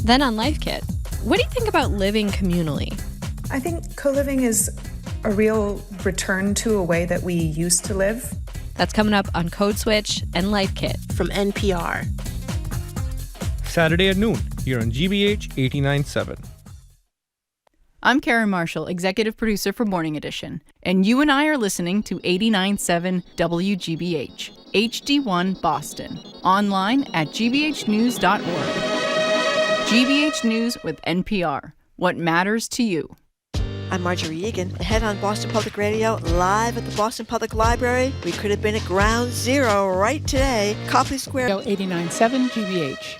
Then on Life Kit, what do you think about living communally? I think co-living is a real return to a way that we used to live. That's coming up on Code Switch and Life Kit from NPR. Saturday at noon, here on GBH 89.7. I'm Karen Marshall, executive producer for Morning Edition, and you and I are listening to 89.7 WGBH, HD1 Boston, online at gbhnews.org. GBH News with NPR, what matters to you. I'm Marjorie Egan, ahead on Boston Public Radio, live at the Boston Public Library. We could have been at Ground Zero right today, Copley Square. 89.7 GBH.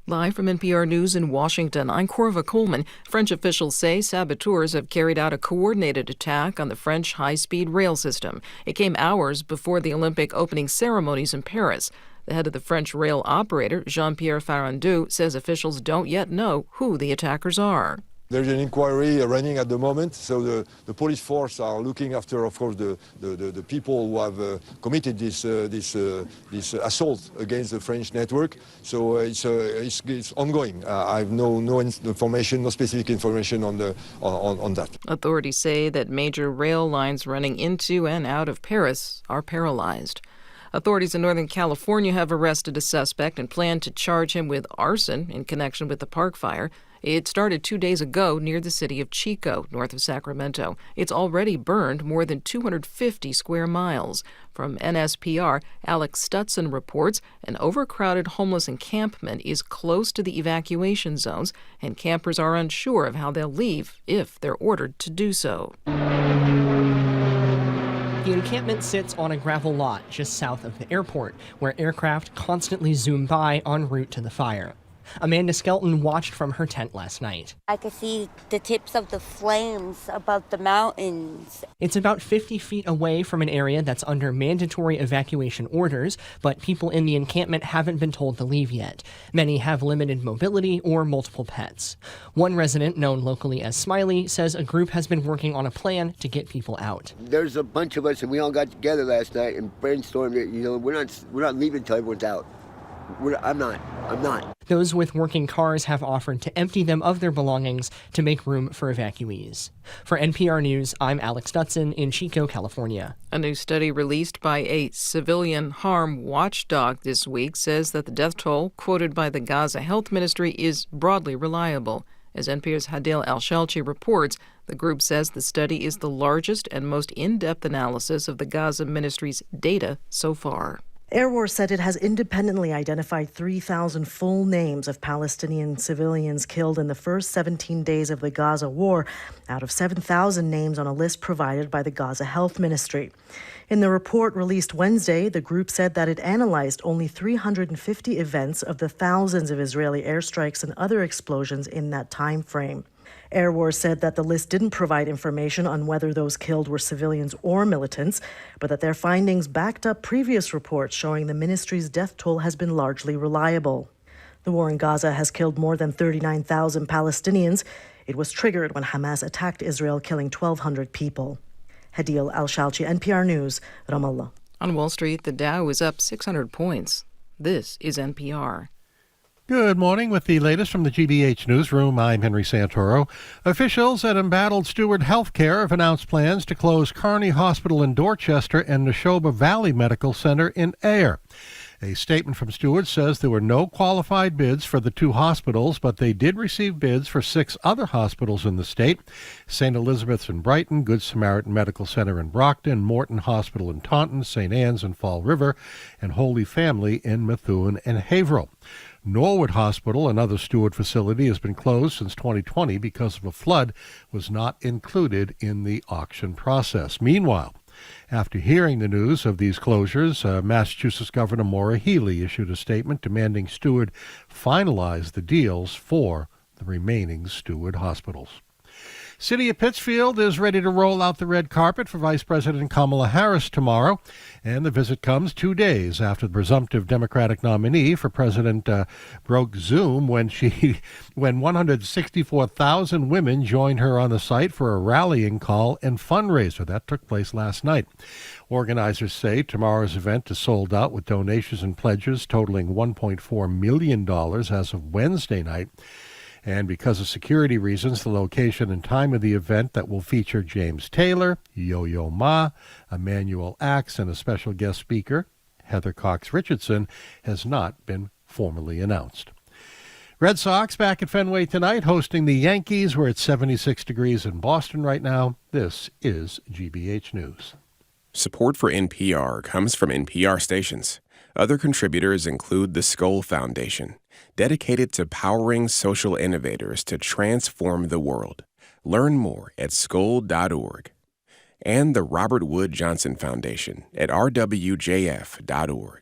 Live from NPR News in Washington, I'm Corva Coleman. French officials say saboteurs have carried out a coordinated attack on the French high-speed rail system. It came hours before the Olympic opening ceremonies in Paris. The head of the French rail operator, Jean-Pierre Farandou, says officials don't yet know who the attackers are. There's an inquiry running at the moment, so the police force are looking after, of course, the people who have committed this assault against the French network. So it's ongoing. I have no information, no specific information on that. Authorities say that major rail lines running into and out of Paris are paralyzed. Authorities in Northern California have arrested a suspect and plan to charge him with arson in connection with the park fire. It started 2 days ago near the city of Chico, north of Sacramento. It's already burned more than 250 square miles. From NSPR, Alex Stutson reports an overcrowded homeless encampment is close to the evacuation zones, and campers are unsure of how they'll leave if they're ordered to do so. The encampment sits on a gravel lot just south of the airport, where aircraft constantly zoom by en route to the fire. Amanda Skelton watched from her tent last night. I could see the tips of the flames above the mountains. It's about 50 feet away from an area that's under mandatory evacuation orders, but people in the encampment haven't been told to leave yet. Many have limited mobility or multiple pets. One resident, known locally as Smiley, says a group has been working on a plan to get people out. There's a bunch of us, and we all got together last night and brainstormed it. You know, we're not leaving until everyone's out. I'm not. Those with working cars have offered to empty them of their belongings to make room for evacuees. For NPR News, I'm Alex Stutson in Chico, California. A new study released by a civilian harm watchdog this week says that the death toll quoted by the Gaza Health Ministry is broadly reliable. As NPR's Hadil Al-Shalchi reports, the group says the study is the largest and most in-depth analysis of the Gaza Ministry's data so far. Air Wars said it has independently identified 3,000 full names of Palestinian civilians killed in the first 17 days of the Gaza war, out of 7,000 names on a list provided by the Gaza Health Ministry. In the report released Wednesday, the group said that it analyzed only 350 events of the thousands of Israeli airstrikes and other explosions in that time frame. Air Wars said that the list didn't provide information on whether those killed were civilians or militants, but that their findings backed up previous reports showing the ministry's death toll has been largely reliable. The war in Gaza has killed more than 39,000 Palestinians. It was triggered when Hamas attacked Israel, killing 1,200 people. Hadil Al-Shalchi, NPR News, Ramallah. On Wall Street, the Dow is up 600 points. This is NPR. Good morning. With the latest from the GBH newsroom, I'm Henry Santoro. Officials at embattled Steward Healthcare have announced plans to close Kearney Hospital in Dorchester and Neshoba Valley Medical Center in Ayer. A statement from Steward says there were no qualified bids for the two hospitals, but they did receive bids for 6 other hospitals in the state: St. Elizabeth's in Brighton, Good Samaritan Medical Center in Brockton, Morton Hospital in Taunton, St. Anne's in Fall River, and Holy Family in Methuen and Haverhill. Norwood Hospital, another Steward facility, has been closed since 2020 because of a flood, was not included in the auction process. Meanwhile, after hearing the news of these closures, Massachusetts Governor Maura Healey issued a statement demanding Steward finalize the deals for the remaining Steward hospitals. City of Pittsfield is ready to roll out the red carpet for Vice President Kamala Harris tomorrow, and the visit comes 2 days after the presumptive Democratic nominee for president broke Zoom when 164,000 women joined her on the site for a rallying call and fundraiser. That took place last night. Organizers say tomorrow's event is sold out with donations and pledges totaling $1.4 million as of Wednesday night. And because of security reasons, the location and time of the event that will feature James Taylor, Yo-Yo Ma, Emmanuel Axe, and a special guest speaker, Heather Cox Richardson, has not been formally announced. Red Sox back at Fenway tonight, hosting the Yankees. We're at 76 degrees in Boston right now. This is GBH News. Support for NPR comes from NPR stations. Other contributors include the Skoll Foundation, dedicated to powering social innovators to transform the world. Learn more at skoll.org. And the Robert Wood Johnson Foundation at rwjf.org.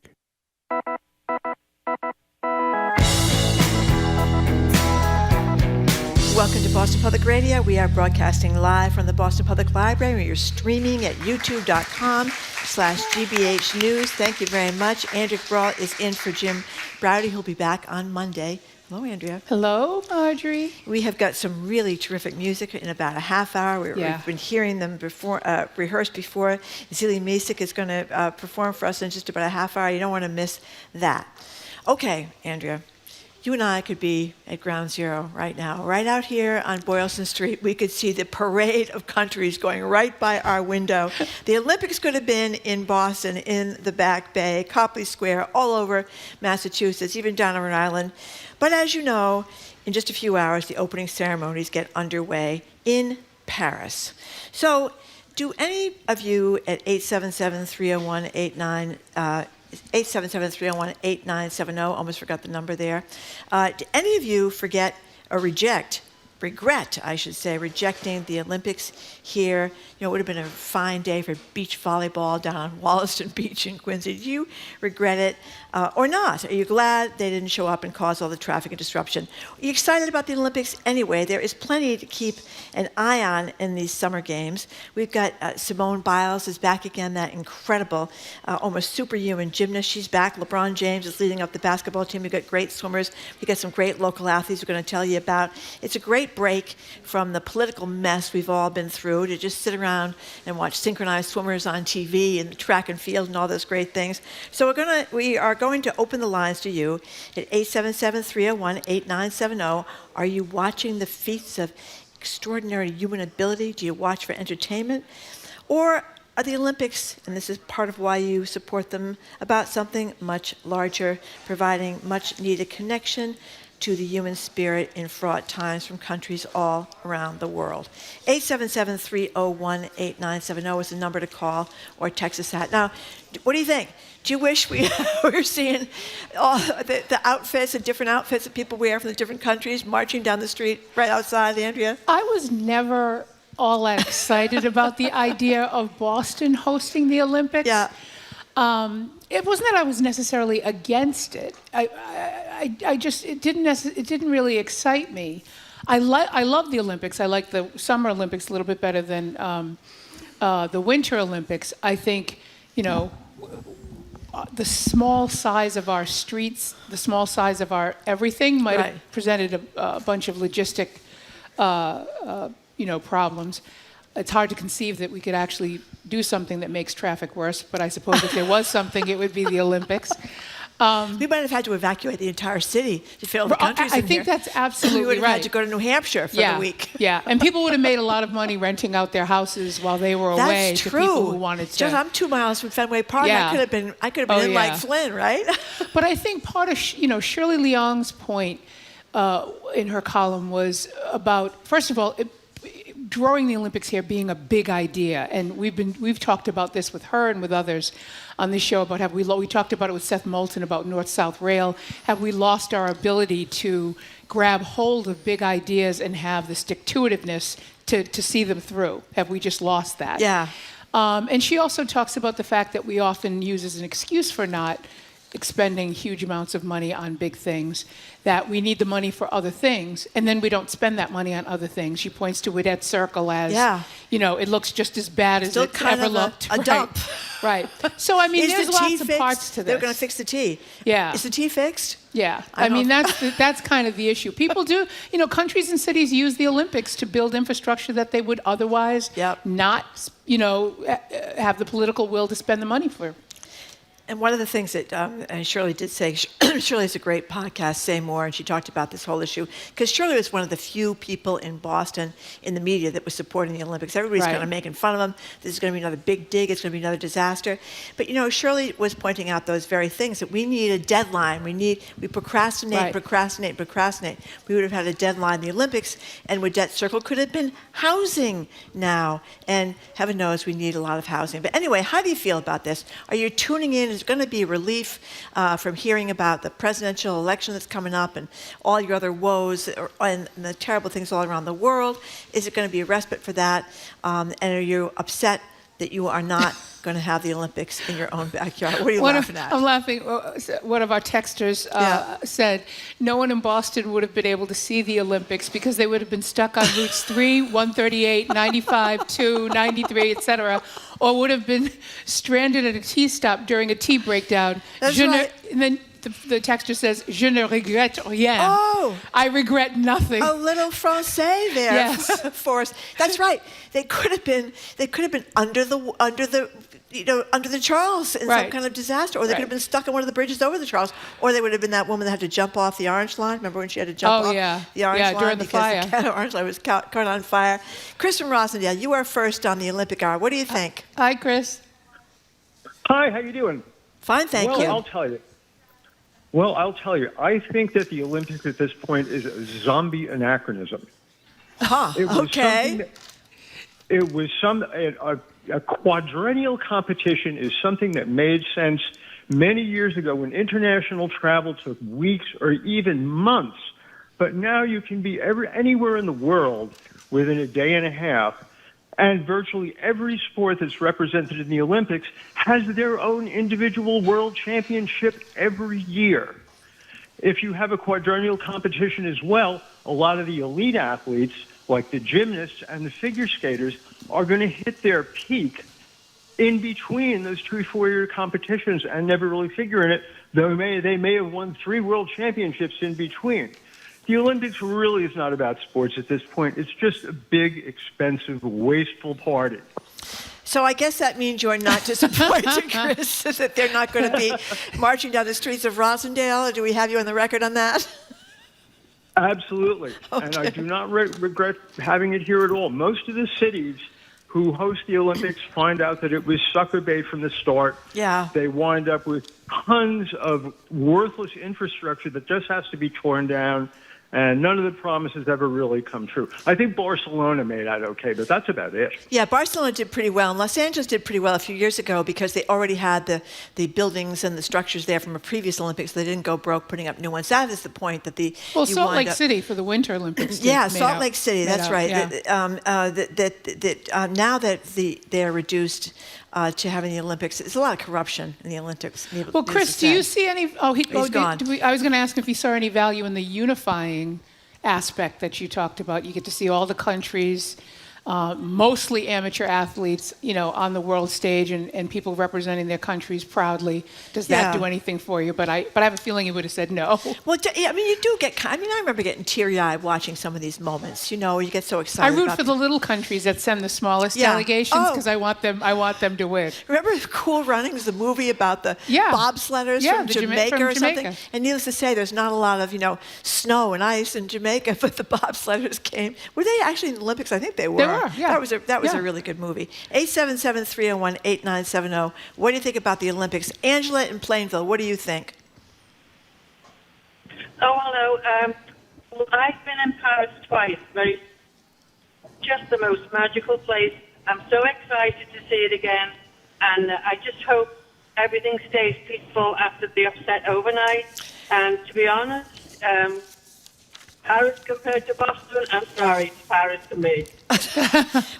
Welcome to Boston Public Radio. We are broadcasting live from the Boston Public Library. You're streaming at youtube.com/GBH News. Thank you very much. Andrea Brault is in for Jim Browdy, who'll be back on Monday. Hello, Andrea. Hello, Audrey. We have got some really terrific music in about a half hour. We've been hearing them before, rehearsed before. Zeli Mizeek is going to perform for us in just about a half hour. You don't want to miss that. Okay, Andrea. You and I could be at ground zero right now. Right out here on Boylston Street, we could see the parade of countries going right by our window. The Olympics could have been in Boston, in the Back Bay, Copley Square, all over Massachusetts, even down on Rhode Island. But as you know, in just a few hours, the opening ceremonies get underway in Paris. So do any of you at 877-301-8970, almost forgot the number there. Do any of you regret, I should say, rejecting the Olympics here? You know, it would have been a fine day for beach volleyball down on Wollaston Beach in Quincy. Do you regret it or not? Are you glad they didn't show up and cause all the traffic and disruption? Are you excited about the Olympics anyway? There is plenty to keep an eye on in these summer games. We've got Simone Biles is back again, that incredible, almost superhuman gymnast. She's back. LeBron James is leading up the basketball team. We've got great swimmers. We've got some great local athletes we're going to tell you about. It's a great break from the political mess we've all been through to just sit around and watch synchronized swimmers on TV and the track and field and all those great things. So we are going to open the lines to you at 877-301-8970. Are you watching the feats of extraordinary human ability? Do you watch for entertainment? Or are the Olympics, and this is part of why you support them, about something much larger, providing much needed connection to the human spirit in fraught times from countries all around the world? 877-301-8970 is the number to call or text us at. Now, what do you think? Do you wish we were seeing all the outfits, the different outfits that people wear from the different countries marching down the street right outside, Andrea? I was never all that excited about the idea of Boston hosting the Olympics. Yeah. It wasn't that I was necessarily against it. It didn't really excite me. I love the Olympics. I like the Summer Olympics a little bit better than the Winter Olympics. I think, the small size of our streets, the small size of our everything might have presented a bunch of logistic, problems. It's hard to conceive that we could actually do something that makes traffic worse, but I suppose if there was something, it would be the Olympics. We might have had to evacuate the entire city to fill the countries I think that's absolutely we would have right. had to go to New Hampshire for the week. Yeah, and people would have made a lot of money renting out their houses while they were away to people who wanted to. Just, I'm 2 miles from Fenway Park. Yeah. I could have been in like Flynn, right? But I think part of Shirley Leong's point in her column was about, first of all, drawing the Olympics here being a big idea, and we've talked about this with her and with others on this show about we talked about it with Seth Moulton about North-South Rail. Have we lost our ability to grab hold of big ideas and have the stick-to-itiveness to see them through? Have we just lost that? Yeah. And she also talks about the fact that we often use as an excuse for not expending huge amounts of money on big things, that we need the money for other things, and then we don't spend that money on other things. She points to Widet's Circle as, it looks just as bad as it's ever looked. A dump. Right. So, I mean, there's lots of fixed? parts to this. They're going to fix the tea. Yeah. Is the tea fixed? Yeah. I mean, that's kind of the issue. People do, countries and cities use the Olympics to build infrastructure that they would otherwise not, have the political will to spend the money for. And one of the things that and Shirley did say, Shirley has a great podcast, Say More, and she talked about this whole issue, because Shirley was one of the few people in Boston in the media that was supporting the Olympics. Everybody's kind of making fun of them. This is going to be another big dig. It's going to be another disaster. But, Shirley was pointing out those very things, that we need a deadline. We procrastinate. We would have had a deadline. The Olympics and Widet's Circle could have been housing now. And heaven knows we need a lot of housing. But anyway, how do you feel about this? Are you tuning in? Is going to be relief from hearing about the presidential election that's coming up and all your other woes and the terrible things all around the world? Is it going to be a respite for that? And are you upset that you are not going to have the Olympics in your own backyard? What are you laughing at? I'm laughing. One of our texters said, no one in Boston would have been able to see the Olympics because they would have been stuck on routes 3, 138, 95, 2, 93, etc., or would have been stranded at a tea stop during a tea breakdown. That's right. And then the texter says, je ne regrette rien. Oh. I regret nothing. A little français there for us. That's right. They could have been under the Charles in some kind of disaster, or they could have been stuck on one of the bridges over the Charles, or they would have been that woman that had to jump off the orange line. Remember when she had to jump off the orange line during the fire. Because the orange line was caught on fire? Chris from Rosendale, you are first on the Olympic Hour. What do you think? Hi, Chris. Hi, how you doing? Fine, thank you. I'll tell you. I think that the Olympics at this point is a zombie anachronism. A quadrennial competition is something that made sense many years ago when international travel took weeks or even months. But now you can be anywhere in the world within a day and a half, and virtually every sport that's represented in the Olympics has their own individual world championship every year. If you have a quadrennial competition as well, a lot of the elite athletes, like the gymnasts and the figure skaters, are going to hit their peak in between those 2 4-year competitions and never really figure in it, though they may have won 3 world championships in between. The Olympics really is not about sports at this point. It's just a big, expensive, wasteful party. So I guess that means you're not disappointed, Chris, that they're not going to be marching down the streets of Rosendale? Or do we have you on the record on that? Absolutely. Okay. And I do not regret having it here at all. Most of the cities who host the Olympics find out that it was sucker bait from the start. Yeah. They wind up with tons of worthless infrastructure that just has to be torn down, and none of the promises ever really come true. I think Barcelona made out okay, but that's about it. Yeah, Barcelona did pretty well, and Los Angeles did pretty well a few years ago because they already had the buildings and the structures there from a previous Olympics, so they didn't go broke putting up new ones. That is the point that Salt Lake City for the Winter Olympics. Salt Lake City, that's right. Yeah. Now that they're reduced to having the Olympics, there's a lot of corruption in the Olympics. Well, Chris, do you see any? He's gone. I was going to ask if you saw any value in the unifying aspect that you talked about. You get to see all the countries, mostly amateur athletes, on the world stage, and people representing their countries proudly. Does that do anything for you? But I have a feeling you would have said no. Well, you do get. I remember getting teary-eyed watching some of these moments. You get so excited. I root for the little countries that send the smallest delegations because I want them to win. Remember Cool Runnings, the movie about the bobsledders from Jamaica or something? And needless to say, there's not a lot of snow and ice in Jamaica, but the bobsledders came. Were they actually in the Olympics? I think they were. They were. Yeah. That was a really good movie. 877-301-8970. What do you think about the Olympics? Angela in Plainville, what do you think? Oh, hello. I've been in Paris twice. Just the most magical place. I'm so excited to see it again, and I just hope everything stays peaceful after the upset overnight. And to be honest, Paris compared to Boston, I'm sorry, it's Paris to me.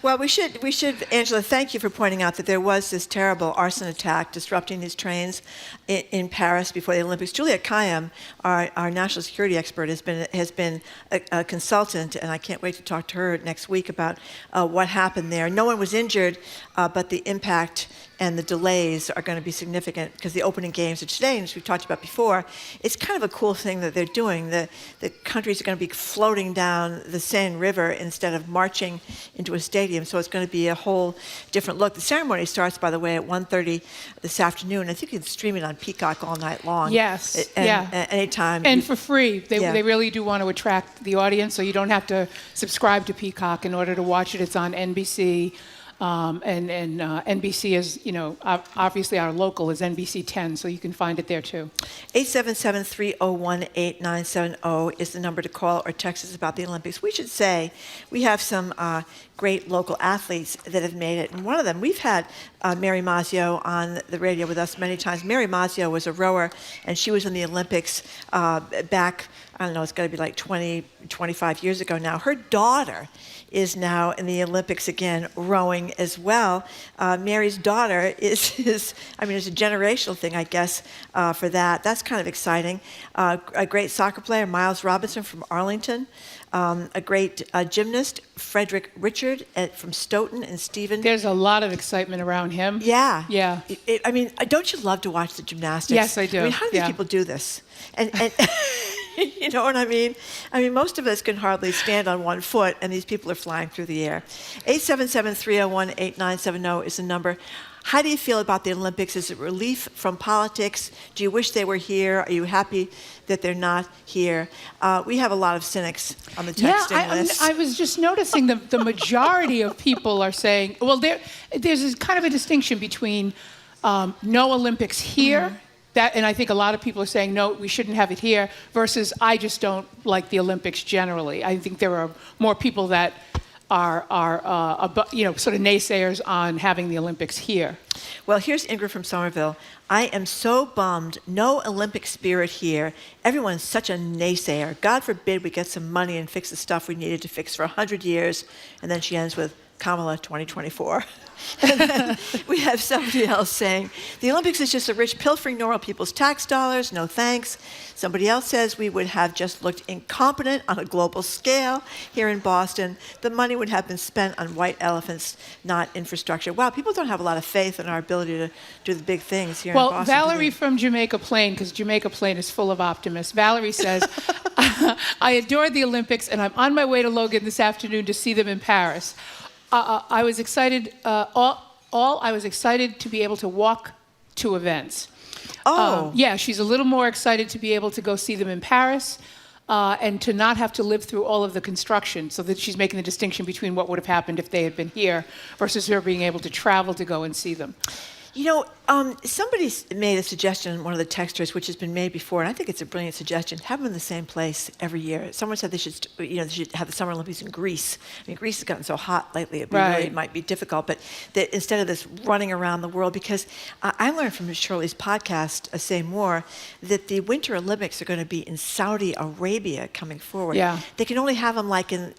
Well, we should, Angela, thank you for pointing out that there was this terrible arson attack disrupting these trains in Paris before the Olympics. Juliet Kayyem, our national security expert, has been a consultant, and I can't wait to talk to her next week about what happened there. No one was injured, but the impact and the delays are going to be significant because the opening games are today, and as we've talked about before, it's kind of a cool thing that they're doing. The countries are going to be floating down the Seine River instead of marching into a stadium, so it's going to be a whole different look. The ceremony starts, by the way, at 1:30 this afternoon. I think you can stream it on Peacock all night long. Yes, anytime. And for free. They really do want to attract the audience, so you don't have to subscribe to Peacock in order to watch it. It's on NBC. And NBC is, obviously our local is NBC 10, so you can find it there too. 877-301-8970 is the number to call or text us about the Olympics. We should say we have some great local athletes that have made it, and one of them, we've had Mary Mazzio on the radio with us many times. Mary Mazzio was a rower, and she was in the Olympics back, I don't know, it's got to be like 20, 25 years ago now. Her daughter is now in the Olympics again, rowing as well. Mary's daughter is it's a generational thing, I guess, for that. That's kind of exciting. A great soccer player, Miles Robinson from Arlington. A great gymnast, Frederick Richard from Stoughton and Stephen. There's a lot of excitement around him. Yeah. Yeah. Don't you love to watch the gymnastics? Yes, I do. How do these people do this? And you know what I mean? Most of us can hardly stand on one foot, and these people are flying through the air. 877-301-8970 is the number. How do you feel about the Olympics? Is it relief from politics? Do you wish they were here? Are you happy that they're not here? We have a lot of cynics on the texting list. I was just noticing the majority of people are saying, well, there's kind of a distinction between no Olympics here, and I think a lot of people are saying, no, we shouldn't have it here, versus I just don't like the Olympics generally. I think there are more people that are sort of naysayers on having the Olympics here. Well, here's Ingrid from Somerville. I am so bummed. No Olympic spirit here. Everyone's such a naysayer. God forbid we get some money and fix the stuff we needed to fix for 100 years. And then she ends with Kamala 2024. And then we have somebody else saying, the Olympics is just a rich pilfering normal people's tax dollars. No thanks. Somebody else says we would have just looked incompetent on a global scale here in Boston. The money would have been spent on white elephants, not infrastructure. Wow, people don't have a lot of faith in our ability to do the big things here in Boston. Well, Valerie from Jamaica Plain, because Jamaica Plain is full of optimists. Valerie says, I adore the Olympics, and I'm on my way to Logan this afternoon to see them in Paris. I was excited. I was excited to be able to walk to events. Yeah, she's a little more excited to be able to go see them in Paris and to not have to live through all of the construction, so that she's making the distinction between what would have happened if they had been here versus her being able to travel to go and see them. Somebody made a suggestion in one of the texters, which has been made before, and I think it's a brilliant suggestion. Have them in the same place every year. Someone said they should have the Summer Olympics in Greece. Greece has gotten so hot lately; it might be difficult. But that instead of this running around the world, because I learned from Shirley's podcast, Say More, that the Winter Olympics are going to be in Saudi Arabia coming forward. Yeah. They can only have them like in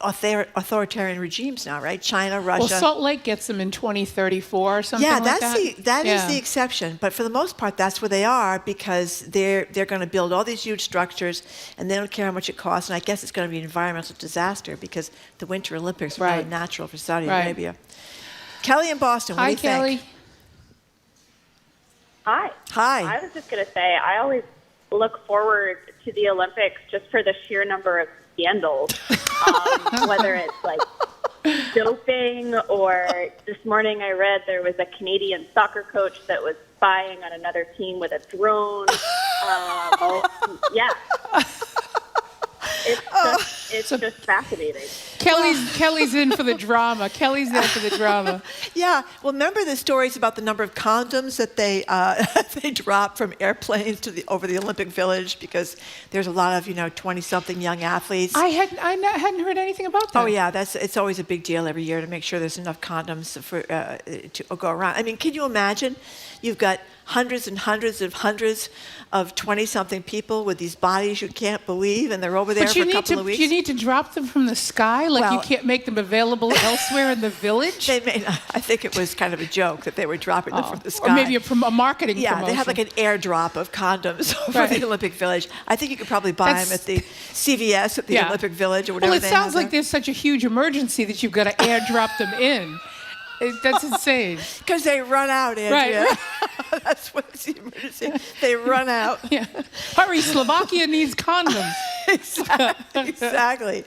authoritarian regimes now, right? China, Russia. Well, Salt Lake gets them in 2034 or something like that. That is the exception, but for the most part, that's where they are, because they're going to build all these huge structures, and they don't care how much it costs. And I guess it's going to be an environmental disaster, because the Winter Olympics are really natural for Saudi Arabia. Kelly in Boston, what do you think? Hi, Kelly. Hi. Hi. I was just going to say, I always look forward to the Olympics just for the sheer number of scandals, whether it's like doping, or this morning I read there was a Canadian soccer coach that was spying on another team with a drone. Yeah. It's just fascinating. Kelly's in for the drama. Kelly's there for the drama. Yeah. Well, remember the stories about the number of condoms that they they dropped from airplanes over the Olympic Village, because there's a lot of 20-something young athletes. I hadn't heard anything about that. Oh yeah, it's always a big deal every year to make sure there's enough condoms to go around. Can you imagine? You've got hundreds and hundreds of 20-something people with these bodies you can't believe, and they're over there for a couple of weeks. You need to drop them from the sky? Like you can't make them available elsewhere in the village? They may not. I think it was kind of a joke that they were dropping them from the sky. Or maybe a marketing promotion. Yeah, they have like an airdrop of condoms over the Olympic Village. I think you could probably buy them at the CVS at the Olympic Village or whatever. Well, it sounds like there's such a huge emergency that you've got to airdrop them in. That's insane. Because they run out, Andrea. Right. That's what's the emergency. They run out. Yeah. Hurry, Slovakia needs condoms. Exactly.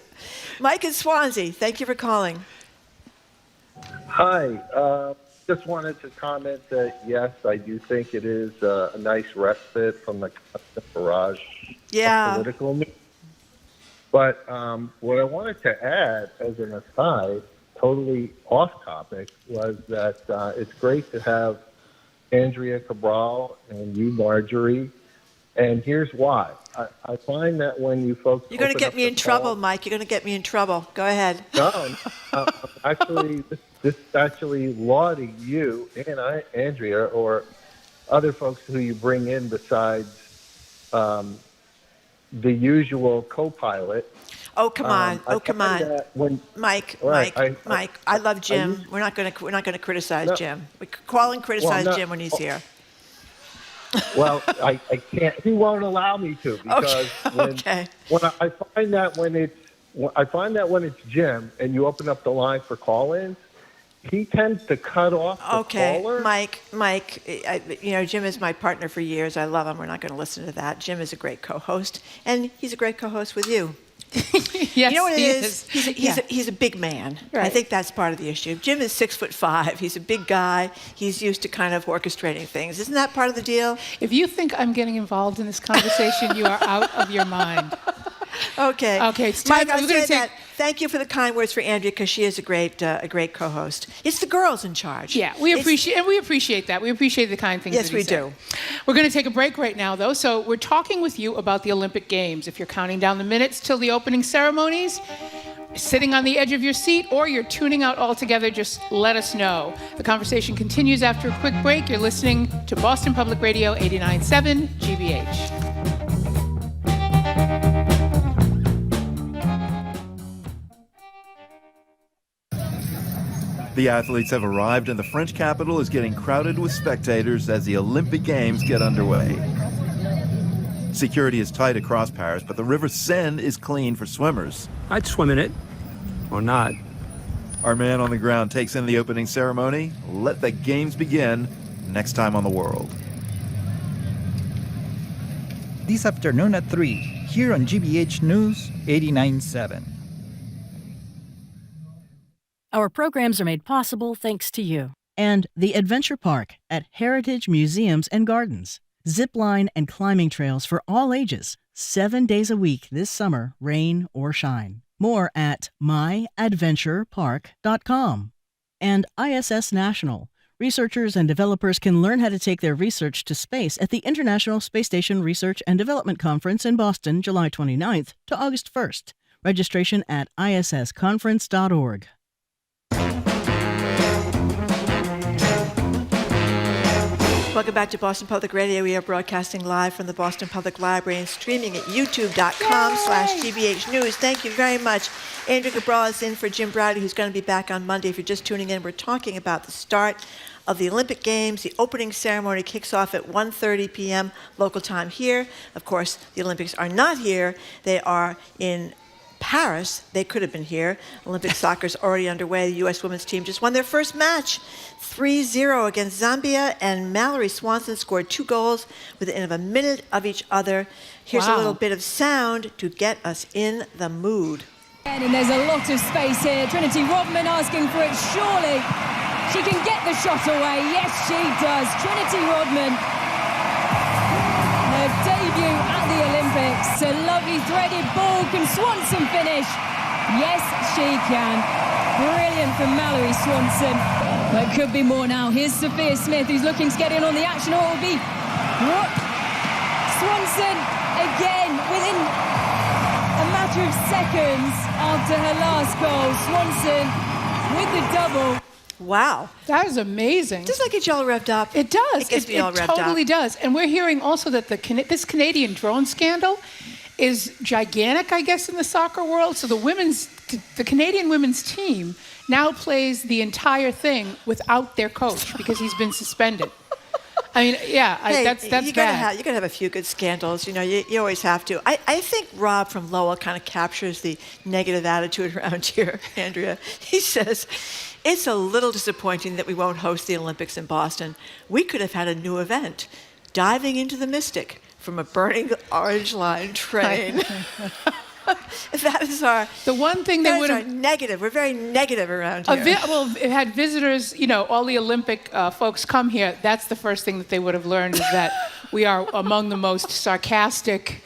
Mike in Swansea, thank you for calling. Hi. Just wanted to comment that, yes, I do think it is a nice respite from the constant barrage of political news. But what I wanted to add as an aside, totally off topic, was that it's great to have Andrea Cabral and you, Marjorie, and here's why. I find that when you folks... You're going to get me in trouble, Mike. You're going to get me in trouble. Go ahead. No, actually, this is actually lauding you and Andrea, or other folks who you bring in besides the usual co-pilot. Oh, come on! Come on, Mike. I love Jim. We're not going to criticize Jim. We call and criticize Jim when he's here. Well, I can't. He won't allow me to because when I find that when it's Jim and you open up the line for call-ins, he tends to cut off the caller. Mike. Jim is my partner for years. I love him. We're not going to listen to that. Jim is a great co-host, and he's a great co-host with you. Yes, you know what it is? He's a big man. Right. I think that's part of the issue. Jim is 6'5". He's a big guy. He's used to kind of orchestrating things. Isn't that part of the deal? If you think I'm getting involved in this conversation, you are out of your mind. Okay. It's time. Mike, thank you for the kind words for Andrea, because she is a great co-host. It's the girls in charge. Yeah, we appreciate that. We appreciate the kind things. Yes, we do. We're going to take a break right now, though. So we're talking with you about the Olympic Games. If you're counting down the minutes till the opening ceremonies, sitting on the edge of your seat, or you're tuning out altogether, just let us know. The conversation continues after a quick break. You're listening to Boston Public Radio 89.7 GBH. The athletes have arrived and the French capital is getting crowded with spectators as the Olympic Games get underway. Security is tight across Paris, but the River Seine is clean for swimmers. I'd swim in it, or not. Our man on the ground takes in the opening ceremony. Let the Games begin next time on The World. This afternoon at 3, here on GBH News 89.7. Our programs are made possible thanks to you. And the Adventure Park at Heritage Museums and Gardens. Zipline and climbing trails for all ages, 7 days a week this summer, rain or shine. More at myadventurepark.com. And ISS National. Researchers and developers can learn how to take their research to space at the International Space Station Research and Development Conference in Boston, July 29th to August 1st. Registration at issconference.org. Welcome back to Boston Public Radio. We are broadcasting live from the Boston Public Library and streaming at youtube.com/GBH News. Thank you very much. Andrea Cabral is in for Jim Browdy, who's going to be back on Monday. If you're just tuning in, we're talking about the start of the Olympic Games. The opening ceremony kicks off at 1:30 p.m. local time here. Of course, the Olympics are not here. They are in Paris. They could have been here. Olympic soccer's already underway. The U.S. women's team just won their first match, 3-0 against Zambia, and Mallory Swanson scored 2 goals within a minute of each other. Here's a little bit of sound to get us in the mood. And there's a lot of space here. Trinity Rodman asking for it. Surely she can get the shot away. Yes, she does. Trinity Rodman. Her debut at the Olympics. A lovely threaded ball. Can Swanson finish? Yes, she can. Brilliant from Mallory Swanson. But it could be more now. Here's Sophia Smith, who's looking to get in on the action. Or it will be Swanson again within a matter of seconds after her last goal. Swanson with the double. Wow. That is amazing. Doesn't that get you all revved up? It does. It gets me all revved up. It totally does. And we're hearing also that this Canadian drone scandal is gigantic, I guess, in the soccer world. So the Canadian women's team now plays the entire thing without their coach because he's been suspended. I mean, yeah, hey, that's bad. You gotta have a few good scandals. You know, you always have to. I think Rob from Lowell kind of captures the negative attitude around here, Andrea. He says, it's a little disappointing that we won't host the Olympics in Boston. We could have had a new event, diving into the Mystic from a burning Orange Line train. That is the one thing that would have negative. We're very negative around here. Well, it had visitors, all the Olympic folks come here. That's the first thing that they would have learned is that we are among the most sarcastic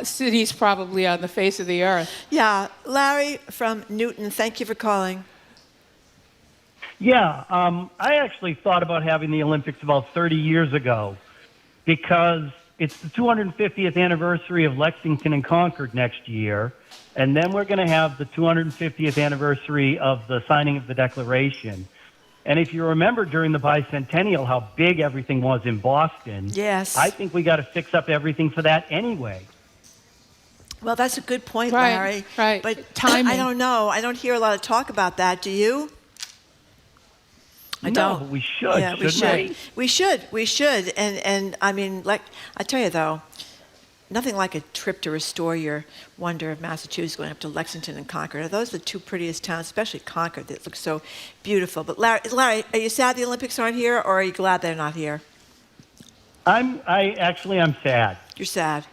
cities probably on the face of the earth. Yeah, Larry from Newton, thank you for calling. Yeah, I actually thought about having the Olympics about 30 years ago because it's the 250th anniversary of Lexington and Concord next year, and then we're going to have the 250th anniversary of the signing of the Declaration. And if you remember during the bicentennial how big everything was in Boston, yes, I think we got to fix up everything for that anyway. Well, that's a good point, Larry. Right. But timing. I don't know. I don't hear a lot of talk about that. Do you? I No, don't. but we should. Yeah, we should. We should. And I mean, like I tell you though, nothing like a trip to restore your wonder of Massachusetts, going up to Lexington and Concord. Are those the two prettiest towns, especially Concord, that looks so beautiful? But Larry, are you sad the Olympics aren't here, or are you glad they're not here? I'm sad. You're sad.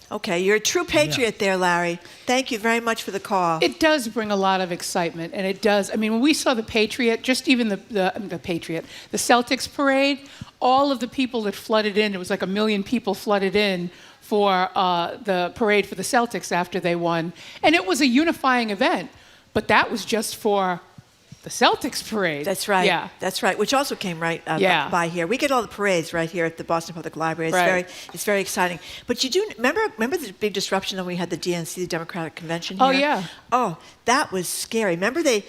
Okay, you're a true patriot there, Larry. Thank you very much for the call. It does bring a lot of excitement, and it does. I mean, when we saw the Patriot, just even the Patriot, the Celtics parade, all of the people that flooded in, it was like 1 million people flooded in for the parade for the Celtics after they won. And it was a unifying event, but that was just for the Celtics parade. That's right. Yeah. That's right, which also came right by here. We get all the parades right here at the Boston Public Library. It's very exciting. But you do remember the big disruption when we had the DNC, the Democratic Convention here? Oh, yeah. Oh, that was scary. Remember they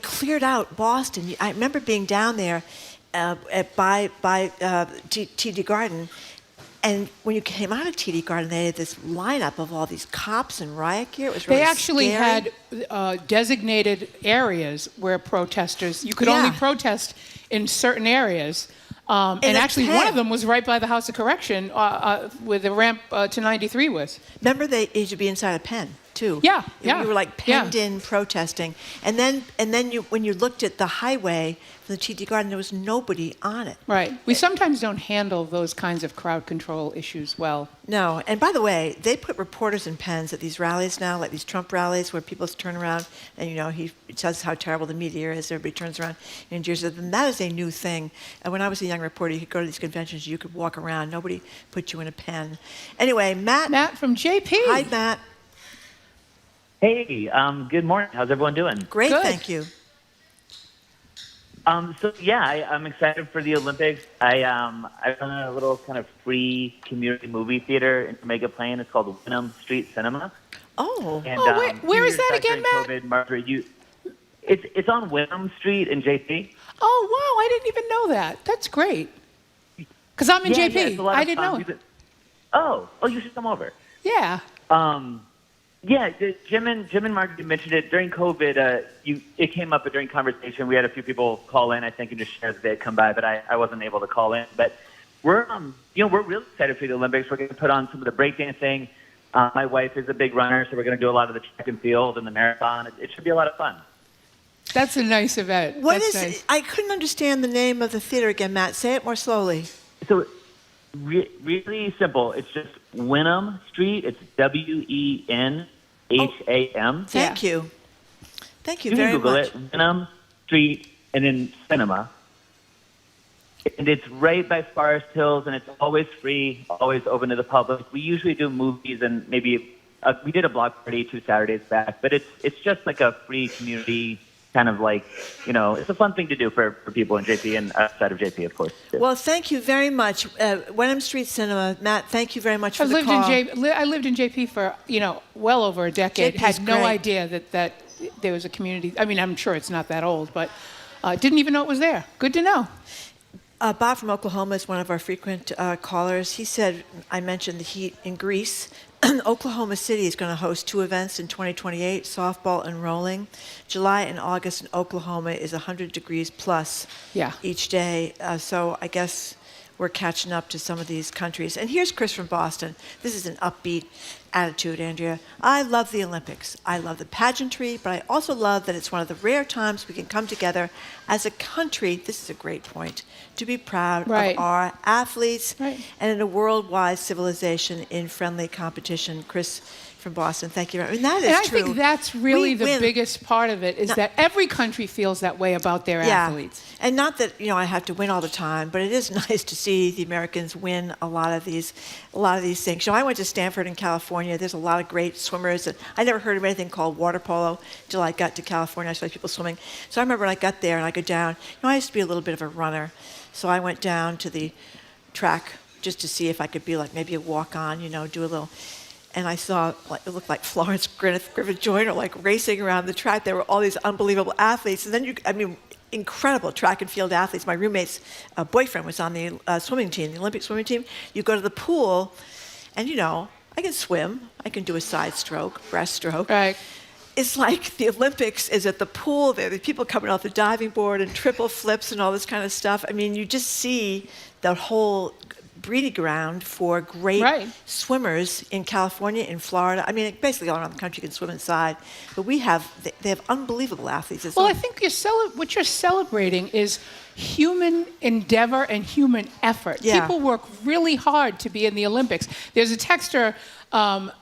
cleared out Boston. I remember being down there by TD Garden. And when you came out of TD Garden, they had this lineup of all these cops and riot gear. It was really They actually scary. had designated areas where protesters, you could only protest in certain areas. And actually one of them was right by the House of Correction where the ramp to 93 was. Remember they used to be inside a pen, too. Yeah. You were like penned in protesting. And then when you looked at the highway from the TD Garden, there was nobody on it. Right. We sometimes don't handle those kinds of crowd control issues well. No. And by the way, they put reporters in pens at these rallies now, like these Trump rallies where people turn around and, he tells how terrible the media is. Everybody turns around and jeers at them. That is a new thing. And when I was a young reporter, you could go to these conventions, you could walk around. Nobody put you in a pen. Anyway, Matt from JP. Hi, Matt. Hey, good morning. How's everyone doing? Great, thank you. I'm excited for the Olympics. I run a little kind of free community movie theater in Jamaica Plain. It's called Boylston Street Cinema. Oh, and, where is that again, Matt? COVID, Marjorie, it's on Boylston Street in JP. Oh, wow, I didn't even know that. That's great. Because I'm in JP. I didn't know it. Oh, you should come over. Yeah. Jim and Margaret mentioned it during COVID. It came up during conversation. We had a few people call in, I think, and just share that they had come by, but I wasn't able to call in. But we're really excited for the Olympics. We're going to put on some of the breakdancing. My wife is a big runner, so we're going to do a lot of the track and field and the marathon. It should be a lot of fun. That's a nice event. Nice. I couldn't understand the name of the theater again, Matt. Say it more slowly. So really simple. It's just Wenham Street. It's Wenham. Thank you. Thank you You very can Google much. it. Wenham Street and then cinema. And it's right by Forest Hills, and it's always free, always open to the public. We usually do movies and maybe we did a block party 2 Saturdays back, but it's just like a free community kind of like, it's a fun thing to do for people in JP and outside of JP, of course. Too. Well, thank you very much. Wenham Street Cinema. Matt, thank you very much for the call. I lived in JP for, well over a decade. JP's Had no great. idea that there was a community. I mean, I'm sure it's not that old, but Didn't even know it was there. Good to know. Bob from Oklahoma is one of our frequent callers. He said, I mentioned the heat in Greece. Oklahoma City is going to host 2 events in 2028, softball and rolling. July and August in Oklahoma is 100 degrees plus each day. So I guess we're catching up to some of these countries. And here's Chris from Boston. This is an upbeat attitude, Andrea. I love the Olympics. I love the pageantry, but I also love that it's one of the rare times we can come together as a country, this is a great point, to be proud of our athletes and in a worldwide civilization in friendly competition. Chris from Boston, thank you very much. And that is true. I think that's really the biggest part of it, is that every country feels that way about their athletes. And not that, I have to win all the time, but it is nice to see the Americans win a lot of these things. I went to Stanford in California. There's a lot of great swimmers. And I never heard of anything called water polo until I got to California. I saw people swimming. So I remember when I got there and I go down, I used to be a little bit of a runner. So I went down to the track just to see if I could be like maybe a walk-on, do a little. And I saw, it looked like Florence Griffith Joyner, racing around the track. There were all these unbelievable athletes. And then incredible track and field athletes. My roommate's boyfriend was on the swimming team, the Olympic swimming team. You go to the pool, and I can swim. I can do a side stroke, breaststroke. Right. It's like the Olympics is at the pool there. There's people coming off the diving board and triple flips and all this kind of stuff. You just see the whole breeding ground for great swimmers in California, in Florida. Basically all around the country you can swim inside. But they have unbelievable athletes. I think what you're celebrating is human endeavor and human effort. Yeah. People work really hard to be in the Olympics. There's a texter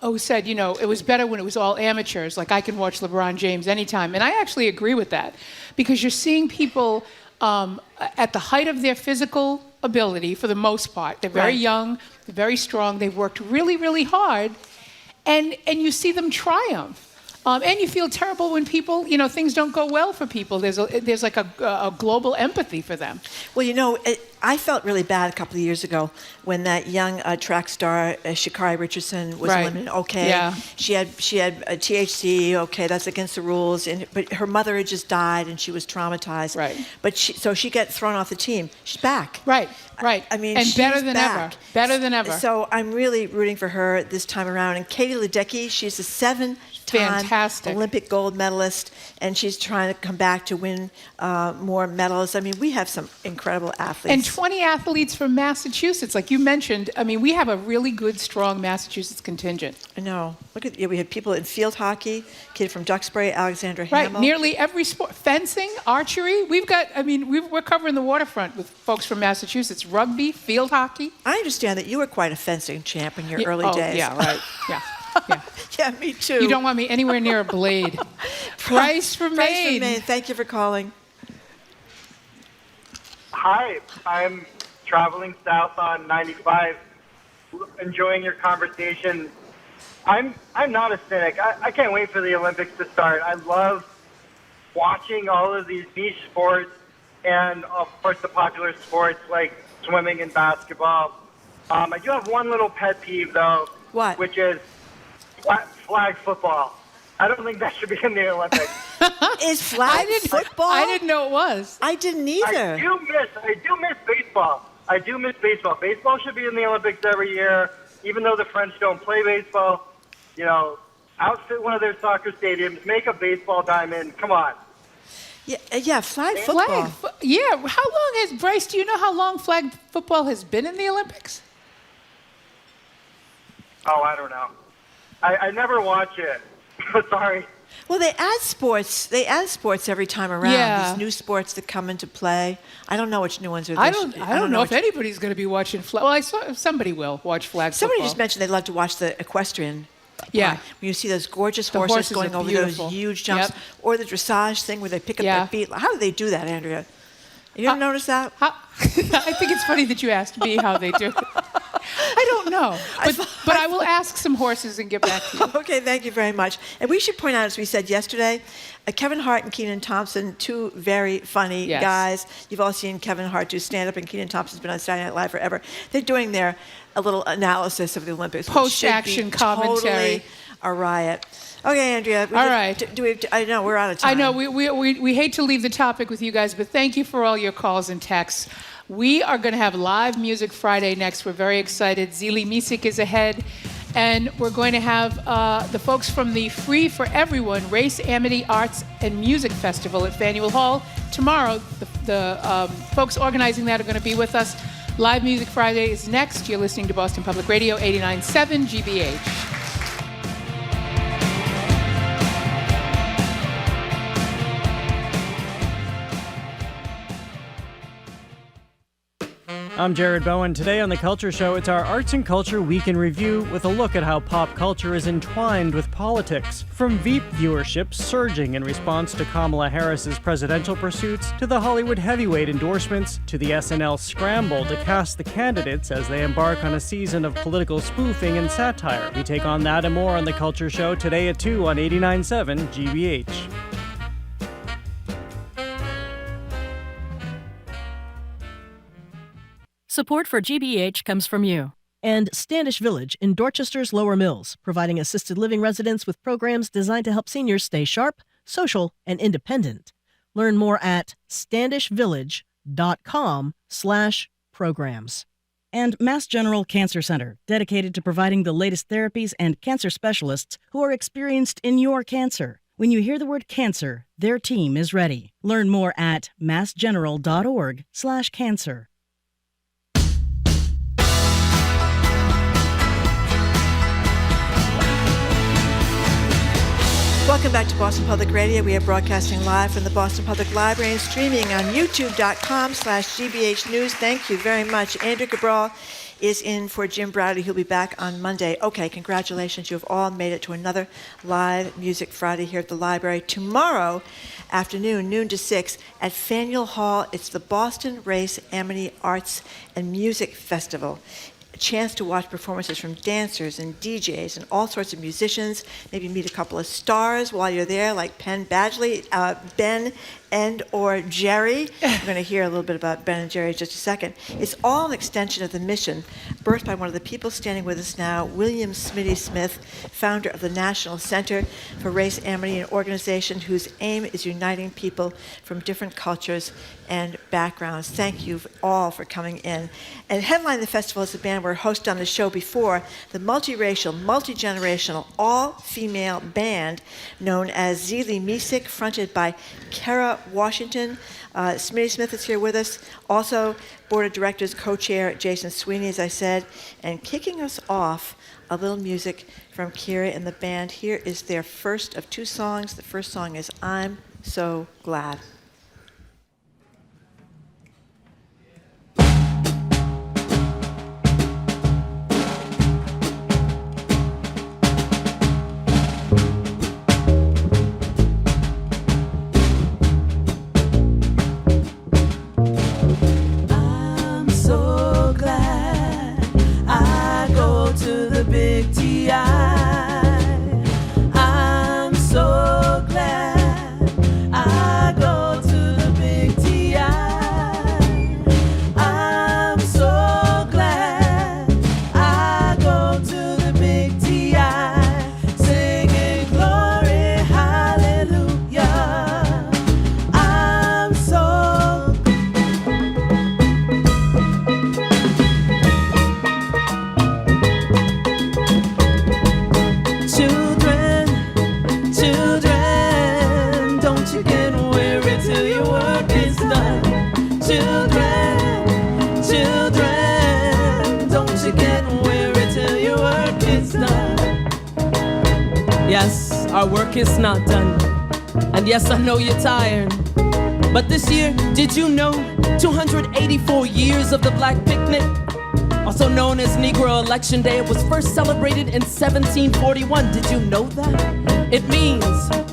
who said, it was better when it was all amateurs, like I can watch LeBron James anytime. And I actually agree with that, because you're seeing people at the height of their physical ability, for the most part. They're very young, they're very strong, they've worked really, really hard, and you see them triumph. And you feel terrible when people, things don't go well for people. There's like a global empathy for them. Well, I felt really bad a couple of years ago when that young track star, Sha'Carri Richardson, was eliminated. Okay, she had THC. Okay, that's against the rules. But her mother had just died, and she was traumatized. Right. But so she got thrown off the team. She's back. Right. And she's better than ever. Better than ever. So I'm really rooting for her this time around. And Katie Ledecky, she's a 7-time Olympic gold medalist, and she's trying to come back to win more medals. We have some incredible athletes. And 20 athletes from Massachusetts, like you mentioned. We have a really good, strong Massachusetts contingent. I know. We had people in field hockey, kid from Duxbury, Alexandra Hamill. Right, nearly every sport. Fencing, archery. We've got, we're covering the waterfront with folks from Massachusetts. Rugby, field hockey. I understand that you were quite a fencing champ in your early days. Yeah, right. Yeah. Yeah, me too. You don't want me anywhere near a blade. Price for Maine. Thank you for calling. Hi, I'm traveling south on 95, enjoying your conversation. I'm not a cynic. I can't wait for the Olympics to start. I love watching all of these niche sports and, of course, the popular sports like swimming and basketball. I do have one little pet peeve, though. What? Which is flag football. I don't think that should be in the Olympics. Is flag football? I didn't know it was. I didn't either. I do miss baseball. Baseball should be in the Olympics every year, even though the French don't play baseball. Outfit one of their soccer stadiums, make a baseball diamond. Come on. Yeah, flag football. How long has, Bryce, do you know how long flag football has been in the Olympics? Oh, I don't know. I never watch it. Sorry. Well, they add sports every time around. Yeah. These new sports that come into play. I don't know which new ones are. I don't know if anybody's going to be watching flag. Well, I saw somebody will watch flag football. Somebody just mentioned they'd love to watch the equestrian. Yeah. When you see those gorgeous horses going over those huge jumps, or the dressage thing where they pick up their feet. How do they do that, Andrea? You don't notice that? I think it's funny that you asked me how they do it. I don't know. But I will ask some horses and get back to you. Okay, thank you very much. And we should point out, as we said yesterday, Kevin Hart and Kenan Thompson, two very funny guys. You've all seen Kevin Hart do stand-up, and Kenan Thompson's been on Saturday Night Live forever. They're doing a little analysis of the Olympics. Post-action commentary. a riot. Okay, Andrea. All right. I know we're out of time. I know we hate to leave the topic with you guys, but thank you for all your calls and texts. We are going to have live music Friday next. We're very excited. Zeli Mizeek is ahead. And we're going to have the folks from the Free for Everyone Race, Amity, Arts, and Music Festival at Faneuil Hall. Tomorrow, the folks organizing that are going to be with us. Live Music Friday is next. You're listening to Boston Public Radio, 89.7 GBH. I'm Jared Bowen. Today on The Culture Show, it's our Arts and Culture Week in Review with a look at how pop culture is entwined with politics. From Veep viewership surging in response to Kamala Harris's presidential pursuits, to the Hollywood heavyweight endorsements, to the SNL scramble to cast the candidates as they embark on a season of political spoofing and satire. We take on that and more on The Culture Show today at 2 on 89.7 GBH. Support for GBH comes from you. And Standish Village in Dorchester's Lower Mills, providing assisted living residents with programs designed to help seniors stay sharp, social, and independent. Learn more at standishvillage.com/programs. And Mass General Cancer Center, dedicated to providing the latest therapies and cancer specialists who are experienced in your cancer. When you hear the word cancer, their team is ready. Learn more at massgeneral.org/cancer. Welcome back to Boston Public Radio. We are broadcasting live from the Boston Public Library and streaming on youtube.com/GBH News. Thank you very much. Andrew Cabral is in for Jim Browdy. He'll be back on Monday. Okay, congratulations. You have all made it to another live Music Friday here at the library. Tomorrow afternoon, noon to 6, at Faneuil Hall, it's the Boston Race Amity Arts and Music Festival. A chance to watch performances from dancers and DJs and all sorts of musicians, maybe meet a couple of stars while you're there, like Ben and or Jerry. We're going to hear a little bit about Ben and Jerry in just a second. It's all an extension of the mission birthed by one of the people standing with us now, William Smitty Smith, founder of the National Center for Race Amity, an organization whose aim is uniting people from different cultures and backgrounds. Thank you all for coming in. And headlining the festival is a band we're hosted on the show before, the multiracial, multi-generational, all-female band known as Zeli Mizeek, fronted by Kara Washington. Smitty Smith is here with us. Also, Board of Directors co-chair Jason Sweeney, as I said. And kicking us off, a little music from Kira and the band. Here is their first of two songs. The first song is I'm So Glad. I'm so glad I go to the big TI. I'm so glad I go to the big TI, singing glory, hallelujah. I'm so Children, don't you get weary till your work is done. Children, don't you get weary till your work is done. Yes, our work is not done. And yes, I know you're tired. But this year, did you know 284 years of the Black Picnic? Also known as Negro Election Day, it was first celebrated in 1741. Did you know that? It means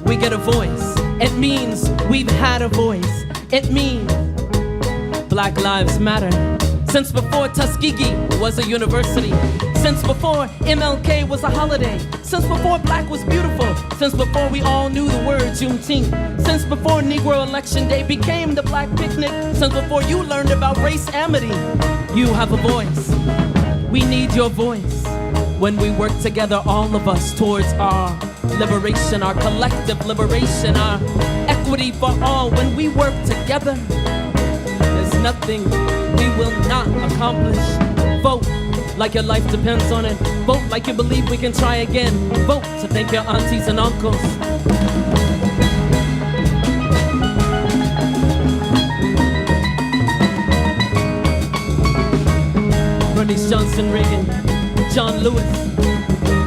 we get a voice. It means we've had a voice. It means Black Lives Matter. Since before Tuskegee was a university. Since before MLK was a holiday. Since before black was beautiful. Since before we all knew the word Juneteenth. Since before Negro Election Day became the Black Picnic. Since before you learned about race amity. You have a voice. We need your voice. When we work together, all of us, towards our liberation, our collective liberation, our equity for all. When we work together, there's nothing we will not accomplish. Vote like your life depends on it. Vote like you believe we can try again. Vote to thank your aunties and uncles. Bernice Johnson Reagan, John Lewis,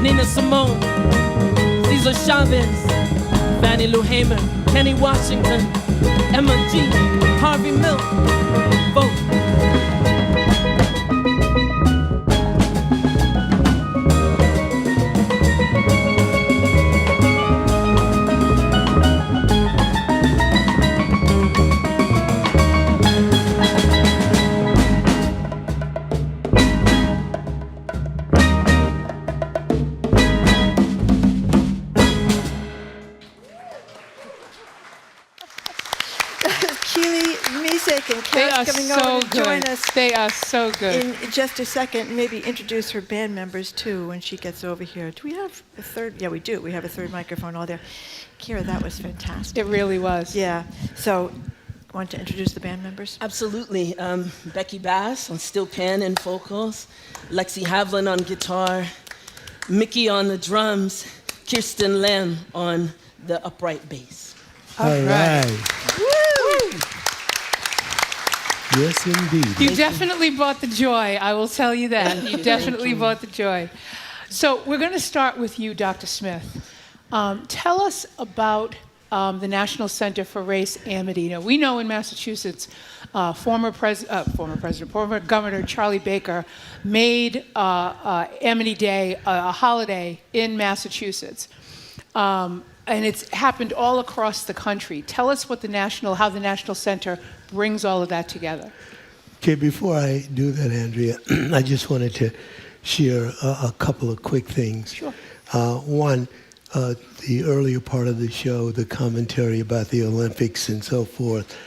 Nina Simone, Cesar Chavez, Fannie Lou Hamer, Kenny Washington, Emma G, Harvey Milk. Vote. Coming over to join us. They are so good. In just a second, maybe introduce her band members too when she gets over here. Do we have a third? Yeah, we do. We have a third microphone all there. Kira, that was fantastic. It really was. Yeah. So, want to introduce the band members? Absolutely. Becky Bass on steel pan and vocals, Lexi Havlin on guitar, Mickey on the drums, Kirsten Lamb on the upright bass. All right. Woo! Yes, indeed. You definitely brought the joy, I will tell you that. You definitely brought the joy. So we're going to start with you, Dr. Smith. Tell us about the National Center for Race, Amity. You know, we know in Massachusetts, former Governor Charlie Baker made Amity Day a holiday in Massachusetts. And it's happened all across the country. Tell us what how the National Center brings all of that together. Okay, before I do that, Andrea, I just wanted to share a couple of quick things. Sure. One, the earlier part of the show, the commentary about the Olympics and so forth.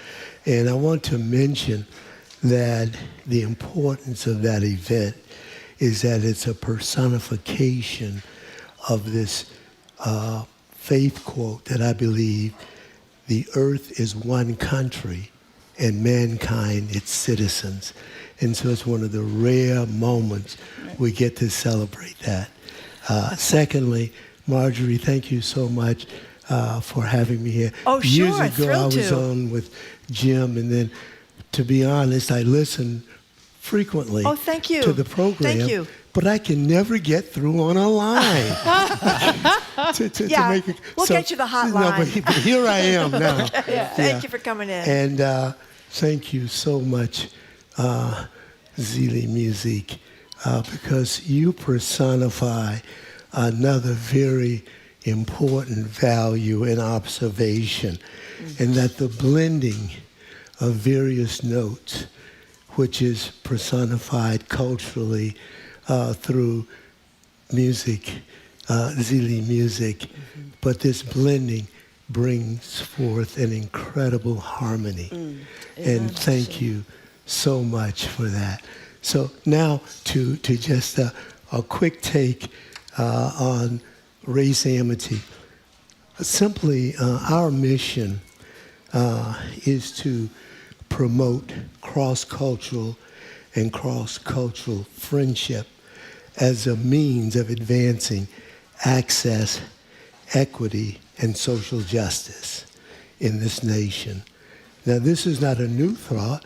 And I want to mention that the importance of that event is that it's a personification of this faith quote that I believe: the earth is one country and mankind its citizens. And so it's one of the rare moments we get to celebrate that. Secondly, Marjorie, thank you so much for having me here. Oh, sure. Years ago, Thrilled I was on with Jim, and then, to be honest, I listened frequently thank you. to the program. Thank you. But I can never get through on a line. to make it, we'll get you the hotline. No, but here I am now. Thank you for coming in. And thank you so much, Zeli Mizeek, because you personify another very important value and observation, and that the blending of various notes, which is personified culturally through music, Zeli Mizeek, but this blending brings forth an incredible harmony. And thank you so much for that. So now to just a quick take on race amity. Simply, our mission is to promote cross-cultural and cross-cultural friendship as a means of advancing access, equity, and social justice in this nation. Now, this is not a new thought.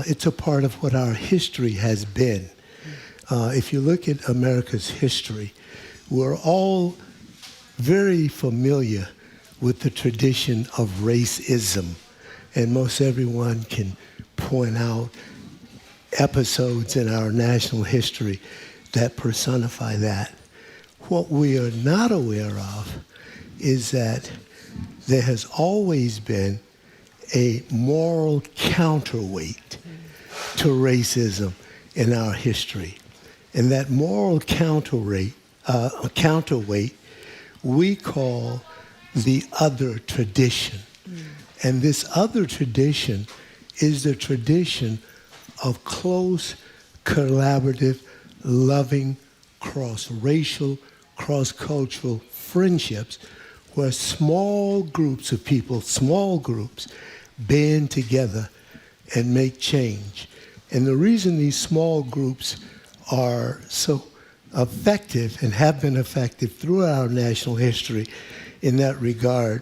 It's a part of what our history has been. If you look at America's history, we're all very familiar with the tradition of racism, and most everyone can point out episodes in our national history that personify that. What we are not aware of is that there has always been a moral counterweight to racism in our history. And that moral counterweight we call the other tradition. And this other tradition is the tradition of close, collaborative, loving, cross-racial, cross-cultural friendships where small groups of people, small groups, band together and make change. And the reason these small groups are so effective and have been effective throughout our national history in that regard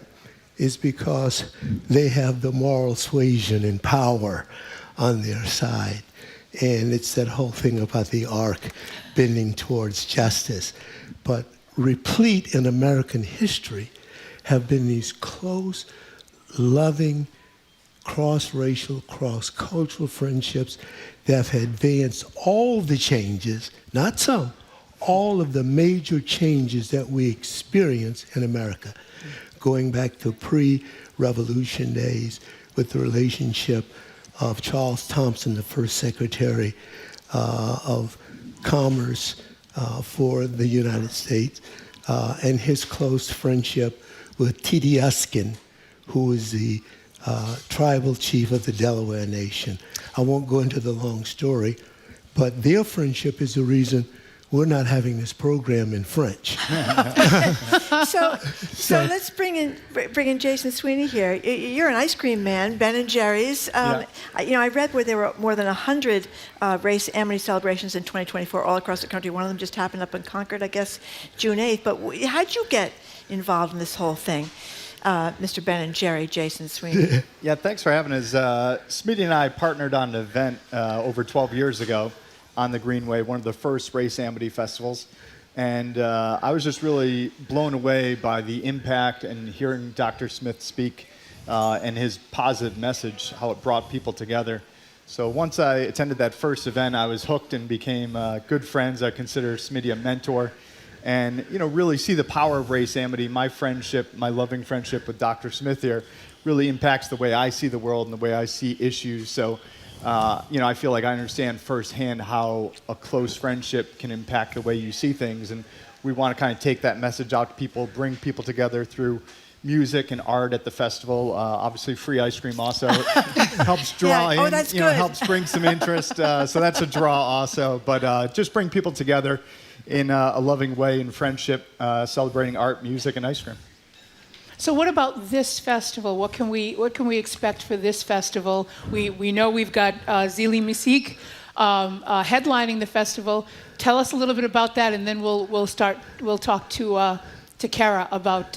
is because they have the moral suasion and power on their side. And it's that whole thing about the arc bending towards justice. But replete in American history have been these close, loving, cross-racial, cross-cultural friendships that have advanced all the changes, not some, all of the major changes that we experience in America, going back to pre-revolution days with the relationship of Charles Thompson, the first Secretary of Commerce for the United States, and his close friendship with T.D. Uskin, who is the tribal chief of the Delaware Nation. I won't go into the long story, but their friendship is the reason we're not having this program in French. So let's bring in Jason Sweeney here. You're an ice cream man, Ben & Jerry's. I read where there were more than 100 race Amity celebrations in 2024 all across the country. One of them just happened up in Concord, I guess, June 8th. But how'd you get involved in this whole thing? Mr. Ben & Jerry, Jason Sweeney. Yeah, thanks for having us. Smitty and I partnered on an event over 12 years ago on the Greenway, one of the first race Amity festivals. And I was just really blown away by the impact and hearing Dr. Smith speak and his positive message, how it brought people together. So once I attended that first event, I was hooked and became good friends. I consider Smitty a mentor. And, really see the power of race Amity. My friendship, my loving friendship with Dr. Smith here really impacts the way I see the world and the way I see issues. So, I feel like I understand firsthand how a close friendship can impact the way you see things. And we want to kind of take that message out to people, bring people together through music and art at the festival. Obviously, free ice cream also helps draw in, helps bring some interest. So that's a draw also. But just bring people together in a loving way in friendship, celebrating art, music, and ice cream. So what about this festival? What can we expect for this festival? We know we've got Zeli Mizeek headlining the festival. Tell us a little bit about that, and then we'll talk to Kara about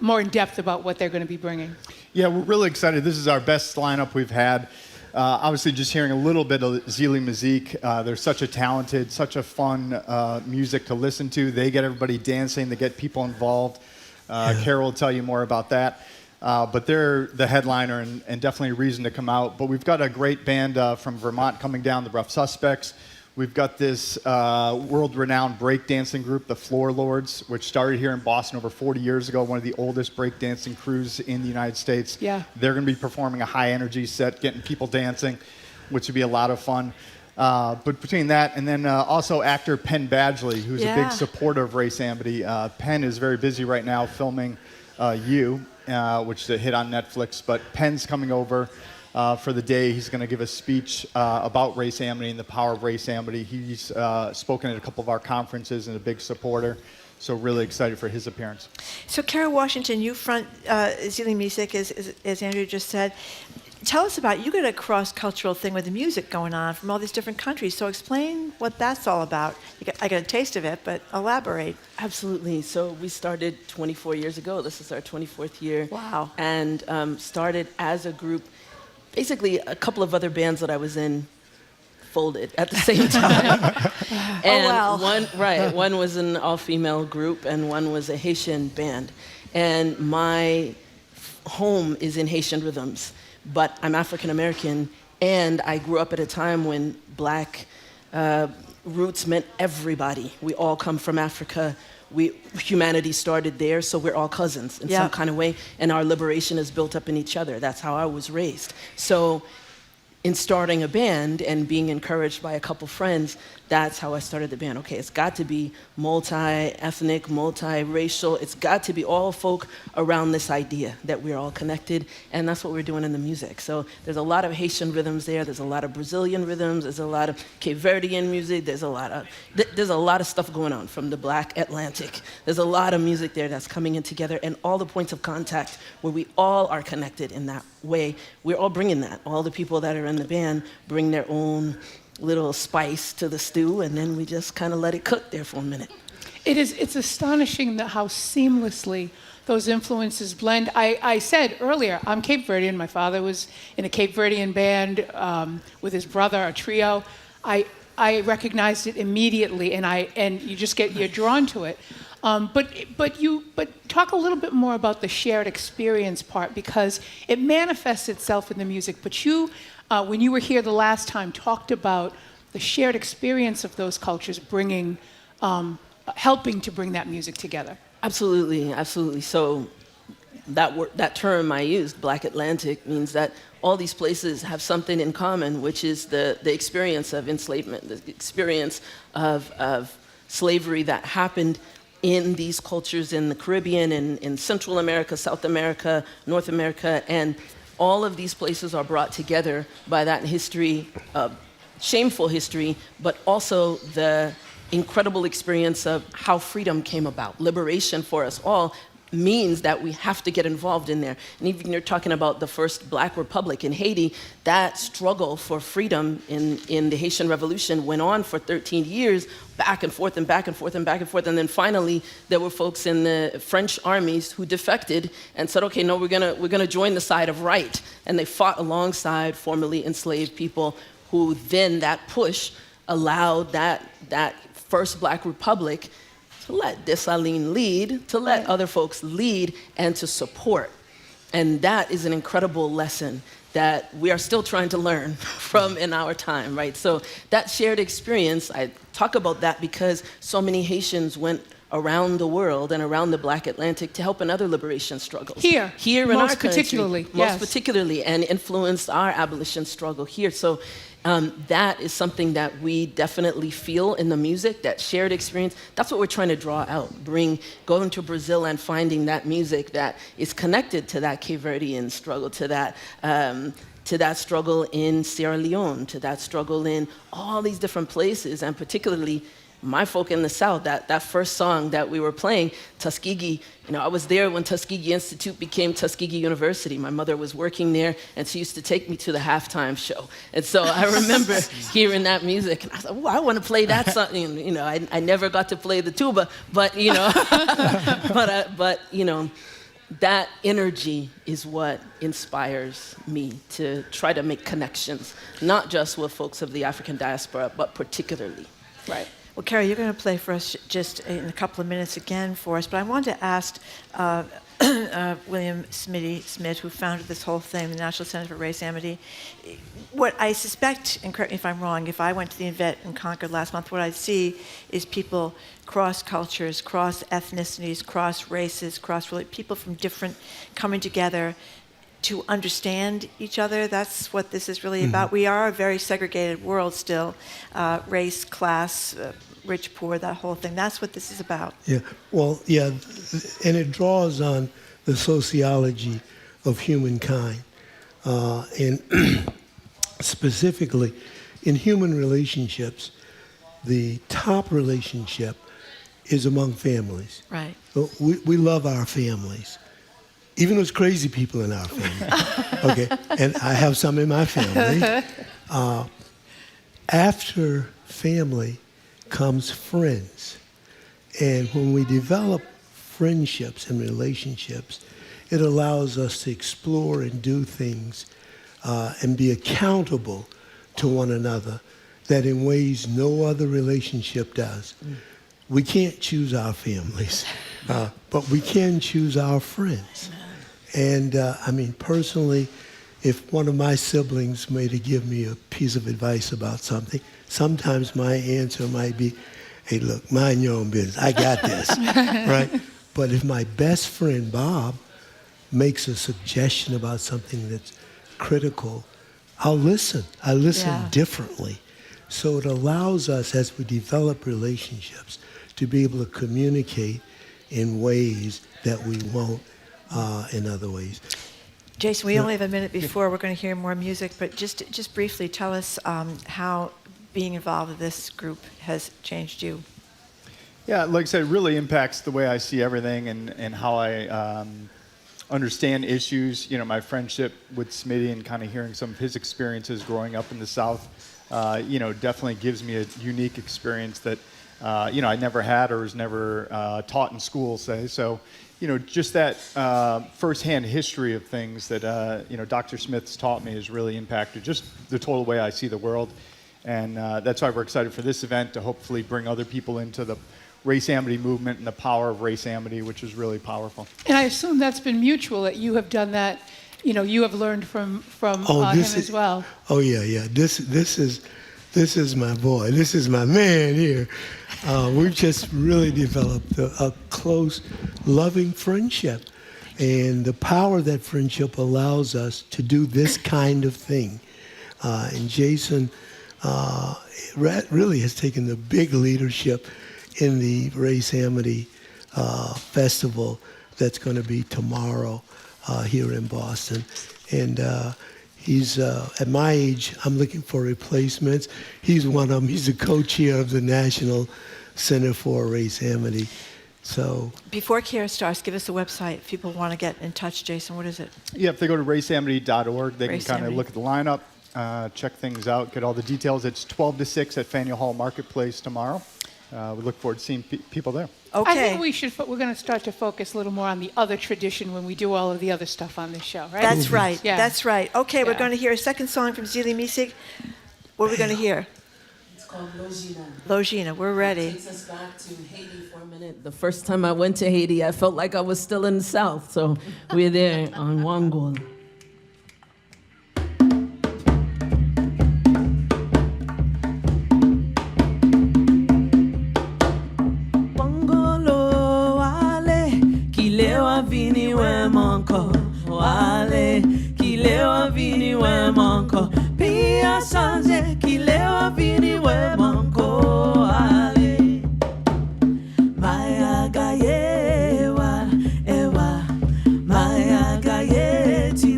more in depth about what they're going to be bringing. Yeah, we're really excited. This is our best lineup we've had. Obviously, just hearing a little bit of Zeli Mizeek. They're such a talented, such a fun music to listen to. They get everybody dancing. They get people involved. Carol will tell you more about that. But they're the headliner and definitely a reason to come out. But we've got a great band from Vermont coming down, the Rough Suspects. We've got this world-renowned breakdancing group, the Floor Lords, which started here in Boston over 40 years ago, one of the oldest breakdancing crews in the United States. Yeah. They're going to be performing a high-energy set, getting people dancing, which would be a lot of fun. But between that and then also actor Penn Badgley, who's a big supporter of Race Amity. Penn is very busy right now filming You, which is a hit on Netflix. But Penn's coming over for the day. He's going to give a speech about Race Amity and the power of Race Amity. He's spoken at a couple of our conferences and a big supporter. So really excited for his appearance. So Kara Washington, you front Zeli Mizeek, as Andrew just said. Tell us about, you got a cross-cultural thing with the music going on from all these different countries. So explain what that's all about. I got a taste of it, but elaborate. Absolutely. So we started 24 years ago. This is our 24th year. Wow. And started as a group. Basically, a couple of other bands that I was in folded at the same time. And one was an all-female group, and one was a Haitian band. And my home is in Haitian rhythms. But I'm African American, and I grew up at a time when black roots meant everybody. We all come from Africa. Humanity started there, so we're all cousins in some kind of way, and our liberation is built up in each other. That's how I was raised. So in starting a band and being encouraged by a couple friends, that's how I started the band. Okay, it's got to be multi-ethnic, multi-racial. It's got to be all folk around this idea that we're all connected, and that's what we're doing in the music. So there's a lot of Haitian rhythms there. There's a lot of Brazilian rhythms. There's a lot of Cape Verdean music. There's a lot of stuff going on from the Black Atlantic. There's a lot of music there that's coming in together, and all the points of contact where we all are connected in that way. We're all bringing that. All the people that are in the band bring their own little spice to the stew, and then we just kind of let it cook there for a minute. It's astonishing how seamlessly those influences blend. I said earlier, I'm Cape Verdean. My father was in a Cape Verdean band with his brother, a trio. I recognized it immediately, and you're drawn to it. But talk a little bit more about the shared experience part, because it manifests itself in the music. But you, when you were here the last time, talked about the shared experience of those cultures helping to bring that music together. Absolutely, absolutely. So that term I used, Black Atlantic, means that all these places have something in common, which is the experience of enslavement, the experience of slavery that happened in these cultures in the Caribbean, in Central America, South America, North America, and all of these places are brought together by that history, shameful history, but also the incredible experience of how freedom came about. Liberation for us all means that we have to get involved in there. And even you're talking about the first Black Republic in Haiti, that struggle for freedom in the Haitian Revolution went on for 13 years, back and forth and back and forth and back and forth. And then finally, there were folks in the French armies who defected and said, okay, no, we're gonna join the side of right. And they fought alongside formerly enslaved people, who then that push allowed that first Black Republic to let Dessalines lead, to let other folks lead, and to support. And that is an incredible lesson that we are still trying to learn from in our time, right? So that shared experience, I talk about that because so many Haitians went around the world and around the Black Atlantic to help in other liberation struggles. Here in our country, most particularly, and influenced our abolition struggle here. So that is something that we definitely feel in the music, that shared experience. That's what we're trying to draw out, going to Brazil and finding that music that is connected to that Cape Verdean struggle, to that struggle in Sierra Leone, to that struggle in all these different places, and particularly my folk in the South, that first song that we were playing, Tuskegee, I was there when Tuskegee Institute became Tuskegee University. My mother was working there, and she used to take me to the halftime show. And so I remember hearing that music, and I thought, I want to play that song. I never got to play the tuba, but, that energy is what inspires me to try to make connections, not just with folks of the African diaspora, but particularly. Right. Well, Carrie, you're going to play for us just in a couple of minutes again for us, but I wanted to ask William Smith, who founded this whole thing, the National Center for Race Amity, what I suspect, and correct me if I'm wrong, if I went to the event in Concord last month, what I'd see is people cross cultures, cross ethnicities, cross races, people from different coming together to understand each other. That's what this is really about. We are a very segregated world still, race, class, rich, poor, that whole thing. That's what this is about. Yeah, well, yeah, and it draws on the sociology of humankind. And specifically, in human relationships, the top relationship is among families. Right. We love our families. Even those crazy people in our family, okay? And I have some in my family. After family comes friends. And when we develop friendships and relationships, it allows us to explore and do things and be accountable to one another that in ways no other relationship does. We can't choose our families, but we can choose our friends. And personally, if one of my siblings were to give me a piece of advice about something, sometimes my answer might be, hey, look, mind your own business. I got this, right? But if my best friend, Bob, makes a suggestion about something that's critical, I'll listen. I listen differently So it allows us, as we develop relationships, to be able to communicate in ways that we won't in other ways. Jason, we only have a minute before we're going to hear more music, but just briefly tell us how being involved with this group has changed you. Yeah, like I said, it really impacts the way I see everything and how I understand issues. You know, my friendship with Smitty and kind of hearing some of his experiences growing up in the South, you know, definitely gives me a unique experience that, you know, I never had or was never taught in school, say. So, you know, just that firsthand history of things that, you know, Dr. Smith's taught me has really impacted just the total way I see the world. And that's why we're excited for this event, to hopefully bring other people into the Race Amity movement and the power of Race Amity, which is really powerful. And I assume that's been mutual, that you have done that, you know, you have learned from him as well. Oh, yeah. This is my boy. This is my man here. We've just really developed a close, loving friendship. And the power that friendship allows us to do this kind of thing. And Jason really has taken the big leadership in the Race Amity Festival that's going to be tomorrow here in Boston. And he's, at my age, I'm looking for replacements. He's one of them. He's the co-chair of the National Center for Race Amity. So before Care starts, give us a website if people want to get in touch. Jason, what is it? Yeah, if they go to raceamity.org, they can kind of look at the lineup, check things out, get all the details. It's 12 to 6 at Faneuil Hall Marketplace tomorrow. We look forward to seeing people there. Okay. I think we're going to start to focus a little more on the other tradition when we do all of the other stuff on this show, right? That's right. Yeah. That's right. Okay, we're going to hear a second song from Zeli Mizeek. What are we going to hear? It's called Logina. Logina, we're ready. It takes us back to Haiti for a minute. The first time I went to Haiti, I felt like I was still in the South. So we're there on Wangol. Vini we manko wale kilewa vini we manko pia chanje kilewa vini we manko wale maya gayewa ewa maya gayeti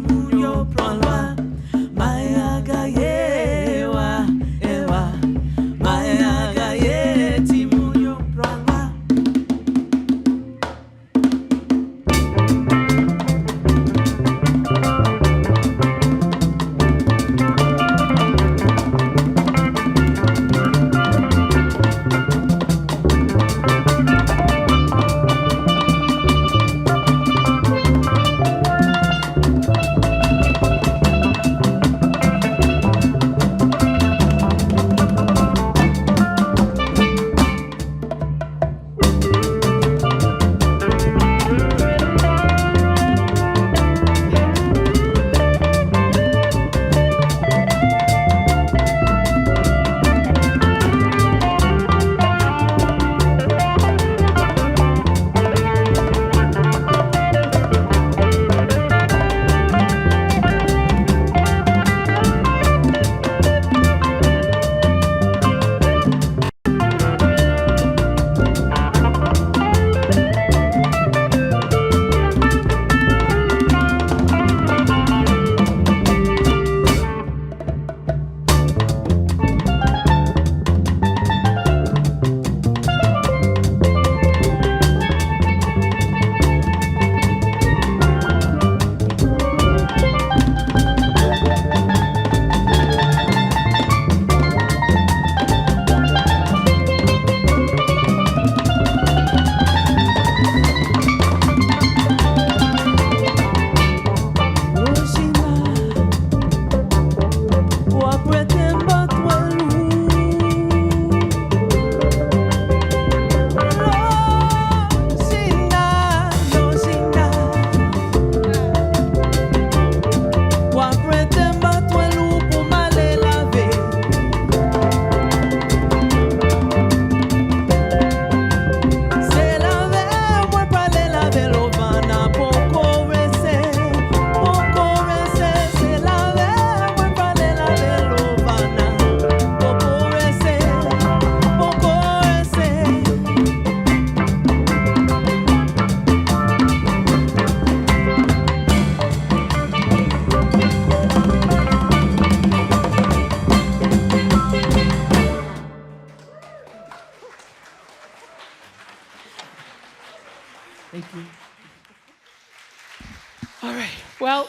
All right. Well,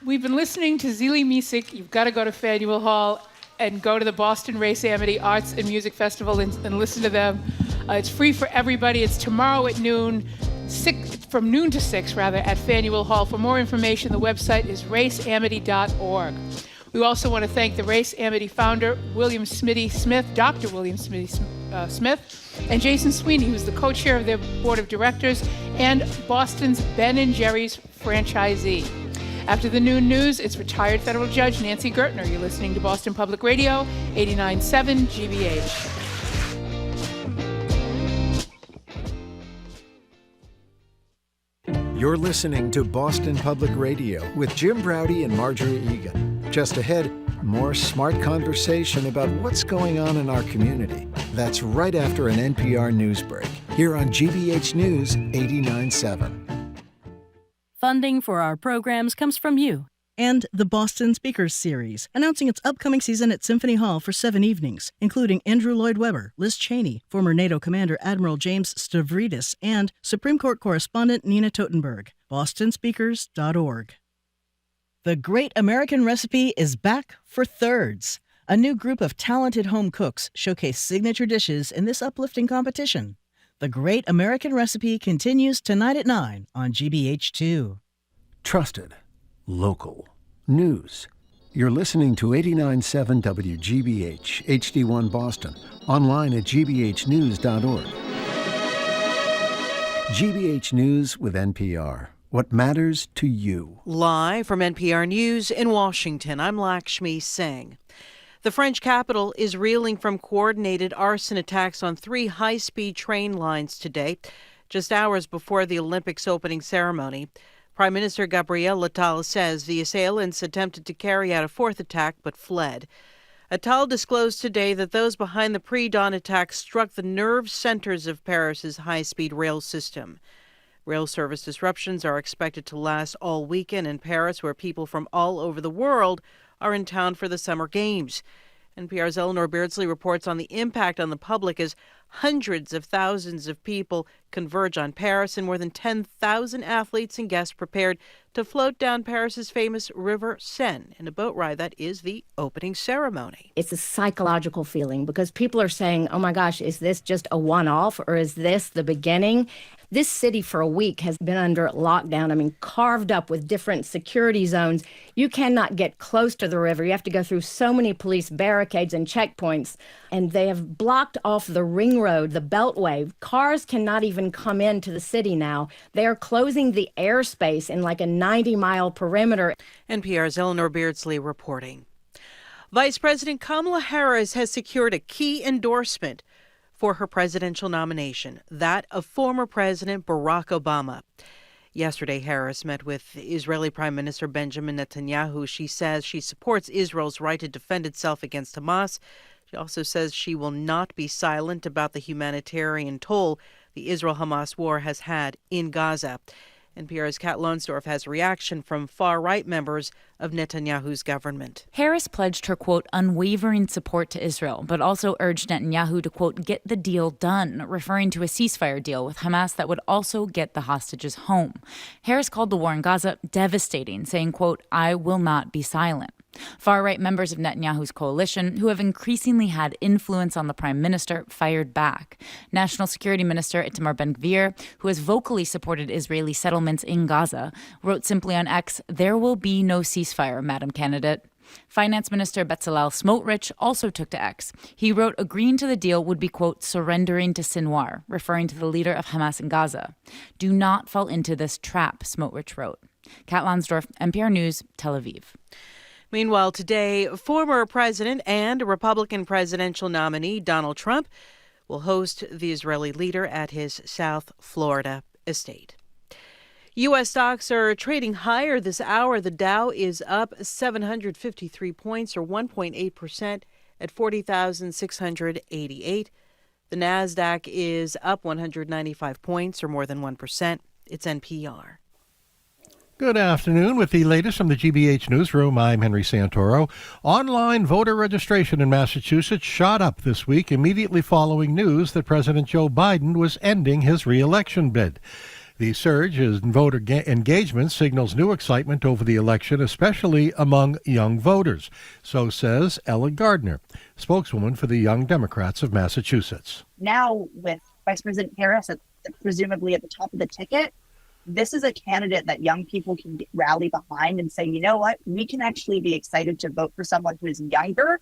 we've been listening to Zeli Mizeek. You've got to go to Faneuil Hall and go to the Boston Race Amity Arts and Music Festival and listen to them. It's free for everybody. It's tomorrow at noon, from noon to 6, at Faneuil Hall. For more information, the website is raceamity.org. We also want to thank the Race Amity founder, William Smitty Smith, Dr. William Smitty Smith, and Jason Sweeney, who's the co-chair of their board of directors and Boston's Ben & Jerry's franchisee. After the noon news, it's retired federal judge Nancy Gertner. You're listening to Boston Public Radio, 89.7 GBH. You're listening to Boston Public Radio with Jim Browdy and Marjorie Egan. Just ahead, more smart conversation about what's going on in our community. That's right after an NPR news break, here on GBH News 89.7. Funding for our programs comes from you. And the Boston Speakers Series, announcing its upcoming season at Symphony Hall for 7 evenings, including Andrew Lloyd Webber, Liz Cheney, former NATO Commander Admiral James Stavridis, and Supreme Court Correspondent Nina Totenberg. BostonSpeakers.org. The Great American Recipe is back for thirds. A new group of talented home cooks showcase signature dishes in this uplifting competition. The Great American Recipe continues tonight at 9 on GBH2. Trusted. Local. News. You're listening to 89.7 WGBH, HD1 Boston, online at gbhnews.org. GBH News with NPR. What matters to you. Live from NPR News in Washington, I'm Lakshmi Singh. The French capital is reeling from coordinated arson attacks on 3 high-speed train lines today, just hours before the Olympics opening ceremony. Prime Minister Gabriel Attal says the assailants attempted to carry out a 4th attack but fled. Attal disclosed today that those behind the pre-dawn attack struck the nerve centers of Paris's high-speed rail system. Rail service disruptions are expected to last all weekend in Paris, where people from all over the world are in town for the Summer Games. NPR's Eleanor Beardsley reports on the impact on the public as hundreds of thousands of people converge on Paris and more than 10,000 athletes and guests prepared to float down Paris's famous River Seine in a boat ride that is the opening ceremony. It's a psychological feeling because people are saying, oh my gosh, is this just a one-off or is this the beginning? This city for a week has been under lockdown. I mean, carved up with different security zones. You cannot get close to the river. You have to go through so many police barricades and checkpoints. And they have blocked off the ring road, the beltway. Cars cannot even come into the city now. They are closing the airspace in like a 90-mile perimeter. NPR's Eleanor Beardsley reporting. Vice President Kamala Harris has secured a key endorsement for her presidential nomination, that of former President Barack Obama. Yesterday, Harris met with Israeli Prime Minister Benjamin Netanyahu. She says she supports Israel's right to defend itself against Hamas. She also says she will not be silent about the humanitarian toll the Israel-Hamas war has had in Gaza. NPR's Kat Lonsdorf has a reaction from far-right members of Netanyahu's government. Harris pledged her, quote, unwavering support to Israel, but also urged Netanyahu to, quote, get the deal done, referring to a ceasefire deal with Hamas that would also get the hostages home. Harris called the war in Gaza devastating, saying, quote, I will not be silent. Far-right members of Netanyahu's coalition, who have increasingly had influence on the prime minister, fired back. National Security Minister Itamar Ben-Gvir, who has vocally supported Israeli settlements in Gaza, wrote simply on X, there will be no ceasefire, Madam Candidate. Finance Minister Bezalel Smotrich also took to X. He wrote agreeing to the deal would be, quote, surrendering to Sinwar, referring to the leader of Hamas in Gaza. Do not fall into this trap, Smotrich wrote. Kat Lonsdorf, NPR News, Tel Aviv. Meanwhile, today, former president and Republican presidential nominee Donald Trump will host the Israeli leader at his South Florida estate. U.S. stocks are trading higher this hour. The Dow is up 753 points, or 1.8%, at 40,688. The Nasdaq is up 195 points, or more than 1%. It's NPR. Good afternoon. With the latest from the GBH Newsroom, I'm Henry Santoro. Online voter registration in Massachusetts shot up this week immediately following news that President Joe Biden was ending his re-election bid. The surge in voter engagement signals new excitement over the election, especially among young voters. So says Ella Gardner, spokeswoman for the Young Democrats of Massachusetts. Now, with Vice President Harris presumably at the top of the ticket, this is a candidate that young people can rally behind and say, you know what, we can actually be excited to vote for someone who is younger.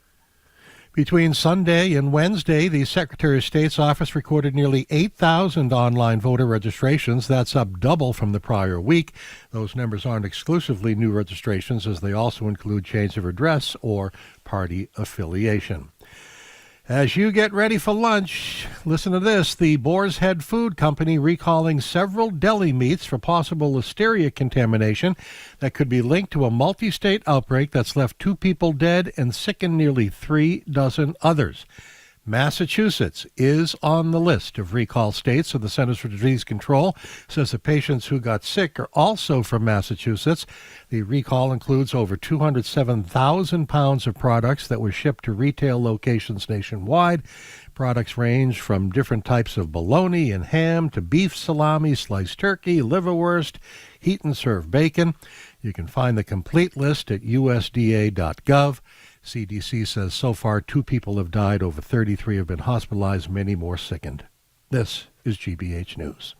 Between Sunday and Wednesday, the Secretary of State's office recorded nearly 8,000 online voter registrations. That's up double from the prior week. Those numbers aren't exclusively new registrations, as they also include change of address or party affiliation. As you get ready for lunch, listen to this. The Boar's Head Food Company recalling several deli meats for possible listeria contamination that could be linked to a multi-state outbreak that's left 2 people dead and sickened nearly 3 dozen others. Massachusetts is on the list of recall states, so the Centers for Disease Control says the patients who got sick are also from Massachusetts. The recall includes over 207,000 pounds of products that were shipped to retail locations nationwide. Products range from different types of bologna and ham to beef salami, sliced turkey, liverwurst, heat and serve bacon. You can find the complete list at usda.gov. CDC says so far 2 people have died, over 33 have been hospitalized, many more sickened. This is GBH News.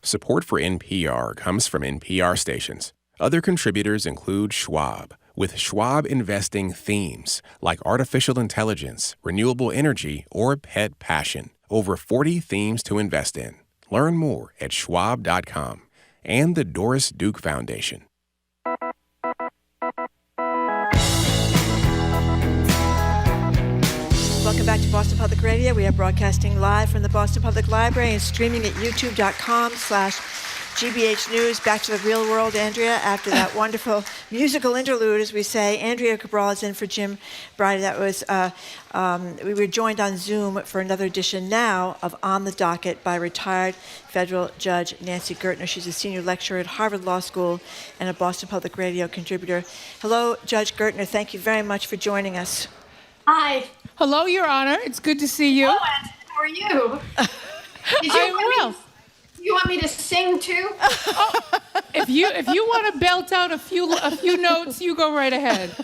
Support for NPR comes from NPR stations. Other contributors include Schwab, with Schwab investing themes like artificial intelligence, renewable energy, or pet passion. Over 40 themes to invest in. Learn more at schwab.com. And the Doris Duke Foundation. Welcome back to Boston Public Radio. We are broadcasting live from the Boston Public Library and streaming at youtube.com/GBH News. Back to the real world, Andrea, after that wonderful musical interlude, as we say. Andrea Cabral is in for Jim Brady. That was, we were joined on Zoom for another edition now of On the Docket by retired federal judge Nancy Gertner. She's a senior lecturer at Harvard Law School and a Boston Public Radio contributor. Hello, Judge Gertner. Thank you very much for joining us. Hi. Hello, Your Honor. It's good to see you. Oh, how are you? You want me to sing too? If you want to belt out a few notes, you go right ahead.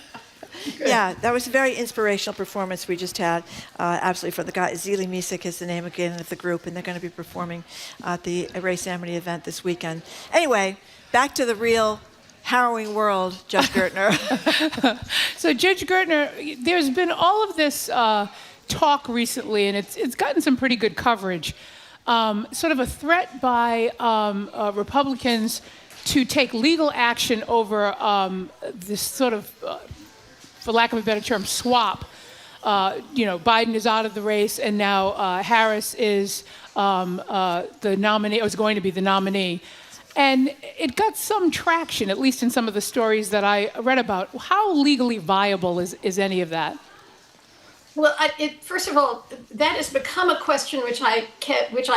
Yeah, that was a very inspirational performance we just had. Absolutely, for the guy. Zeli Mizeek is the name again of the group, and they're going to be performing at the Erase Amity event this weekend. Anyway, back to the real harrowing world, Judge Gertner. So, Judge Gertner, there's been all of this talk recently, and it's gotten some pretty good coverage. Sort of a threat by Republicans to take legal action over this sort of, for lack of a better term, swap. Biden is out of the race, and now Harris is the nominee, or is going to be the nominee. And it got some traction, at least in some of the stories that I read about. How legally viable is any of that? Well, first of all, that has become a question which I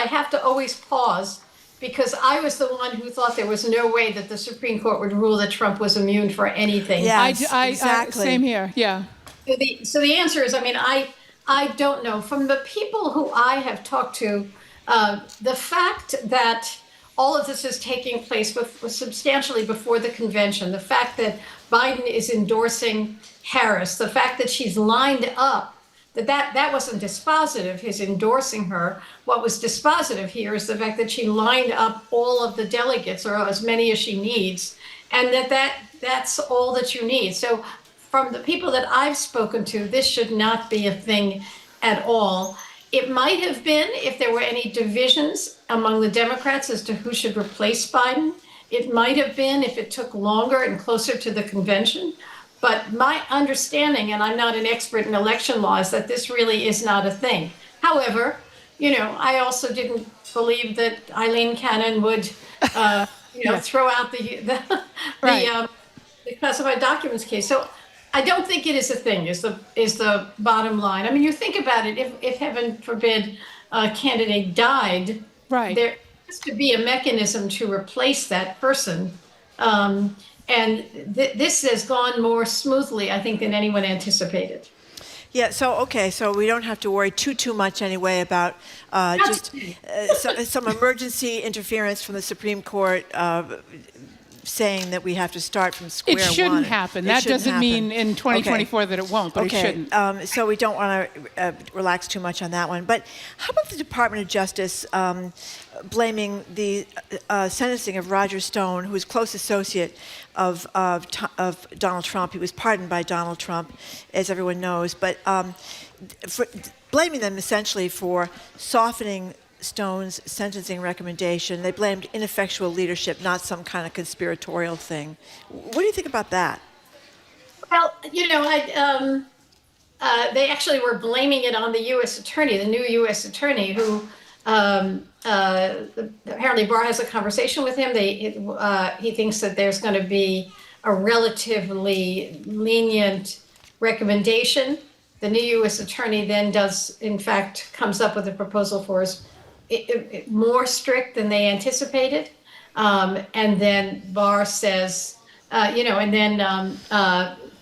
have to always pause, because I was the one who thought there was no way that the Supreme Court would rule that Trump was immune for anything. Yes, exactly. Same here, yeah. So the answer is, I don't know. From the people who I have talked to, the fact that all of this is taking place substantially before the convention, the fact that Biden is endorsing Harris, the fact that she's lined up, that wasn't dispositive, his endorsing her. What was dispositive here is the fact that she lined up all of the delegates, or as many as she needs, and that's all that you need. So from the people that I've spoken to, this should not be a thing at all. It might have been if there were any divisions among the Democrats as to who should replace Biden. It might have been if it took longer and closer to the convention. But my understanding, and I'm not an expert in election law, is that this really is not a thing. However, I also didn't believe that Eileen Cannon would, throw out the classified documents case. So I don't think it is a thing, is the bottom line. I mean, you think about it, if heaven forbid a candidate died, there has to be a mechanism to replace that person. And this has gone more smoothly, I think, than anyone anticipated. Yeah, so we don't have to worry too much anyway about some emergency interference from the Supreme Court saying that we have to start from square one. It shouldn't happen. That doesn't mean in 2024 that it won't, but it shouldn't. So we don't want to relax too much on that one. But how about the Department of Justice blaming the sentencing of Roger Stone, who was a close associate of Donald Trump? He was pardoned by Donald Trump, as everyone knows, but for blaming them essentially for softening Stone's sentencing recommendation. They blamed ineffectual leadership, not some kind of conspiratorial thing. What do you think about that? Well, they actually were blaming it on the U.S. attorney, the new U.S. attorney, who apparently Barr has a conversation with him. He thinks that there's going to be a relatively lenient recommendation. The new U.S. attorney then comes up with a proposal for us more strict than they anticipated. And then Barr says,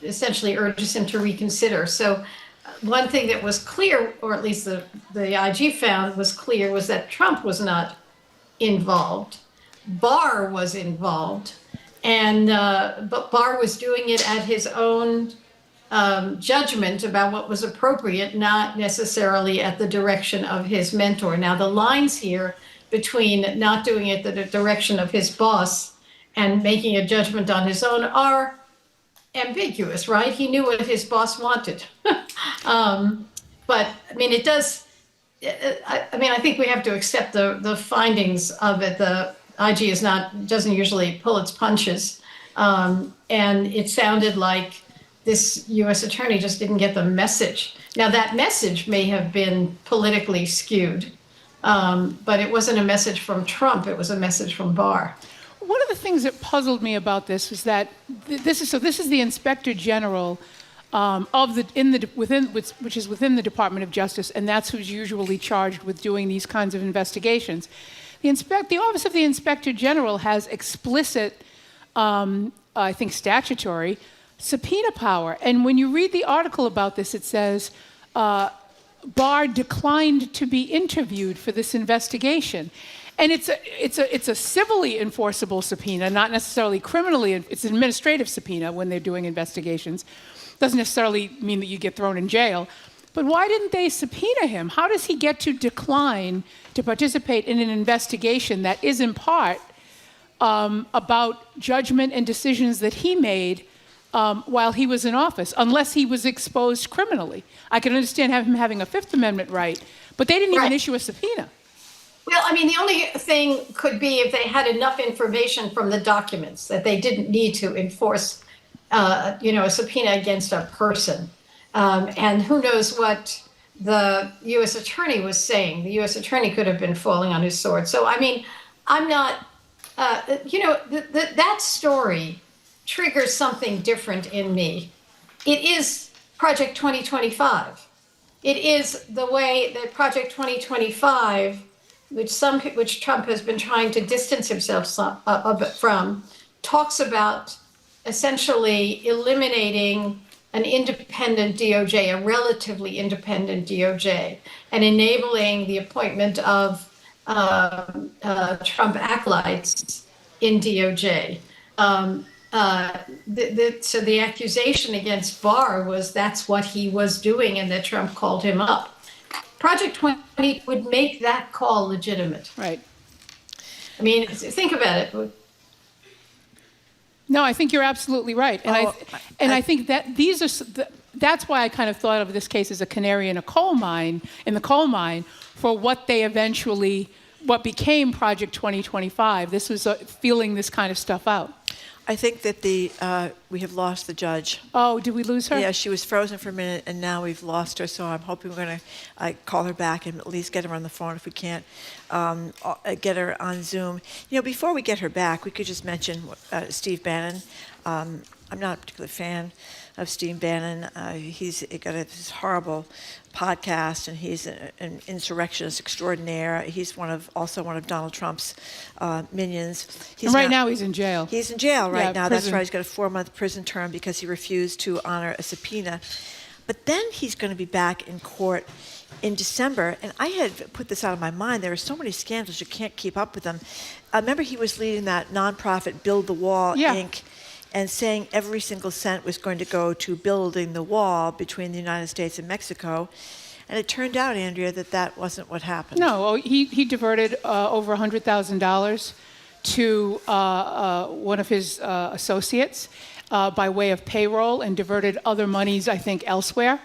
essentially urges him to reconsider. So one thing that was clear, or at least the IG found was clear, was that Trump was not involved. Barr was involved. And but Barr was doing it at his own judgment about what was appropriate, not necessarily at the direction of his mentor. Now, the lines here between not doing it at the direction of his boss and making a judgment on his own are ambiguous, right? He knew what his boss wanted. But, I mean, it does, I think we have to accept the findings of it. The IG doesn't usually pull its punches. And it sounded like this U.S. attorney just didn't get the message. Now, that message may have been politically skewed, but it wasn't a message from Trump. It was a message from Barr. One of the things that puzzled me about this was that this is the Inspector General which is within the Department of Justice, and that's who's usually charged with doing these kinds of investigations. The Office of the Inspector General has explicit, I think, statutory subpoena power. And when you read the article about this, it says Barr declined to be interviewed for this investigation. And it's a civilly enforceable subpoena, not necessarily criminally. It's an administrative subpoena when they're doing investigations. Doesn't necessarily mean that you get thrown in jail. But why didn't they subpoena him? How does he get to decline to participate in an investigation that is in part about judgment and decisions that he made while he was in office, unless he was exposed criminally? I can understand him having a Fifth Amendment right, but they didn't even issue a subpoena. Well, I mean, the only thing could be if they had enough information from the documents that they didn't need to enforce, a subpoena against a person. And who knows what the U.S. attorney was saying. The U.S. attorney could have been falling on his sword. So, I mean, I'm not, that story triggers something different in me. It is Project 2025. It is the way that Project 2025, which Trump has been trying to distance himself from, talks about essentially eliminating an independent DOJ, a relatively independent DOJ, and enabling the appointment of Trump acolytes in DOJ. So the accusation against Barr was that's what he was doing and that Trump called him up. Project 20 would make that call legitimate. Right. I mean, think about it. No, I think you're absolutely right. And I think that that's why I kind of thought of this case as a canary in the coal mine for what became Project 2025. This was feeling this kind of stuff out. I think that we have lost the judge. Oh, did we lose her? Yeah, she was frozen for a minute, and now we've lost her. So I'm hoping we're going to call her back and at least get her on the phone if we can't get her on Zoom. Before we get her back, we could just mention Steve Bannon. I'm not a particular fan of Steve Bannon. He's got this horrible podcast, and he's an insurrectionist extraordinaire. He's also one of Donald Trump's minions. Now he's in jail. He's in jail right now. Prison. That's right. He's got a 4-month prison term because he refused to honor a subpoena. But then he's going to be back in court in December, and I had put this out of my mind. There are so many scandals, you can't keep up with them. I remember he was leading that nonprofit Build the Wall, Inc., and saying every single cent was going to go to building the wall between the United States and Mexico. And it turned out, Andrea, that wasn't what happened. No, he diverted over $100,000 to one of his associates by way of payroll, and diverted other monies, I think, elsewhere.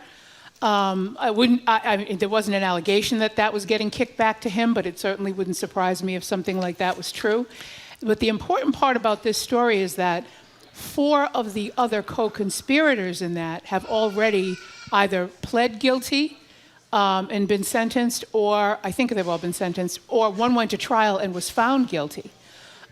I mean, there wasn't an allegation that was getting kicked back to him, but it certainly wouldn't surprise me if something like that was true. But the important part about this story is that 4 of the other co-conspirators in that have already either pled guilty and been sentenced, or I think they've all been sentenced, or one went to trial and was found guilty.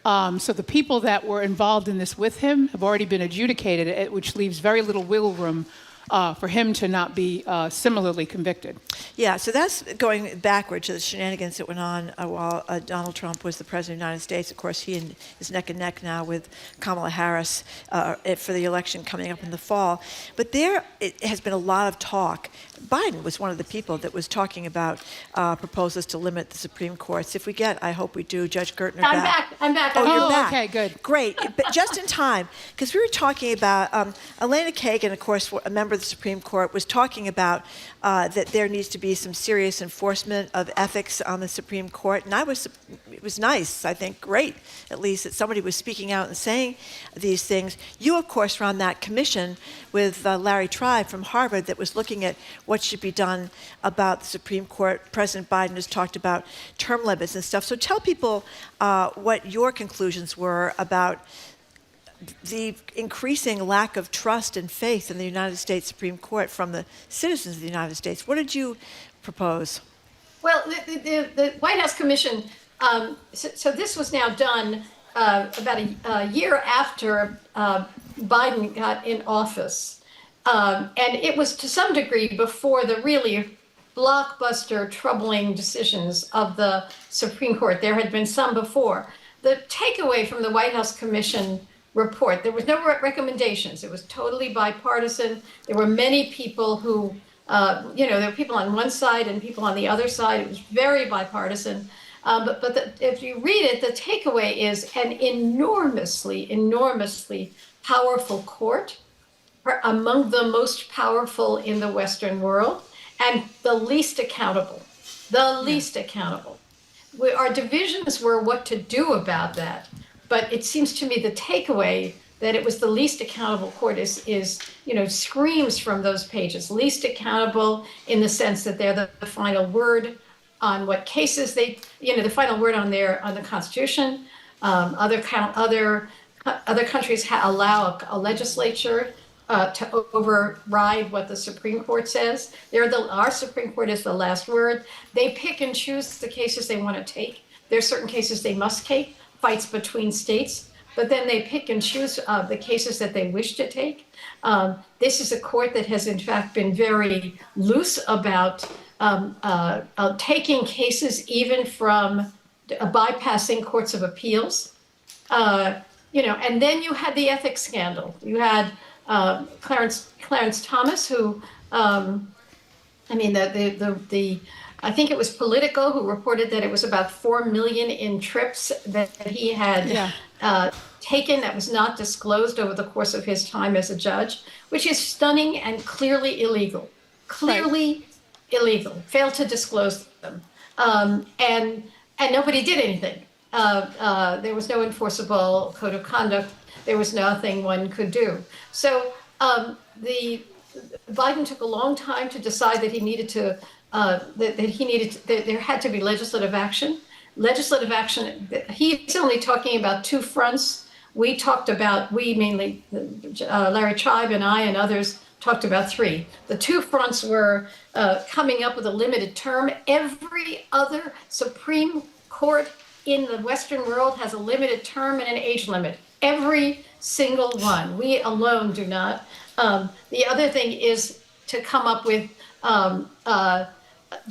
So the people that were involved in this with him have already been adjudicated, which leaves very little wiggle room for him to not be similarly convicted. Yeah, so that's going backward to the shenanigans that went on while Donald Trump was the president of the United States. Of course, he is neck and neck now with Kamala Harris for the election coming up in the fall. But there it has been a lot of talk. Biden was one of the people that was talking about proposals to limit the Supreme Courts. If we get, I hope we do, Judge Gertner back. I'm back. Oh, you're back. Okay, good. Great. But just in time, because we were talking about, Elena Kagan, of course, a member of the Supreme Court, was talking about that there needs to be some serious enforcement of ethics on the Supreme Court. And it was nice, I think, great, at least, that somebody was speaking out and saying these things. You, of course, were on that commission with Larry Tribe from Harvard that was looking at what should be done about the Supreme Court. President Biden has talked about term limits and stuff. So tell people what your conclusions were about the increasing lack of trust and faith in the United States Supreme Court from the citizens of the United States. What did you propose? Well, the White House Commission, so this was now done about a year after Biden got in office. And it was to some degree before the really blockbuster, troubling decisions of the Supreme Court. There had been some before. The takeaway from the White House Commission report, there was no recommendations. It was totally bipartisan. There were many people who, there were people on one side and people on the other side. It was very bipartisan. If you read it, the takeaway is an enormously, enormously powerful court, among the most powerful in the Western world, and the least accountable. Our divisions were what to do about that. But it seems to me the takeaway that it was the least accountable court is screams from those pages. Least accountable in the sense that they're the final word on what cases the final word on the Constitution. Other countries allow a legislature to override what the Supreme Court says. Our Supreme Court is the last word. They pick and choose the cases they want to take. There are certain cases they must take. Fights between states, but then they pick and choose the cases that they wish to take. This is a court that has, in fact, been very loose about taking cases even from bypassing courts of appeals. And then you had the ethics scandal. You had Clarence Thomas, who, I think it was Politico who reported that it was about 4 million in trips that he had taken that was not disclosed over the course of his time as a judge, which is stunning and clearly illegal. Illegal. Failed to disclose them. And nobody did anything. There was no enforceable code of conduct. There was nothing one could do. So Biden took a long time to decide that he needed to there had to be legislative action. He's only talking about 2 fronts. We mainly, Larry Tribe and I and others talked about 3. The 2 fronts were coming up with a limited term. Every other Supreme Court in the Western world has a limited term and an age limit. Every single one. We alone do not. The other thing is to come up with an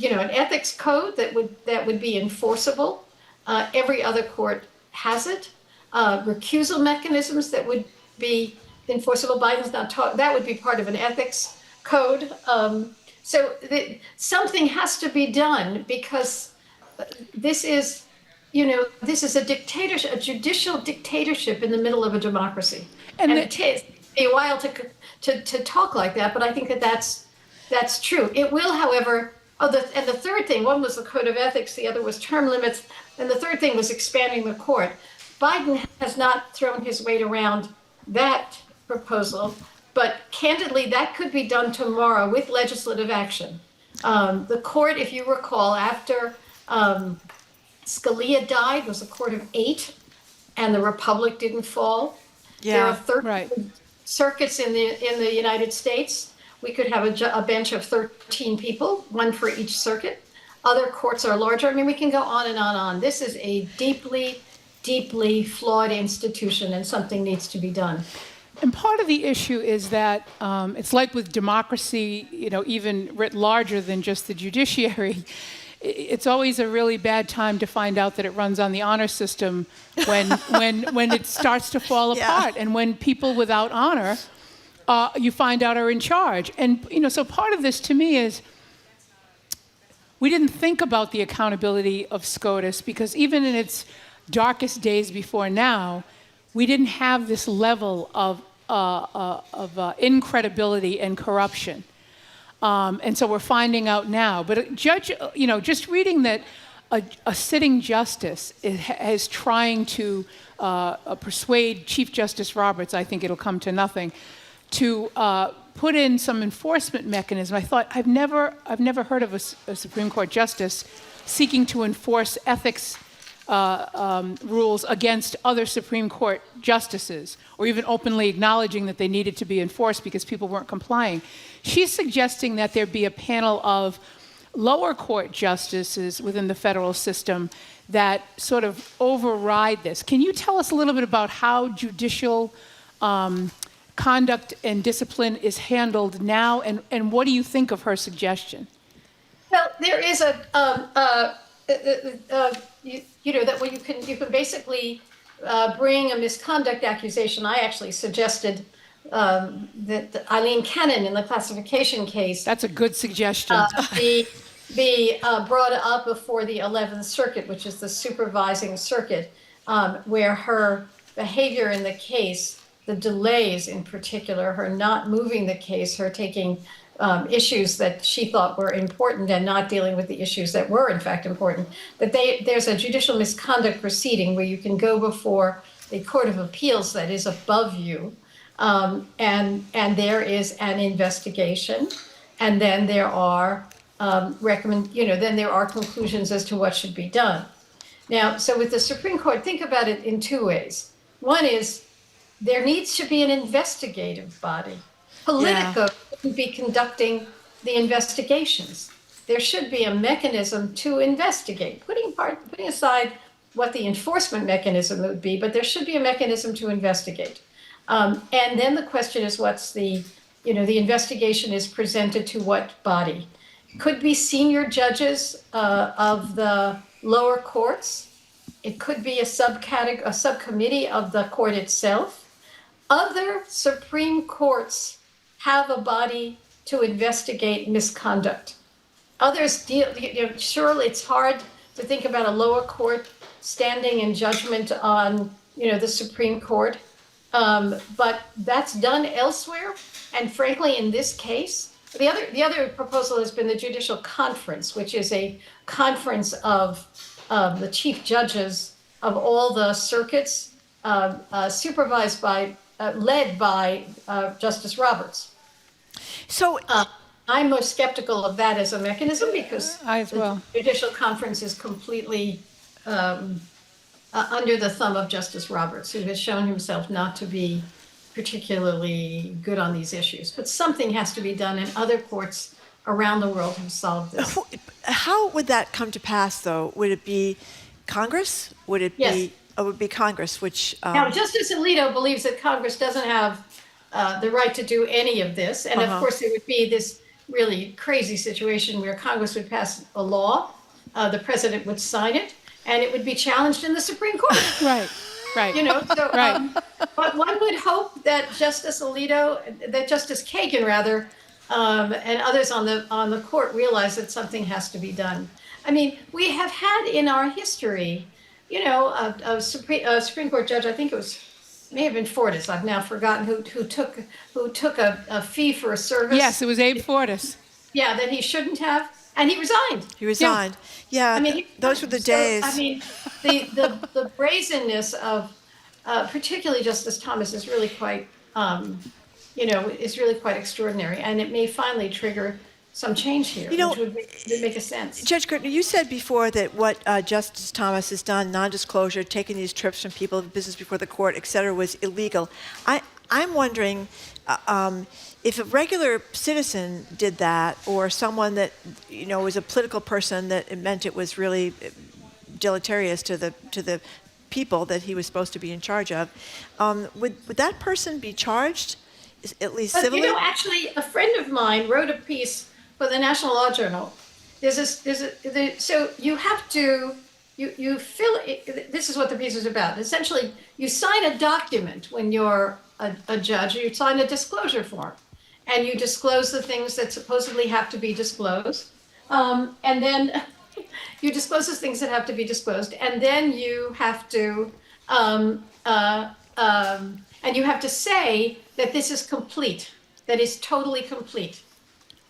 ethics code that would be enforceable. Every other court has it. Recusal mechanisms that would be enforceable. Biden's not talking. That would be part of an ethics code. Something has to be done because this is a dictatorship, a judicial dictatorship in the middle of a democracy. And it takes a while to talk like that, but I think that's true. It will, however, and the third thing, one was the code of ethics, the other was term limits, and the third thing was expanding the court. Biden has not thrown his weight around that proposal, but candidly, that could be done tomorrow with legislative action. The court, if you recall, after Scalia died, was a court of 8, and the republic didn't fall. There are 13 circuits in the United States. We could have a bench of 13 people, one for each circuit. Other courts are larger. I mean, we can go on and on and on. This is a deeply, deeply flawed institution, and something needs to be done. And part of the issue is that it's like with democracy, even writ larger than just the judiciary. It's always a really bad time to find out that it runs on the honor system when it starts to fall apart, and when people without honor, you find out, are in charge. And so part of this to me is we didn't think about the accountability of SCOTUS, because even in its darkest days before now, we didn't have this level of incredibility and corruption. And so we're finding out now. But just reading that a sitting justice is trying to persuade Chief Justice Roberts, I think it'll come to nothing, to put in some enforcement mechanism. I thought, I've never heard of a Supreme Court justice seeking to enforce ethics rules against other Supreme Court justices, or even openly acknowledging that they needed to be enforced because people weren't complying. She's suggesting that there be a panel of lower court justices within the federal system that sort of override this. Can you tell us a little bit about how judicial conduct and discipline is handled now, and what do you think of her suggestion? Well, there is that way you can basically bring a misconduct accusation. I actually suggested that Eileen Kennan in the classification case. That's a good suggestion. Be brought up before the 11th Circuit, which is the supervising circuit, where her behavior in the case, the delays in particular, her not moving the case, her taking issues that she thought were important and not dealing with the issues that were in fact important, that there's a judicial misconduct proceeding where you can go before the Court of Appeals that is above you, and there is an investigation, and then there are then there are conclusions as to what should be done. Now, so with the Supreme Court, think about it in two ways. One is there needs to be an investigative body. Politico shouldn't be conducting the investigations. There should be a mechanism to investigate, putting aside what the enforcement mechanism would be, but there should be a mechanism to investigate. And then the question is, what's the investigation is presented to what body? It could be senior judges of the lower courts. It could be a subcommittee of the court itself. Other Supreme Courts have a body to investigate misconduct. Others deal, surely it's hard to think about a lower court standing in judgment on, the Supreme Court, but that's done elsewhere. And frankly, in this case, the other proposal has been the Judicial Conference, which is a conference of the chief judges of all the circuits, led by Justice Roberts. So I'm most skeptical of that as a mechanism because the Judicial Conference is completely under the thumb of Justice Roberts, who has shown himself not to be particularly good on these issues. But something has to be done, and other courts around the world have solved this. How would that come to pass, though? Would it be Congress? Would it be? It would be Congress, which... Now, Justice Alito believes that Congress doesn't have the right to do any of this. And of course, there would be this really crazy situation where Congress would pass a law, the president would sign it, and it would be challenged in the Supreme Court. Right. But one would hope that Justice Kagan, and others on the court realize that something has to be done. I mean, we have had in our history, you know, a Supreme Court judge, I think it was, may have been Fortas, I've now forgotten, who took a fee for a service. Yes, it was Abe Fortas. Yeah, that he shouldn't have, and he resigned. He resigned. Yeah, I mean, those were the days. I mean, the brazenness of particularly Justice Thomas is really quite, is really quite extraordinary, and it may finally trigger some change here, which would make a sense. Judge Gertner, you said before that what Justice Thomas has done, non-disclosure, taking these trips from people, business before the court, et cetera, was illegal. I'm wondering if a regular citizen did that, or someone that, was a political person, that it meant it was really deleterious to the people that he was supposed to be in charge of, would that person be charged, at least civilly? Actually, a friend of mine wrote a piece for the National Law Journal. So you have to, you fill it, this is what the piece is about. Essentially, you sign a document when you're a judge, you sign a disclosure form, and you disclose the things that supposedly have to be disclosed. And then you disclose the things that have to be disclosed, and then you have to, and you have to say that this is complete, that is totally complete.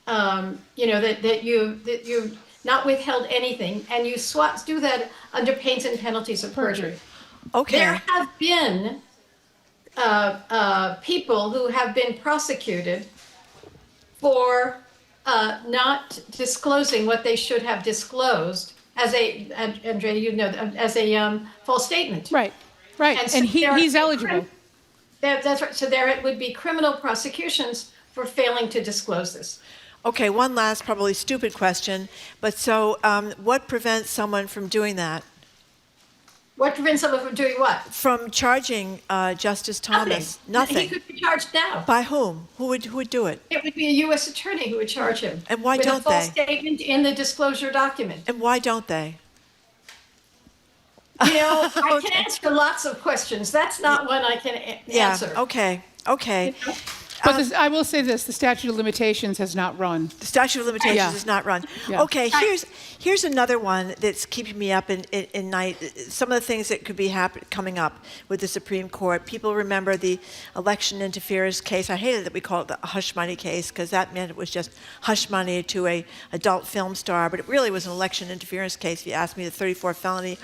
That you not withheld anything, and you do that under pains and penalties of perjury. Okay. There have been people who have been prosecuted for not disclosing what they should have disclosed as as a false statement. Right. And so he's eligible. That's right. So there would be criminal prosecutions for failing to disclose this. Okay, one last probably stupid question, but so what prevents someone from doing that? What prevents someone from doing what? From charging Justice Thomas? Nothing. He could be charged now. By whom? Who would do it? It would be a U.S. attorney who would charge him. And why don't they? With a false statement in the disclosure document. And why don't they? I can answer lots of questions. That's not one I can answer. Okay. But I will say this: the statute of limitations has not run. The statute of limitations has not run. Yeah. Okay, here's another one that's keeping me up in night. Some of the things that could be coming up with the Supreme Court. People remember the election interference case. I hated that we call it the hush money case, because that meant it was just hush money to a adult film star, but it really was an election interference case, if you ask me, the 34 felony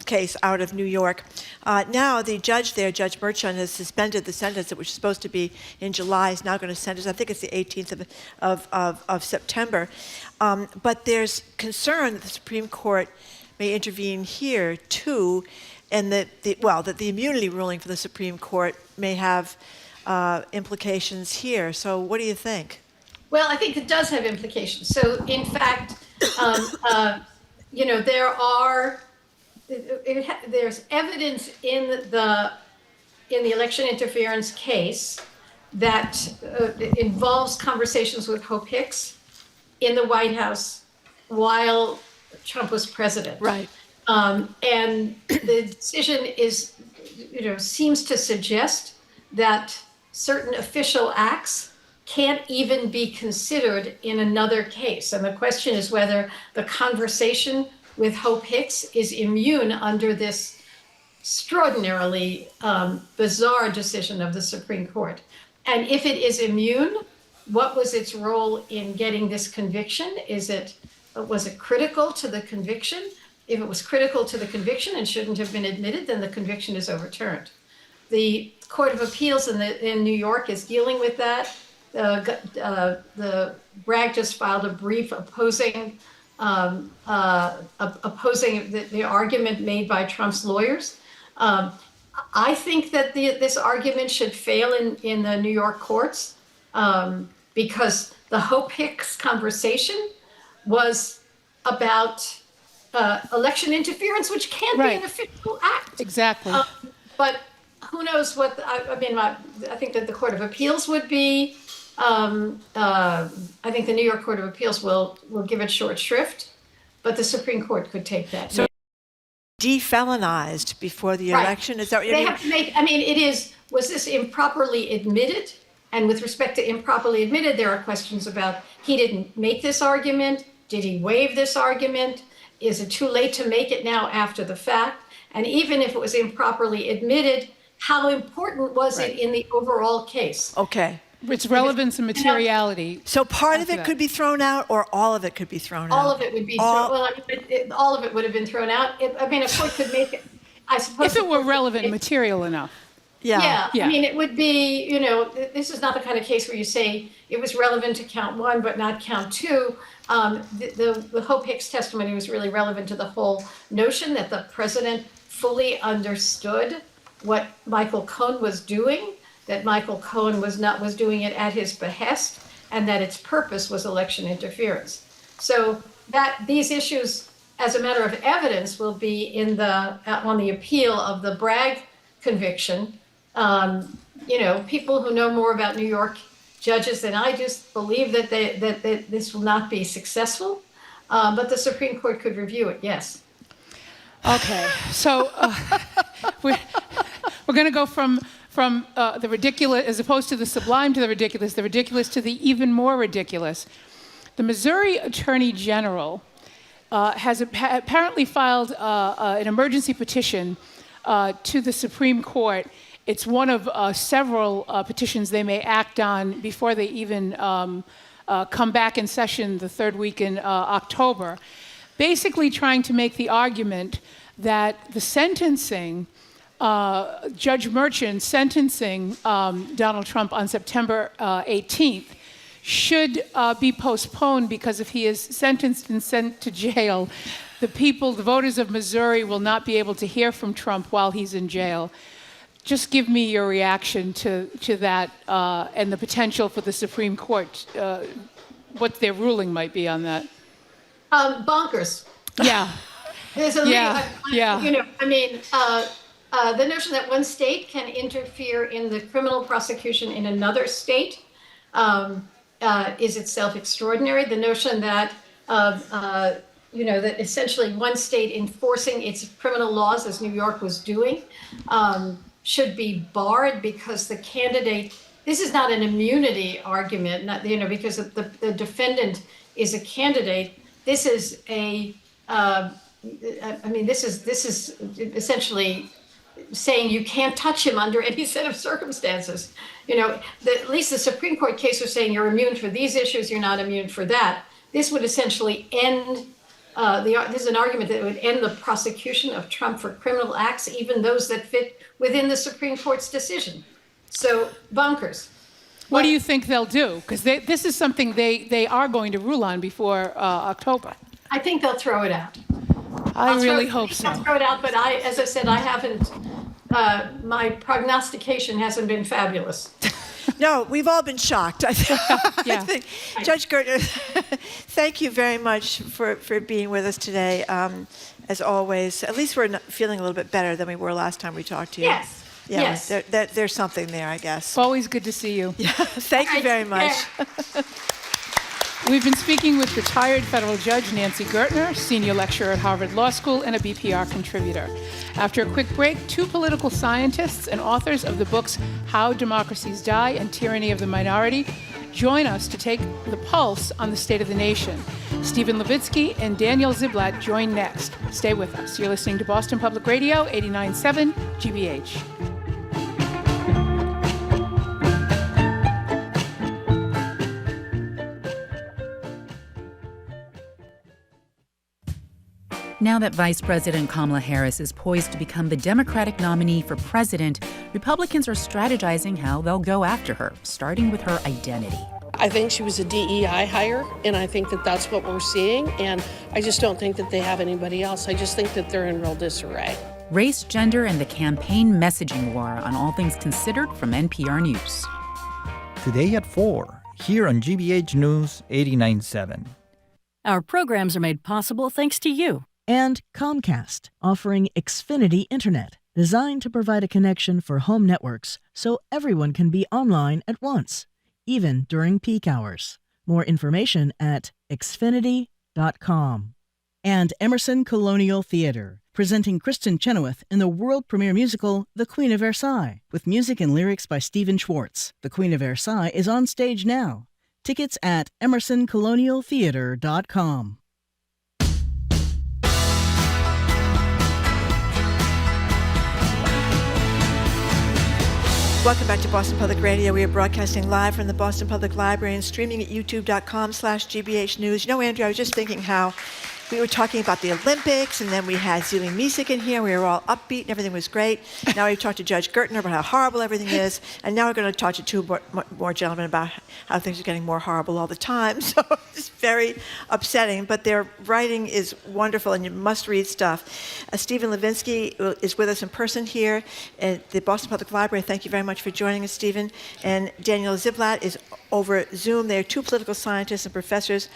case out of New York. Now the judge there, Judge Merchant, has suspended the sentence that was supposed to be in July. He's now going to sentence, I think it's the 18th of September. But there's concern that the Supreme Court may intervene here too, and that the immunity ruling for the Supreme Court may have implications here. So what do you think? Well, I think it does have implications. So in fact, there's evidence in the election interference case that involves conversations with Hope Hicks in the White House while Trump was president. Right. And the decision seems to suggest that certain official acts can't even be considered in another case. And the question is whether the conversation with Hope Hicks is immune under this extraordinarily bizarre decision of the Supreme Court. And if it is immune, what was its role in getting this conviction? Was it critical to the conviction? If it was critical to the conviction and shouldn't have been admitted, then the conviction is overturned. The Court of Appeals in New York is dealing with that. The Bragg just filed a brief opposing the argument made by Trump's lawyers. I think that this argument should fail in the New York courts because the Hope Hicks conversation was about election interference, which can't be an official act. Exactly. But who knows what? I think that the Court of Appeals would be. I think the New York Court of Appeals will give it short shrift, but the Supreme Court could take that. So defelonized before the election? Is that what you mean? Have to make, was this improperly admitted And with respect to improperly admitted, there are questions about he didn't make this argument. Did he waive this argument? Is it too late to make it now after the fact? And even if it was improperly admitted, how important was it in the overall case? Okay. Its relevance and materiality. So part of it could be thrown out, or all of it could be thrown out? All of it would be thrown. Well, I mean, all of it would have been thrown out. I mean, a court could make it. I suppose If it were relevant material enough. Yeah. I mean, it would be. You know, this is not the kind of case where you say it was relevant to count one, but not count two. The Hope Hicks testimony was really relevant to the whole notion that the president fully understood what Michael Cohen was doing, that Michael Cohen was doing it at his behest, and that its purpose was election interference. So that these issues, as a matter of evidence, will be on the appeal of the Bragg conviction. You know, people who know more about New York judges than I just believe that this will not be successful, but the Supreme Court could review it. Yes. Okay, so we're going to go from the ridiculous, as opposed to the sublime to the ridiculous to the even more ridiculous. The Missouri Attorney General has apparently filed an emergency petition to the Supreme Court. It's one of several petitions they may act on before they even come back in session the third week in October, basically trying to make the argument that the sentencing, Judge Merchant sentencing Donald Trump on September 18th should be postponed, because if he is sentenced and sent to jail, the voters of Missouri will not be able to hear from Trump while he's in jail. Just give me your reaction to that and the potential for the Supreme Court, what their ruling might be on that. Bonkers. Yeah. There's a you know, I mean, the notion that one state can interfere in the criminal prosecution in another state is itself extraordinary. The notion that you know, that essentially one state enforcing its criminal laws, as New York was doing, should be barred because the candidate. This is not an immunity argument, not, you know, because the defendant is a candidate. This is a. I mean, this is essentially saying you can't touch him under any set of circumstances. You know, at least the Supreme Court case was saying you're immune for these issues, you're not immune for that. This would essentially end. This is an argument that would end the prosecution of Trump for criminal acts, even those that fit within the Supreme Court's decision. So bonkers. What do you think they'll do? Because this is something they are going to rule on before October. I think they'll throw it out. I really hope so. I'll throw it out, but as I said, I haven't. My prognostication hasn't been fabulous. No, we've all been shocked. I think. Judge Gertner, thank you very much for being with us today. As always, at least we're feeling a little bit better than we were last time we talked to you. Yes. Yeah, yes. There's something there, I guess. Always good to see you. Yeah. Thank you very much. We've been speaking with retired federal judge Nancy Gertner, senior lecturer at Harvard Law School and a BPR contributor. After a quick break, two political scientists and authors of the books How Democracies Die and Tyranny of the Minority join us to take the pulse on the state of the nation. Stephen Levitsky and Daniel Ziblatt join next. Stay with us. You're listening to Boston Public Radio, 89.7 GBH. Now that Vice President Kamala Harris is poised to become the Democratic nominee for president, Republicans are strategizing how they'll go after her, starting with her identity. I think she was a DEI hire, and I think that that's what we're seeing, and I just don't think that they have anybody else. I just think that they're in real disarray. Race, gender, and the campaign messaging war on All Things Considered from NPR News. Today at 4, here on GBH News 89.7. Our programs are made possible thanks to you. And Comcast, offering Xfinity Internet, designed to provide a connection for home networks so everyone can be online at once, even during peak hours. More information at xfinity.com. and Emerson Colonial Theater, presenting Kristen Chenoweth in the world premiere musical The Queen of Versailles, with music and lyrics by Stephen Schwartz. The Queen of Versailles is on stage now. Tickets at emersoncolonialtheater.com. Welcome back to Boston Public Radio. We are broadcasting live from the Boston Public Library and streaming at youtube.com/GBH News. You know, Andrew, I was just thinking how we were talking about the Olympics, and then we had Zeli Mizeek in here. We were all upbeat, and everything was great. Now we've talked to Judge Gertner about how horrible everything is, and now we're going to talk to two more gentlemen about how things are getting more horrible all the time. So it's very upsetting, but their writing is wonderful, and you must read stuff. Stephen Levinsky is with us in person here at the Boston Public Library. Thank you very much for joining us, Stephen. And Daniel Ziblatt is over Zoom. They are two political scientists and professors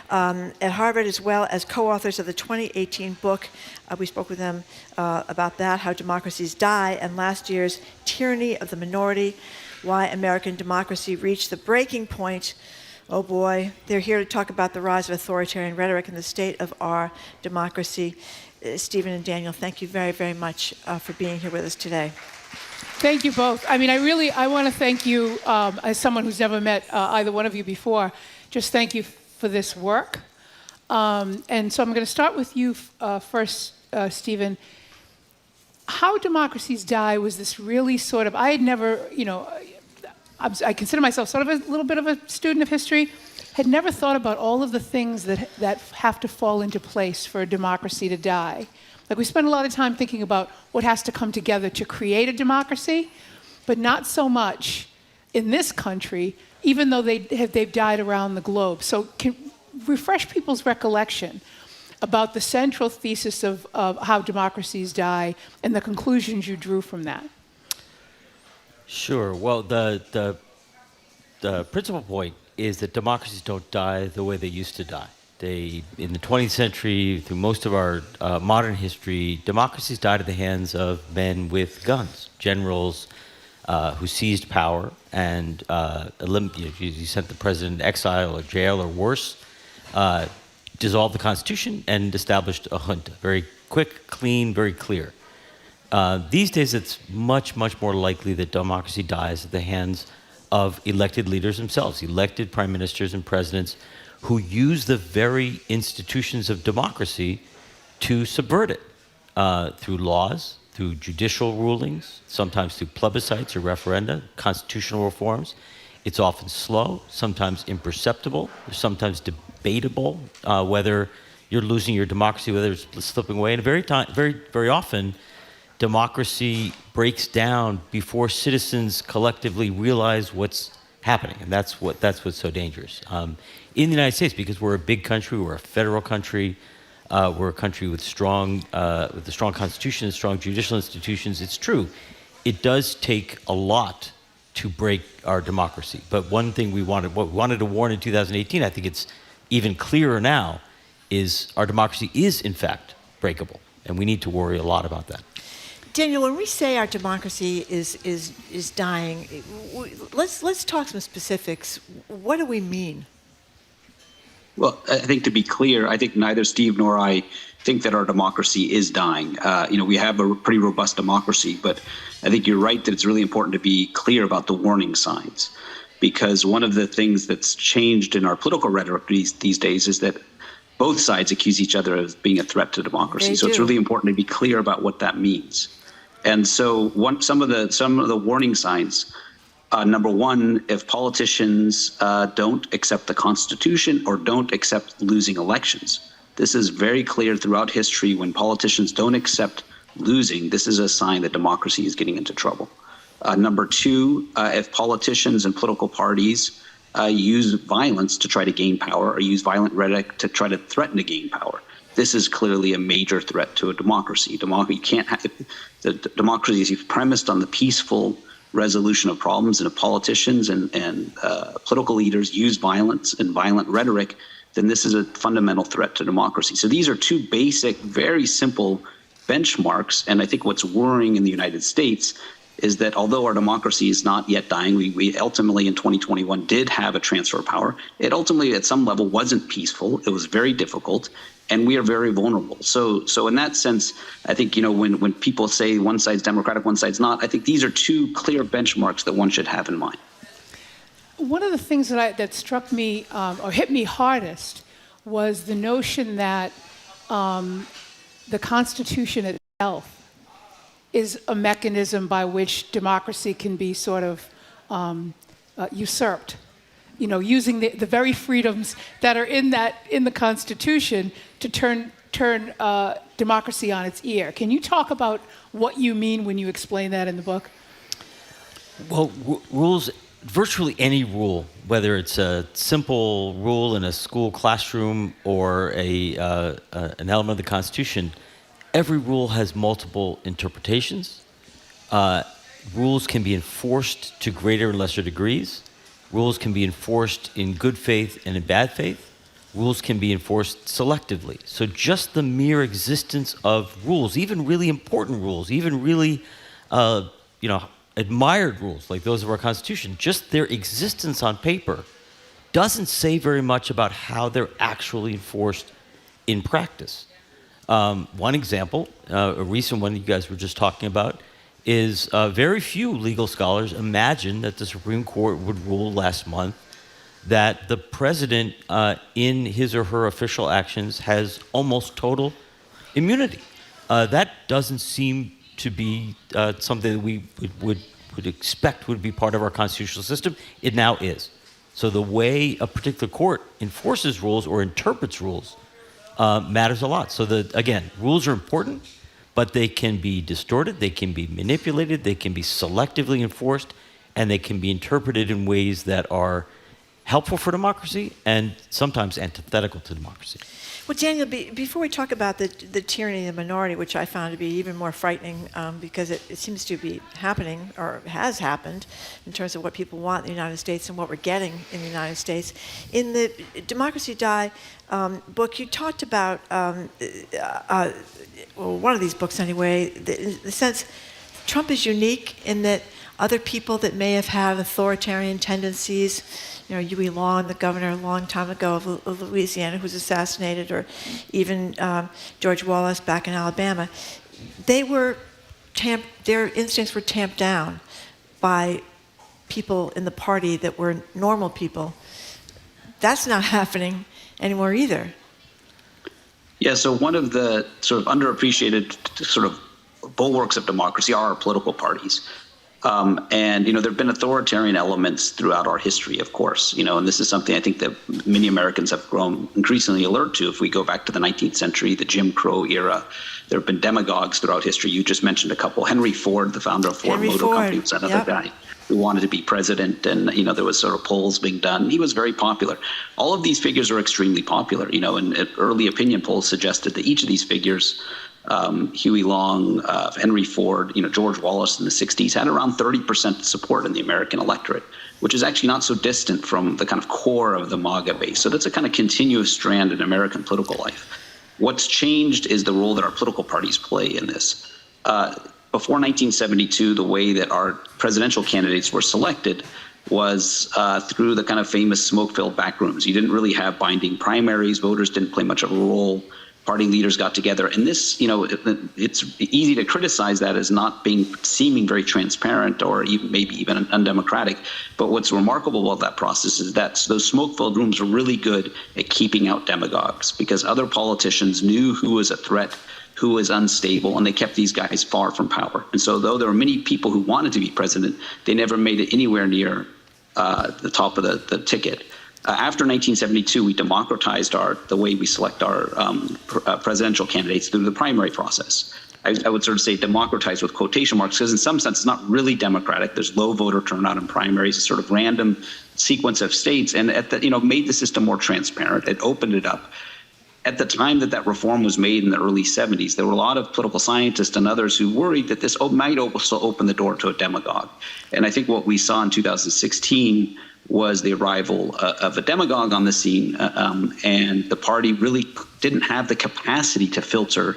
at Harvard, as well as co-authors of the 2018 book. We spoke with them about that, How Democracies Die, and last year's Tyranny of the Minority, Why American Democracy Reached the Breaking Point. Oh boy, they're here to talk about the rise of authoritarian rhetoric and the state of our democracy. Stephen and Daniel, thank you very, very much for being here with us today. Thank you both. I mean, I want to thank you as someone who's never met either one of you before. Just thank you for this work. And so I'm going to start with you first, Stephen. How Democracies Die was this really sort of, I had never, I consider myself sort of a little bit of a student of history, had never thought about all of the things that have to fall into place for a democracy to die. Like, we spend a lot of time thinking about what has to come together to create a democracy, but not so much in this country, even though they've died around the globe. So refresh people's recollection about the central thesis of How Democracies Die and the conclusions you drew from that. Sure. Well, the principal point is that democracies don't die the way they used to die. In the 20th century, through most of our modern history, democracies died at the hands of men with guns, generals who seized power and you sent the president into exile or jail or worse, dissolved the Constitution and established a junta. Very quick, clean, very clear. These days, it's much, much more likely that democracy dies at the hands of elected leaders themselves, elected prime ministers and presidents who use the very institutions of democracy to subvert it through laws, through judicial rulings, sometimes through plebiscites or referenda, constitutional reforms. It's often slow, sometimes imperceptible, sometimes debatable whether you're losing your democracy, whether it's slipping away. And very often, democracy breaks down before citizens collectively realize what's happening, and that's what's so dangerous. In the United States, because we're a big country, we're a federal country, we're a country with a strong constitution and strong judicial institutions. It's true, it does take a lot to break our democracy. But one thing what we wanted to warn in 2018, I think it's even clearer now, is our democracy is in fact breakable, and we need to worry a lot about that. Daniel, when we say our democracy is dying, let's talk some specifics. What do we mean? Well, I think to be clear, I think neither Steve nor I think that our democracy is dying. We have a pretty robust democracy, but I think you're right that it's really important to be clear about the warning signs, because one of the things that's changed in our political rhetoric these days is that both sides accuse each other of being a threat to democracy. So it's really important to be clear about what that means. And so some of the warning signs. Number one, if politicians don't accept the Constitution or don't accept losing elections. This is very clear throughout history. When politicians don't accept losing, this is a sign that democracy is getting into trouble. Number two, if politicians and political parties use violence to try to gain power or use violent rhetoric to try to threaten to gain power, this is clearly a major threat to a democracy. The democracy is premised on the peaceful resolution of problems, and if politicians and political leaders use violence and violent rhetoric, then this is a fundamental threat to democracy. So these are two basic, very simple benchmarks, and I think what's worrying in the United States is that although our democracy is not yet dying, we ultimately in 2021 did have a transfer of power. It ultimately at some level wasn't peaceful. It was very difficult, and we are very vulnerable. So in that sense, I think, when people say one side's democratic, one side's not, I think these are two clear benchmarks that one should have in mind. One of the things that struck me or hit me hardest was the notion that the Constitution itself is a mechanism by which democracy can be sort of usurped. Using the very freedoms that are in the Constitution to turn democracy on its ear. Can you talk about what you mean when you explain that in the book? Well, rules, virtually any rule, whether it's a simple rule in a school classroom or an element of the Constitution, every rule has multiple interpretations. Rules can be enforced to greater and lesser degrees. Rules can be enforced in good faith and in bad faith. Rules can be enforced selectively. So just the mere existence of rules, even really important rules, even really, admired rules like those of our Constitution, just their existence on paper doesn't say very much about how they're actually enforced in practice. One example, a recent one you guys were just talking about, is very few legal scholars imagine that the Supreme Court would rule last month that the president in his or her official actions has almost total immunity. That doesn't seem to be something that we would expect would be part of our constitutional system. It now is. So the way a particular court enforces rules or interprets rules matters a lot. So again, rules are important, but they can be distorted, they can be manipulated, they can be selectively enforced, and they can be interpreted in ways that are helpful for democracy and sometimes antithetical to democracy. Well, Daniel, before we talk about the tyranny of the minority, which I found to be even more frightening because it seems to be happening or has happened in terms of what people want in the United States and what we're getting in the United States. In the Democracy Die book, you talked about, one of these books anyway, the sense Trump is unique in that other people that may have had authoritarian tendencies, Huey Long, the governor a long time ago of Louisiana, who was assassinated, or even George Wallace back in Alabama, their instincts were tamped down by people in the party that were normal people. That's not happening anymore either. Yeah, so one of the sort of underappreciated sort of bulwarks of democracy are our political parties. And there have been authoritarian elements throughout our history, of course, and this is something I think that many Americans have grown increasingly alert to. If we go back to the 19th century, the Jim Crow era, there have been demagogues throughout history. You just mentioned a couple. Henry Ford, the founder of Ford Motor Company, was another guy who wanted to be president, and there was sort of polls being done. He was very popular. All of these figures are extremely popular, and early opinion polls suggested that each of these figures, Huey Long, Henry Ford, George Wallace in the 60s, had around 30% support in the American electorate, which is actually not so distant from the kind of core of the MAGA base. So that's a kind of continuous strand in American political life. What's changed is the role that our political parties play in this. Before 1972, the way that our presidential candidates were selected was through the kind of famous smoke-filled back rooms. You didn't really have binding primaries. Voters didn't play much of a role. Party leaders got together, and this, it's easy to criticize that as not seeming very transparent or maybe even undemocratic. But what's remarkable about that process is that those smoke-filled rooms are really good at keeping out demagogues, because other politicians knew who was a threat, who was unstable, and they kept these guys far from power. And so though there were many people who wanted to be president, they never made it anywhere near the top of the ticket. After 1972, we democratized the way we select our presidential candidates through the primary process. I would sort of say democratized with quotation marks, because in some sense it's not really democratic. There's low voter turnout in primaries, a sort of random sequence of states, and made the system more transparent. It opened it up. At the time that reform was made in the early 70s, there were a lot of political scientists and others who worried that this might also open the door to a demagogue. And I think what we saw in 2016 was the arrival of a demagogue on the scene, and the party really didn't have the capacity to filter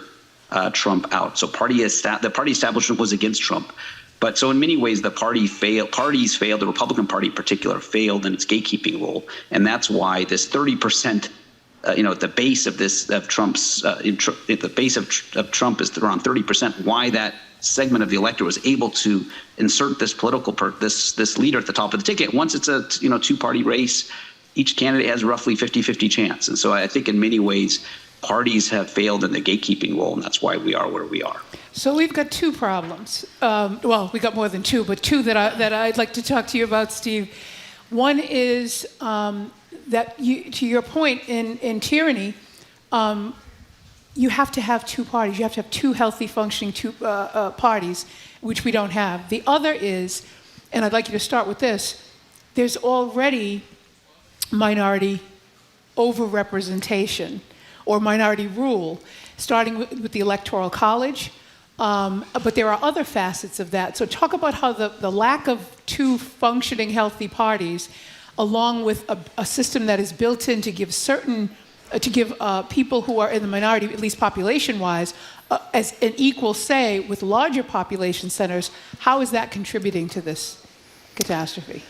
Trump out. So the party establishment was against Trump. But so in many ways, the parties failed, the Republican Party in particular failed in its gatekeeping role. And that's why this 30%, at the base of Trump's, the base of Trump is around 30%, why that segment of the electorate was able to insert this this leader at the top of the ticket. Once it's a two-party race, each candidate has roughly 50-50 chance. And so I think in many ways, parties have failed in the gatekeeping role, and that's why we are where we are. So we've got two problems. Well, we got more than two, but two that I'd like to talk to you about, Steve. One is that to your point in tyranny, you have to have two parties. You have to have two healthy, functioning parties, which we don't have. The other is, and I'd like you to start with this, there's already minority overrepresentation or minority rule, starting with the Electoral College. But there are other facets of that. So talk about how the lack of two functioning, healthy parties, along with a system that is built in to give people who are in the minority, at least population-wise, as an equal say with larger population centers, how is that contributing to this catastrophe?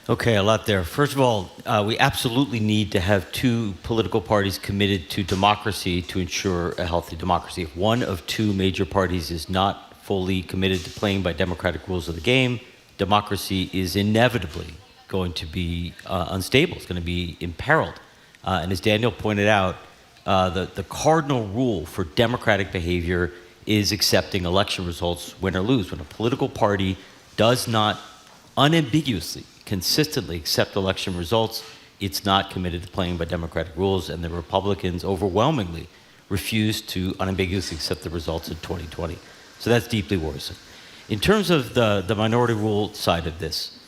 Okay, a lot there. First of all, we absolutely need to have two political parties committed to democracy to ensure a healthy democracy. If one of two major parties is not fully committed to playing by democratic rules of the game, democracy is inevitably going to be unstable. It's going to be imperiled. And as Daniel pointed out, the cardinal rule for democratic behavior is accepting election results, win or lose. When a political party does not unambiguously, consistently accept election results, it's not committed to playing by democratic rules, and the Republicans overwhelmingly refused to unambiguously accept the results in 2020. So that's deeply worrisome. In terms of the minority rule side of this,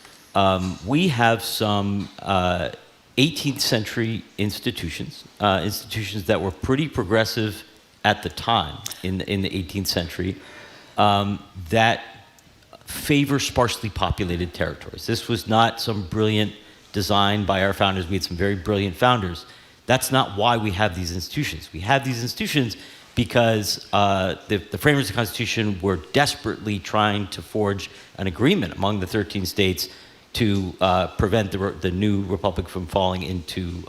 we have some 18th century institutions that were pretty progressive at the time in the 18th century that favor sparsely populated territories. This was not some brilliant design by our founders. We had some very brilliant founders. That's not why we have these institutions. We have these institutions because the framers of the Constitution were desperately trying to forge an agreement among the 13 states to prevent the new republic from falling into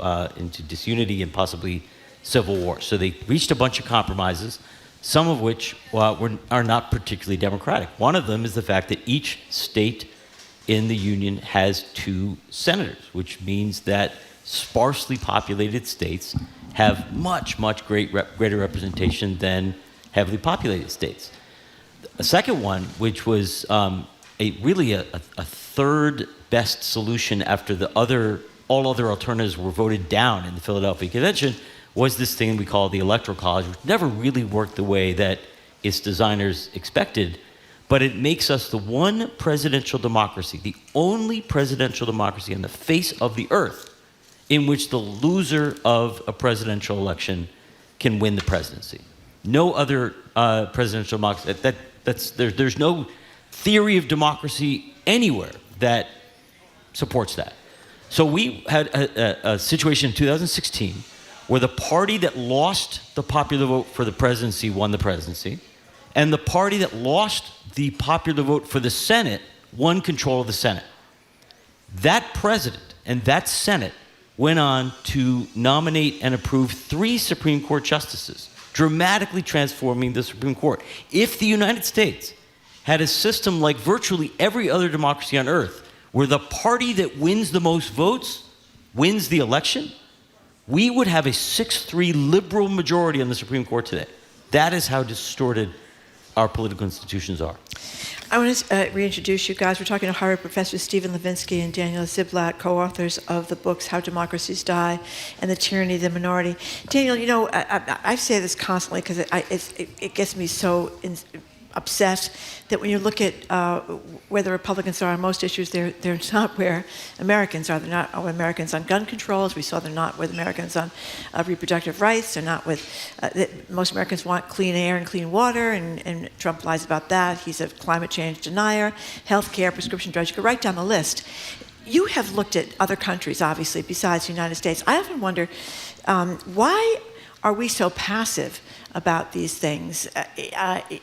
disunity and possibly civil war. So they reached a bunch of compromises, some of which are not particularly democratic. One of them is the fact that each state in the Union has 2 senators, which means that sparsely populated states have much, much greater representation than heavily populated states. A second one, which was really a third best solution after all other alternatives were voted down in the Philadelphia Convention, was this thing we call the Electoral College, which never really worked the way that its designers expected, but it makes us the one presidential democracy, the only presidential democracy on the face of the earth in which the loser of a presidential election can win the presidency. No other presidential democracy, there's no theory of democracy anywhere that supports that. So we had a situation in 2016 where the party that lost the popular vote for the presidency won the presidency, and the party that lost the popular vote for the Senate won control of the Senate. That president and that Senate went on to nominate and approve 3 Supreme Court justices, dramatically transforming the Supreme Court. If the United States had a system like virtually every other democracy on earth, where the party that wins the most votes wins the election, we would have a 6-3 liberal majority on the Supreme Court today. That is how distorted our political institutions are. I want to reintroduce you guys. We're talking to Harvard professors Stephen Levinsky and Daniel Ziblatt, co-authors of the books How Democracies Die and The Tyranny of the Minority. Daniel, I say this constantly because it gets me so upset that when you look at where the Republicans are on most issues, they're not where Americans are. They're not where Americans on gun control, as we saw. They're not with Americans on reproductive rights. They're not with, most Americans want clean air and clean water, and Trump lies about that. He's a climate change denier, healthcare, prescription drugs. You go right down the list. You have looked at other countries, obviously, besides the United States. I often wonder, why are we so passive about these things.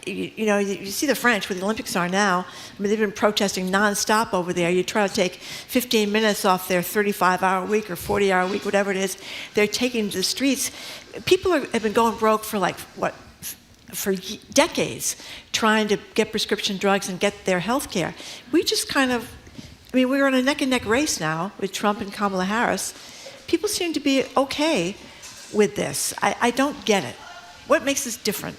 You see the French, where the Olympics are now. I mean, they've been protesting nonstop over there. You try to take 15 minutes off their 35-hour week or 40-hour week, whatever it is. They're taking to the streets. People have been going broke for for decades, trying to get prescription drugs and get their health care. We just we're in a neck-and-neck race now with Trump and Kamala Harris. People seem to be okay with this. I don't get it. What makes this different?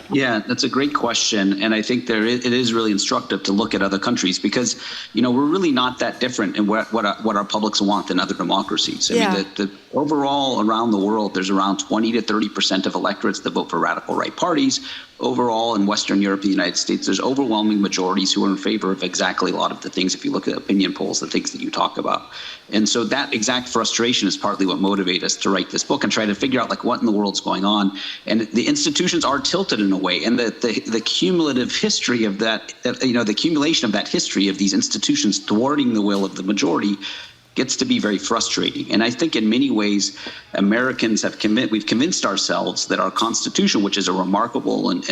Yeah, that's a great question. And I think it is really instructive to look at other countries because, we're really not that different in what our publics want than other democracies. I mean, the overall around the world, there's around 20 to 30% of electorates that vote for radical right parties. Overall, in Western Europe, the United States, there's overwhelming majorities who are in favor of exactly a lot of the things, if you look at opinion polls, the things that you talk about. And so that exact frustration is partly what motivated us to write this book and try to figure out what in the world's going on. And the institutions are tilted in a way. And the cumulative history of that, the accumulation of that history of these institutions thwarting the will of the majority gets to be very frustrating. And I think in many ways, Americans we've convinced ourselves that our Constitution, which is a remarkable and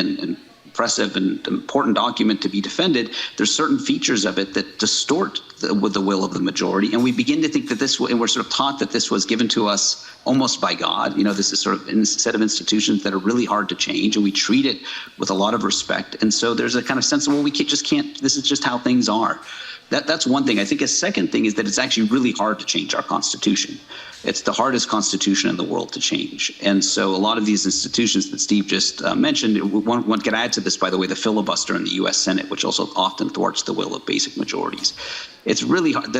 impressive and important document to be defended, there's certain features of it that distort the will of the majority. And we begin to think that and we're sort of taught that this was given to us almost by God. This is sort of a set of institutions that are really hard to change, and we treat it with a lot of respect. And so there's a kind of sense of, well, we just can't, this is just how things are. That's one thing. I think a second thing is that it's actually really hard to change our Constitution. It's the hardest Constitution in the world to change. And so a lot of these institutions that Steve just mentioned, one could add to this, by the way, the filibuster in the U.S. Senate, which also often thwarts the will of basic majorities. It's really hard.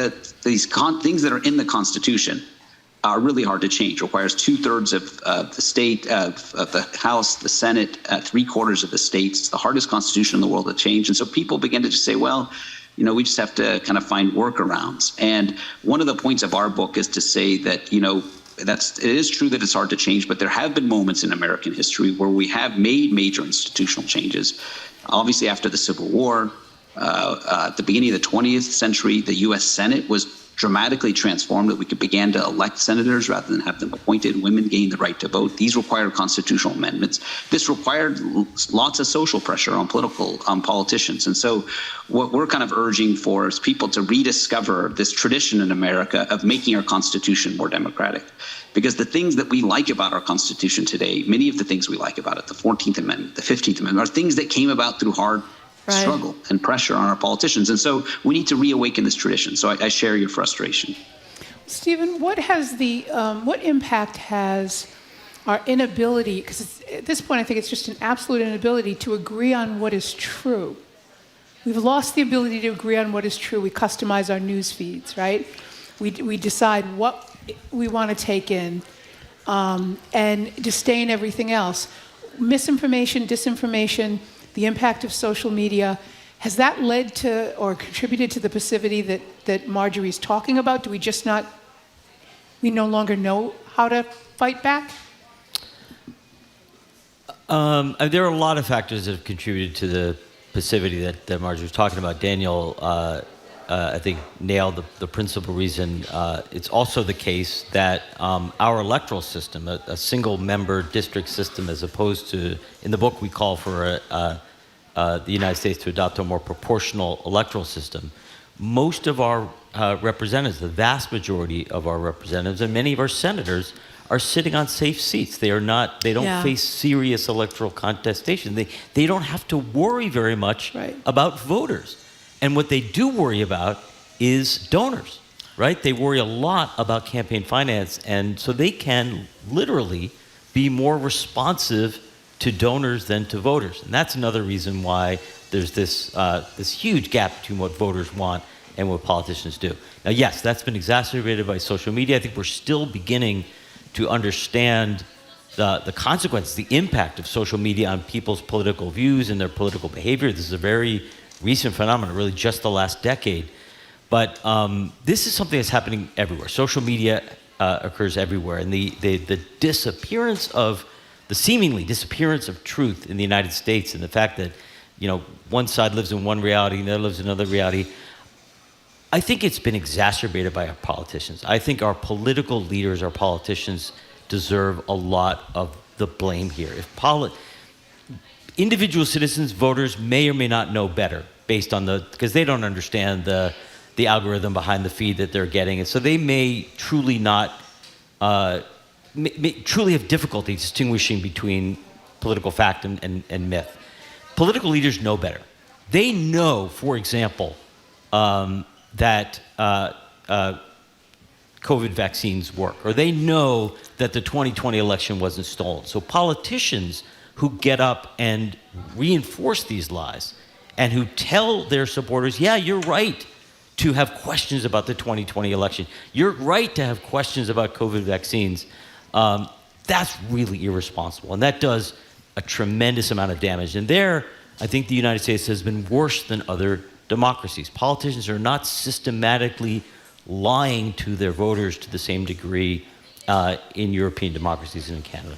These things that are in the Constitution are really hard to change. It requires 2/3 of the state, of the House, the Senate, 3/4 of the states. It's the hardest Constitution in the world to change. And so people begin to just say, well, we just have to kind of find workarounds. And one of the points of our book is to say that, it is true that it's hard to change, but there have been moments in American history where we have made major institutional changes. Obviously, after the Civil War, at the beginning of the 20th century, the U.S. Senate was dramatically transformed, that we began to elect senators rather than have them appointed. Women gained the right to vote. These required constitutional amendments. This required lots of social pressure on politicians. And so what we're kind of urging for is people to rediscover this tradition in America of making our Constitution more democratic. Because the things that we like about our Constitution today, many of the things we like about it, the 14th Amendment, the 15th Amendment, are things that came about through hard struggle and pressure on our politicians. And so we need to reawaken this tradition. So I share your frustration. Stephen, what impact has our inability, because at this point I think it's just an absolute inability to agree on what is true. We've lost the ability to agree on what is true. We customize our news feeds, right? We decide what we want to take in and disdain everything else. Misinformation, disinformation, the impact of social media, has that led to or contributed to the passivity that Marjorie's talking about? Do we no longer know how to fight back? There are a lot of factors that have contributed to the passivity that Marjorie was talking about. Daniel, I think, nailed the principal reason. It's also the case that our electoral system, a single-member district system, as opposed to, in the book we call for the United States to adopt a more proportional electoral system. Most of our representatives, the vast majority of our representatives, and many of our senators are sitting on safe seats. They don't face serious electoral contestation. They don't have to worry very much about voters. And what they do worry about is donors, right? They worry a lot about campaign finance, and so they can literally be more responsive to donors than to voters. And that's another reason why there's this huge gap between what voters want and what politicians do. Now, yes, that's been exacerbated by social media. I think we're still beginning to understand the consequences, the impact of social media on people's political views and their political behavior. This is a very recent phenomenon, really just the last decade. But this is something that's happening everywhere. Social media occurs everywhere. And the disappearance of, the seemingly disappearance of truth in the United States, and the fact that, one side lives in one reality and the other lives in another reality, I think it's been exacerbated by our politicians. I think our political leaders, our politicians, deserve a lot of the blame here. If individual citizens, voters may or may not know better based on because they don't understand the algorithm behind the feed that they're getting, and so they may truly not may truly have difficulty distinguishing between political fact and myth. Political leaders know better. They know, for example, that COVID vaccines work, or they know that the 2020 election wasn't stolen. So politicians who get up and reinforce these lies and who tell their supporters, yeah, you're right to have questions about the 2020 election. You're right to have questions about COVID vaccines. That's really irresponsible, and that does a tremendous amount of damage. And there, I think the United States has been worse than other democracies. Politicians are not systematically lying to their voters to the same degree in European democracies and in Canada.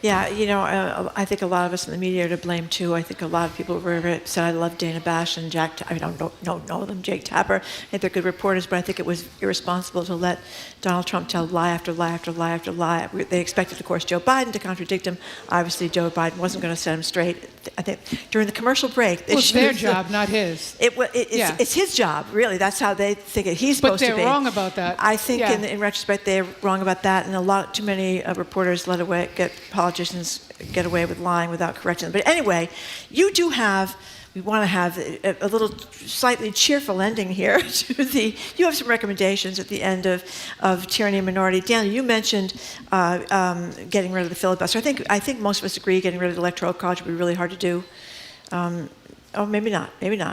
Yeah, I think a lot of us in the media are to blame too. I think a lot of people said I love Dana Bash and Jack. I don't know them, Jake Tapper. I think they're good reporters, but I think it was irresponsible to let Donald Trump tell lie after lie after lie after lie. They expected, of course, Joe Biden to contradict him. Obviously, Joe Biden wasn't going to set him straight. I think during the commercial break, it's their job, not his. It's his job, really. That's how they think he's supposed to be. But they're wrong about that. I think, in retrospect, they're wrong about that, and too many reporters politicians get away with lying without correcting them. But anyway, we want to have a little slightly cheerful ending here you have some recommendations at the end of Tyranny and Minority. Daniel, you mentioned getting rid of the filibuster. I think most of us agree getting rid of the Electoral College would be really hard to do. Maybe not.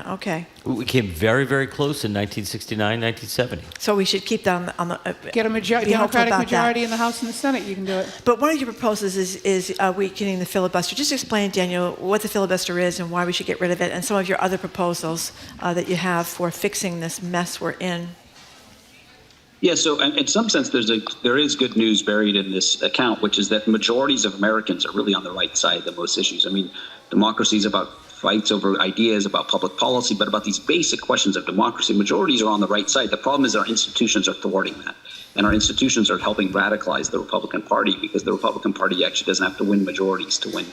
Okay. We came very, very close in 1969, 1970. So we should keep that on the... Get a Democratic majority in the House and the Senate, you can do it. But one of your proposals is weakening the filibuster. Just explain, Daniel, what the filibuster is and why we should get rid of it, and some of your other proposals that you have for fixing this mess we're in. Yeah, so in some sense, there is good news buried in this account, which is that majorities of Americans are really on the right side of most issues. I mean, democracy is about fights over ideas, about public policy, but about these basic questions of democracy, majorities are on the right side. The problem is our institutions are thwarting that. And our institutions are helping radicalize the Republican Party because the Republican Party actually doesn't have to win majorities to win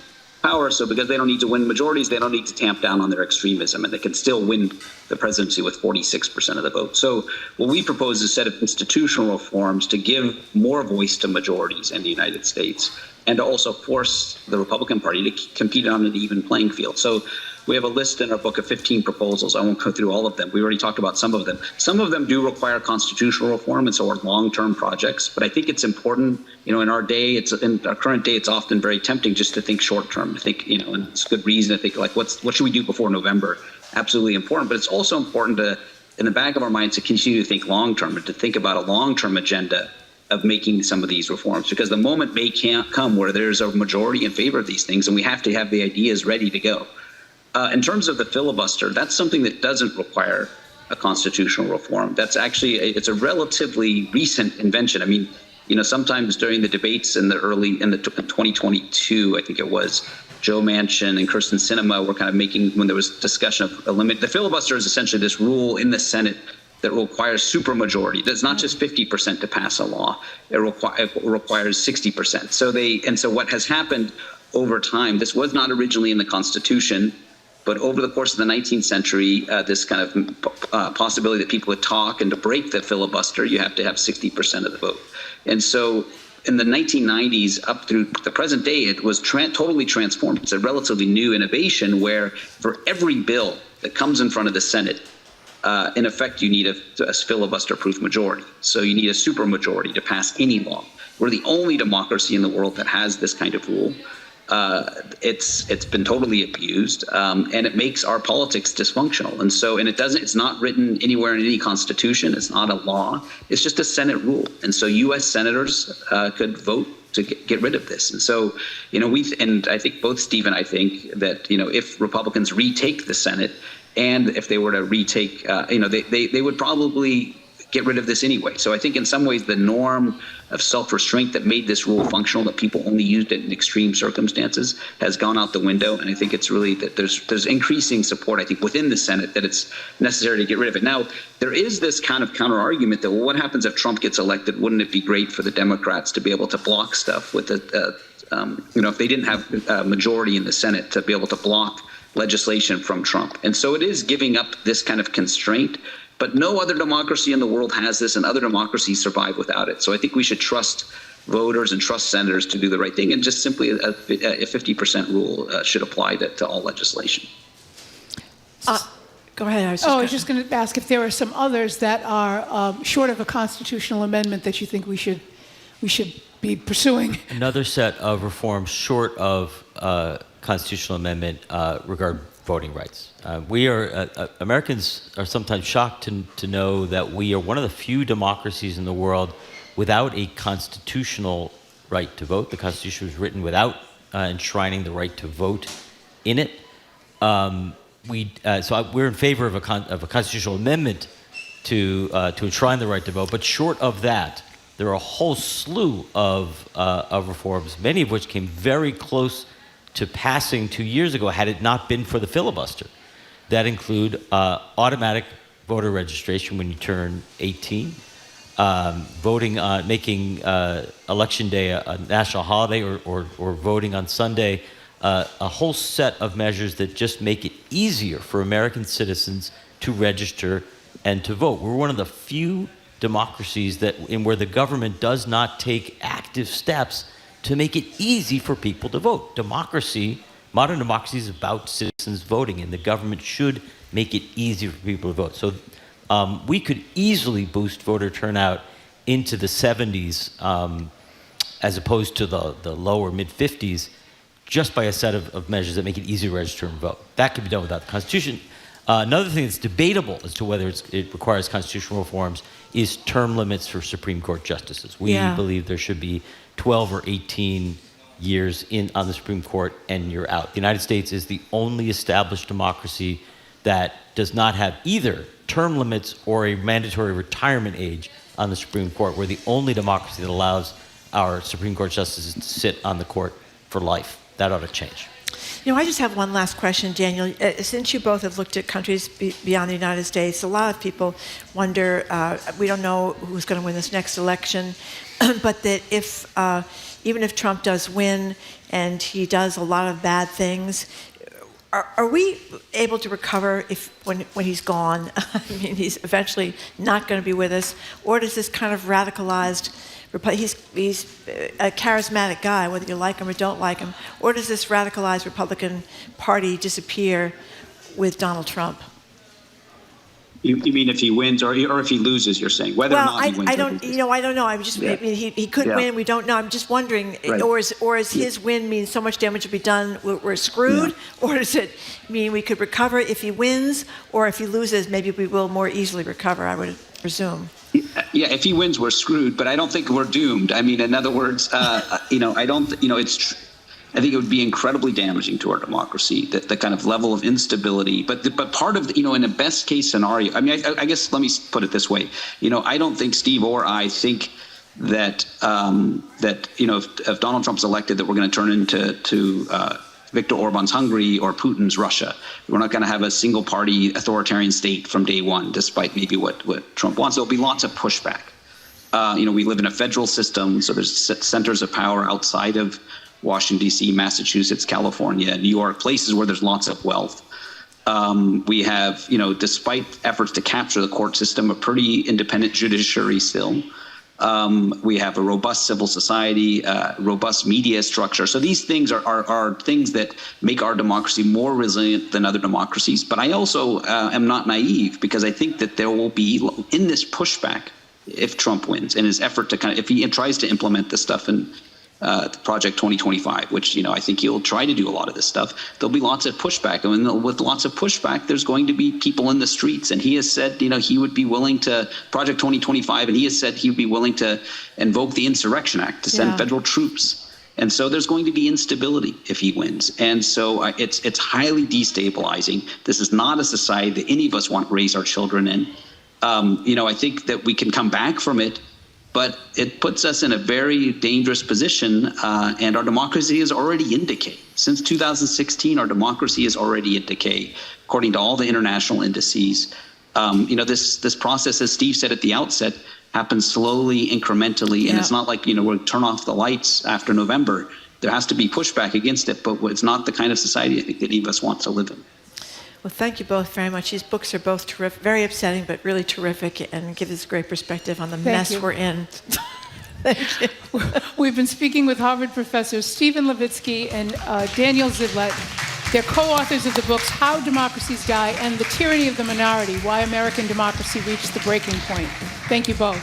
power. So because they don't need to win majorities, they don't need to tamp down on their extremism, and they can still win the presidency with 46% of the vote. So what we propose is a set of institutional reforms to give more voice to majorities in the United States, and to also force the Republican Party to compete on an even playing field. So we have a list in our book of 15 proposals. I won't go through all of them. We already talked about some of them. Some of them do require constitutional reform, and so are long-term projects. But I think it's important, in our day, in our current day, it's often very tempting just to think short-term, to think, and it's good reason to think, like, what should we do before November? Absolutely important. But it's also important to, in the back of our minds, to continue to think long-term and to think about a long-term agenda of making some of these reforms, because the moment may come where there's a majority in favor of these things, and we have to have the ideas ready to go. In terms of the filibuster, that's something that doesn't require a constitutional reform. That's actually it's a relatively recent invention. I mean, sometimes during the debates in the 2022, I think it was, Joe Manchin and Kyrsten Sinema were kind of making, when there was discussion of the filibuster is essentially this rule in the Senate that requires supermajority. That's not just 50% to pass a law. It requires 60%. So what has happened over time, this was not originally in the Constitution, but over the course of the 19th century, this kind of possibility that people would talk, and to break the filibuster, you have to have 60% of the vote. And so in the 1990s up through the present day, it was totally transformed. It's a relatively new innovation where for every bill that comes in front of the Senate, in effect, you need a filibuster-proof majority. So you need a supermajority to pass any law. We're the only democracy in the world that has this kind of rule. It's been totally abused, and it makes our politics dysfunctional. And it's not written anywhere in any constitution. It's not a law. It's just a Senate rule. And so U.S. senators could vote to get rid of this. And so, and I think both Steve and I think that, if Republicans retake the Senate, and if they were to retake, they would probably get rid of this anyway. So I think in some ways the norm of self-restraint that made this rule functional, that people only used it in extreme circumstances, has gone out the window. And I think it's really that there's increasing support, I think, within the Senate that it's necessary to get rid of it. Now, there is this kind of counter argument that, well, what happens if Trump gets elected? Wouldn't it be great for the Democrats to be able to block stuff with if they didn't have a majority in the Senate to be able to block legislation from Trump. And so it is giving up this kind of constraint, but no other democracy in the world has this, and other democracies survive without it. So I think we should trust voters and trust senators to do the right thing, and just simply a 50% rule should apply to all legislation. Go ahead. I was just going to ask if there are some others that are short of a constitutional amendment that you think we should be pursuing. Another set of reforms short of constitutional amendment regard voting rights. Americans are sometimes shocked to know that we are one of the few democracies in the world without a constitutional right to vote. The Constitution was written without enshrining the right to vote in it. We're in favor of a constitutional amendment to enshrine the right to vote, but short of that, there are a whole slew of reforms, many of which came very close to passing 2 years ago had it not been for the filibuster. That include automatic voter registration when you turn 18, voting on making Election Day a national holiday or voting on Sunday, a whole set of measures that just make it easier for American citizens to register and to vote. We're one of the few democracies where the government does not take active steps to make it easy for people to vote. Modern democracy is about citizens voting, and the government should make it easier for people to vote. So we could easily boost voter turnout into the 70s as opposed to the lower mid-50s just by a set of measures that make it easier to register and vote. That could be done without the Constitution. Another thing that's debatable as to whether it requires constitutional reforms is term limits for Supreme Court justices. We believe there should be 12 or 18 years on the Supreme Court and you're out. The United States is the only established democracy that does not have either term limits or a mandatory retirement age on the Supreme Court. We're the only democracy that allows our Supreme Court justices to sit on the court for life. That ought to change. I just have one last question, Daniel. Since you both have looked at countries beyond the United States, a lot of people wonder, we don't know who's going to win this next election, but that even if Trump does win and he does a lot of bad things, are we able to recover when he's gone? I mean, he's eventually not going to be with us, or does this kind of radicalized? He's a charismatic guy, whether you like him or don't like him. Or does this radicalized Republican Party disappear with Donald Trump? You mean if he wins or if he loses? You're saying whether or not he wins. I don't know. I'm just. I mean, he could win. We don't know. I'm just wondering. Right. Or is his win mean so much damage will be done? We're screwed. Yeah. Or does it mean we could recover if he wins, or if he loses, maybe we will more easily recover? I would presume. Yeah, if he wins, we're screwed. But I don't think we're doomed. I mean, in other words, I don't. I think it would be incredibly damaging to our democracy, the kind of level of instability. But part of in a best case scenario, I mean, I guess let me put it this way. I don't think Steve or I think that if Donald Trump's elected, that we're going to turn into Viktor Orban's Hungary or Putin's Russia. We're not going to have a single party authoritarian state from day one, despite maybe what Trump wants. There'll be lots of pushback. We live in a federal system, so there's centers of power outside of Washington, D.C., Massachusetts, California, New York, places where there's lots of wealth. We have, despite efforts to capture the court system, a pretty independent judiciary still. We have a robust civil society, robust media structure. So these things are things that make our democracy more resilient than other democracies. But I also am not naive, because I think that there will be, in this pushback, if Trump wins, in his effort to if he tries to implement this stuff in Project 2025, which, I think he'll try to do a lot of this stuff, there'll be lots of pushback. I mean, with lots of pushback, there's going to be people in the streets. And he has said, he would be willing to, Project 2025, and he has said he would be willing to invoke the Insurrection Act to send federal troops. And so there's going to be instability if he wins. And so it's highly destabilizing. This is not a society that any of us want to raise our children in. I think that we can come back from it, but it puts us in a very dangerous position, and our democracy is already in decay. Since 2016, our democracy is already in decay, according to all the international indices. This process, as Steve said at the outset, happens slowly, incrementally, and it's not like, we'll turn off the lights after November. there has to be pushback against it, but it's not the kind of society I think that any of us want to live in. Well, thank you both very much. These books are both terrific, very upsetting, but really terrific, and give us great perspective on the mess we're in. Thank you. We've been speaking with Harvard professors Stephen Levitsky and Daniel Zidlett. They're co-authors of the books How Democracies Die and The Tyranny of the Minority, Why American Democracy Reached the Breaking Point. Thank you both.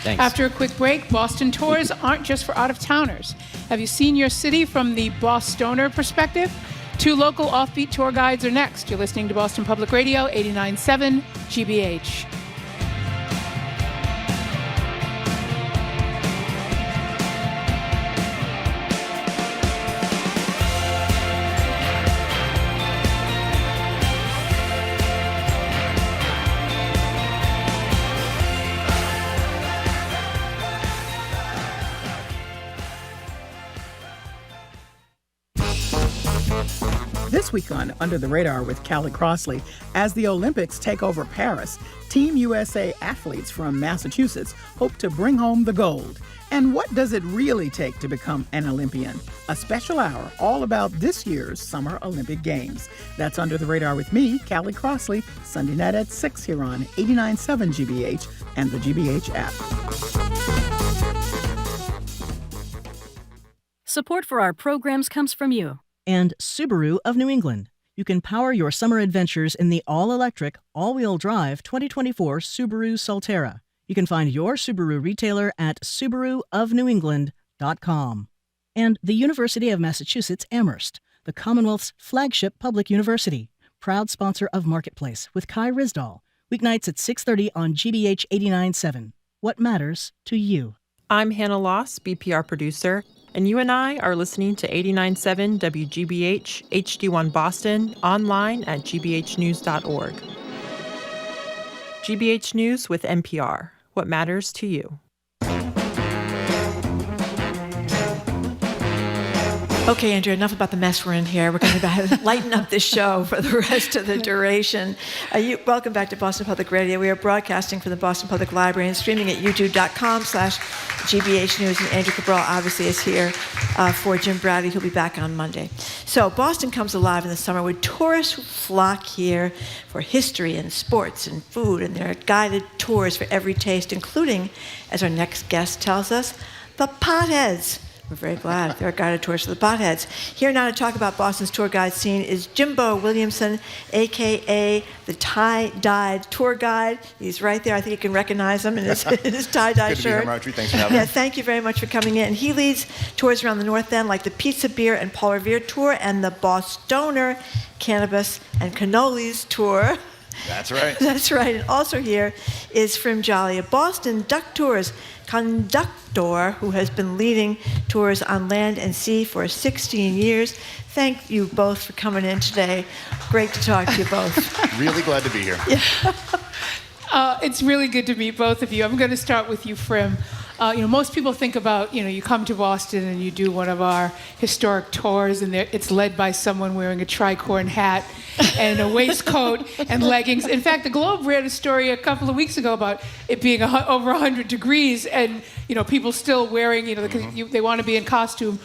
Thanks. After a quick break, Boston tours aren't just for out-of-towners. Have you seen your city from the Bostoner perspective? 2 local offbeat tour guides are next. You're listening to Boston Public Radio, 89.7 GBH. This week on Under the Radar with Callie Crossley, as the Olympics take over Paris, Team USA athletes from Massachusetts hope to bring home the gold. And what does it really take to become an Olympian? A special hour all about this year's Summer Olympic Games. That's Under the Radar with me, Callie Crossley, Sunday night at 6 here on 89.7 GBH and the GBH app. Support for our programs comes from you. And Subaru of New England. You can power your summer adventures in the all-electric, all-wheel drive 2024 Subaru Solterra. You can find your Subaru retailer at SubaruofNewEngland.com. And the University of Massachusetts Amherst, the Commonwealth's flagship public university, proud sponsor of Marketplace with Kai Risdall, weeknights at 6:30 on GBH 89.7. What matters to you? I'm Hannah Loss, BPR producer, and you and I are listening to 89.7 WGBH HD1 Boston, online at gbhnews.org. GBH News with NPR. What matters to you? Okay, Andrew, enough about the mess we're in here. We're going to lighten up this show for the rest of the duration. Welcome back to Boston Public Radio. We are broadcasting from the Boston Public Library and streaming at youtube.com/GBH News. And Andrew Cabral obviously is here for Jim Browdy, who'll be back on Monday. So Boston comes alive in the summer with tourists who flock here for history and sports and food, and there are guided tours for every taste, including, as our next guest tells us, the potheads. We're very glad there are guided tours for the potheads. Here now to talk about Boston's tour guide scene is Jimbo Williamson, a.k.a. the tie-dyed tour guide. He's right there. I think you can recognize him in his tie-dye shirt. Good to be here, Marjorie. Thanks for having me. Thank you very much for coming in. He leads tours around the North End like the Pizza, Beer, and Paul Revere Tour and the Bostoner Cannabis and Cannolis Tour. That's right. That's right. And also here is Frim Jolly, a Boston Duck Tours conductor who has been leading tours on land and sea for 16 years. Thank you both for coming in today. Great to talk to you both. Really glad to be here. Yeah. It's really good to meet both of you. I'm going to start with you, Frim. Most people think about, you come to Boston and you do one of our historic tours, and it's led by someone wearing a tricorn hat and a waistcoat and leggings. In fact, the Globe ran a story a couple of weeks ago about it being over 100 degrees, and people still wearing, because they want to be in costume.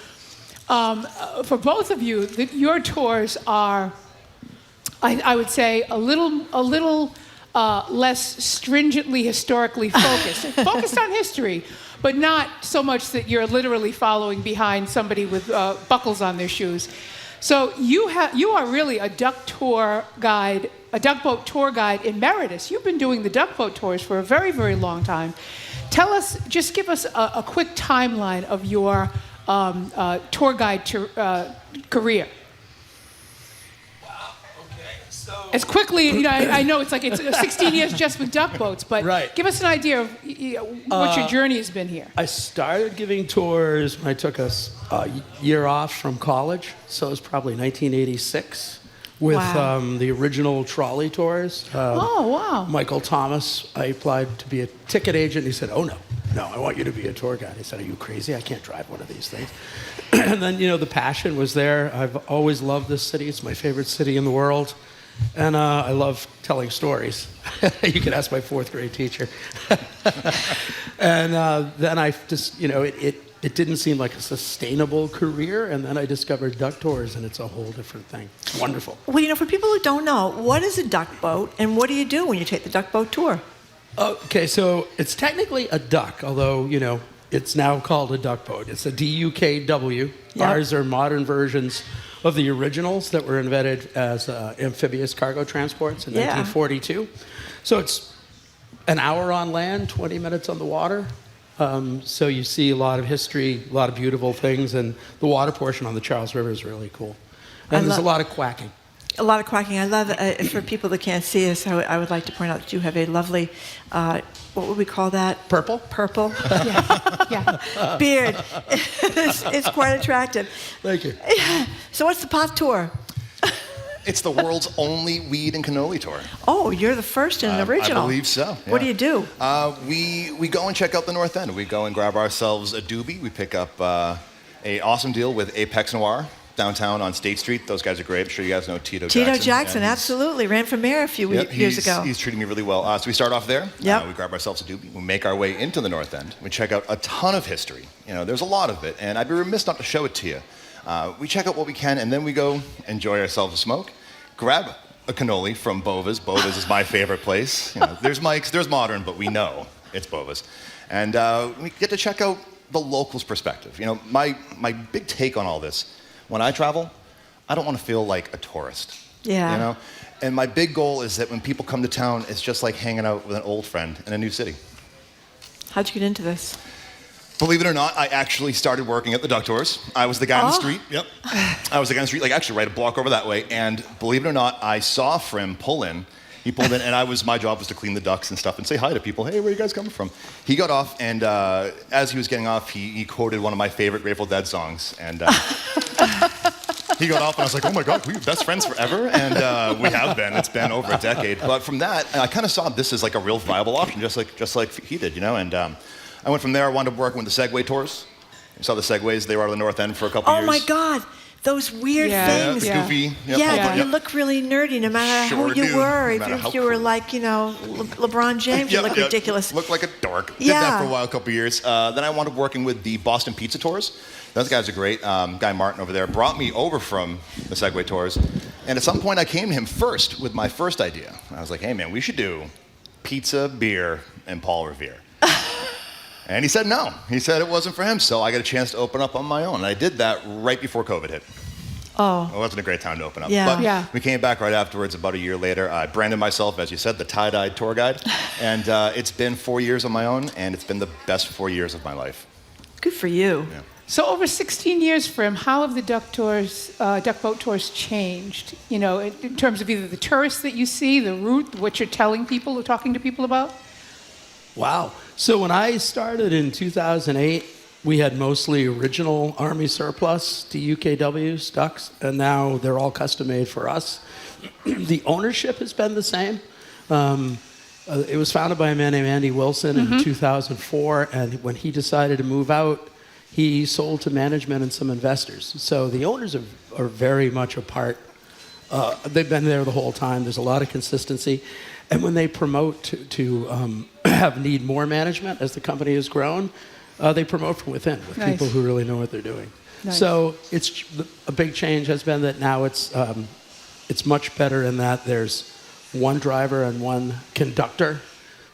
For both of you, your tours are, I would say, a little less stringently historically focused. Focused on history, but not so much that you're literally following behind somebody with buckles on their shoes. So you are really a duck tour guide, a duck boat tour guide emeritus. You've been doing the duck boat tours for a very, very long time. Just give us a quick timeline of your tour guide career. As quickly, I know it's 16 years just with duck boats, but give us an idea of what your journey has been here. I started giving tours when I took a year off from college, so it was probably 1986 with the original trolley tours. Oh, wow. Michael Thomas, I applied to be a ticket agent. He said, oh, no, I want you to be a tour guide. I said, are you crazy? I can't drive one of these things. And then, the passion was there. I've always loved this city. It's my favorite city in the world. And I love telling stories. You can ask my fourth grade teacher. And then I just, it didn't seem like a sustainable career. And then I discovered duck tours, and it's a whole different thing. It's wonderful. Well, for people who don't know, what is a duck boat, and what do you do when you take the duck boat tour? Okay, so it's technically a duck, although, it's now called a duck boat. It's a DUKW. Yep. Ours are modern versions of the originals that were invented as amphibious cargo transports in 1942. So it's an hour on land, 20 minutes on the water. So you see a lot of history, a lot of beautiful things, and the water portion on the Charles River is really cool. And there's a lot of quacking. A lot of quacking. I love it. For people that can't see us, I would like to point out that you have a lovely, what would we call that? Purple? Purple. Yeah. Beard. It's quite attractive. Thank you. So what's the pot tour? It's the world's only weed and cannoli tour. Oh, you're the first and original. I believe so. What do you do? We go and check out the North End. We go and grab ourselves a doobie. We pick up a awesome deal with Apex Noir downtown on State Street. Those guys are great. I'm sure you guys know Tito Jackson. Tito Jackson, absolutely. Ran for mayor a few years ago. He's treating me really well. So we start off there. Yep. We grab ourselves a doobie. We make our way into the North End. We check out a ton of history. There's a lot of it, and I'd be remiss not to show it to you. We check out what we can, and then we go enjoy ourselves a smoke. Grab a cannoli from Bova's. Bova's is my favorite place. There's Mike's, there's Modern, but we know it's Bova's. And we get to check out the locals' perspective. My big take on all this, when I travel, I don't want to feel like a tourist. Yeah. And my big goal is that when people come to town, it's just like hanging out with an old friend in a new city. How'd you get into this? Believe it or not, I actually started working at the duck tours. I was the guy on the street. Yep. I was the guy on the street, actually right a block over that way. And believe it or not, I saw Frim pull in. He pulled in, and my job was to clean the ducks and stuff and say hi to people. Hey, where are you guys coming from? He got off, and as he was getting off, he quoted one of my favorite Grateful Dead songs. And he got off, and I was like, oh my God, we're best friends forever? And we have been. It's been over a decade. But from that, I kind of saw this as like a real viable option, just like he did, And I went from there. I wound up working with the Segway tours. You saw the Segways. They were out of the North End for a couple years. Oh my God. Those weird things. Yeah, goofy. You look really nerdy no matter who you were. If you were like, LeBron James, you look ridiculous. Looked like a dork. Did that for a while, a couple years. Then I wound up working with the Boston Pizza Tours. Those guys are great. Guy Martin over there brought me over from the Segway Tours. And at some point I came to him first with my first idea. I was like, hey man, we should do pizza, beer, and Paul Revere. And he said no. He said it wasn't for him, so I got a chance to open up on my own. And I did that right before COVID hit. Oh. It wasn't a great time to open up. Yeah. But we came back right afterwards, about a year later. I branded myself, as you said, the tie-dyed tour guide. And it's been 4 years on my own, and it's been the best 4 years of my life. Good for you. Yeah. So over 16 years for him, how have the duck boat tours changed? In terms of either the tourists that you see, the route, what you're telling people or talking to people about? Wow. So when I started in 2008, we had mostly original Army surplus DUKWs, ducks, and now they're all custom made for us. The ownership has been the same. It was founded by a man named Andy Wilson in 2004, and when he decided to move out, he sold to management and some investors. So the owners are very much a part. They've been there the whole time. There's a lot of consistency. And when they promote to need more management as the company has grown, they promote from within with people who really know what they're doing. Nice. So it's a big change has been that now it's much better in that there's one driver and one conductor,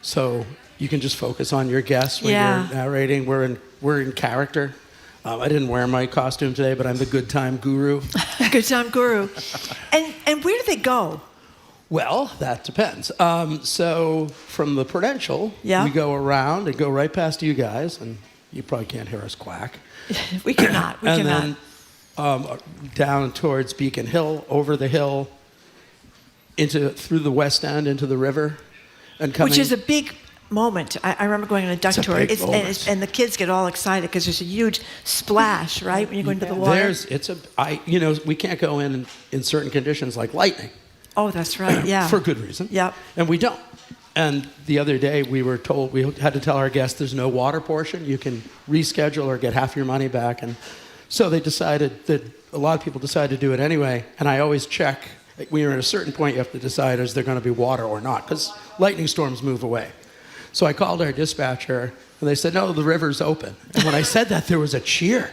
so you can just focus on your guests when you're narrating. We're in character. I didn't wear my costume today, but I'm the good time guru. Good time guru. And where do they go? Well, that depends. So from the Prudential, we go around and go right past you guys, and you probably can't hear us quack. We cannot. Then down towards Beacon Hill, over the hill, through the West End, into the river, and coming. Which is a big moment. I remember going on a duck tour, and the kids get all excited because there's a huge splash, right, when you go into the water. We can't go in certain conditions like lightning. Oh, that's right, yeah. For good reason. Yep. And we don't. And the other day we were told, we had to tell our guests there's no water portion. You can reschedule or get half your money back. And so they decided that a lot of people decided to do it anyway. And I always check, when you're at a certain point, you have to decide is there going to be water or not, because lightning storms move away. So I called our dispatcher, and they said, no, the river's open. And when I said that, there was a cheer.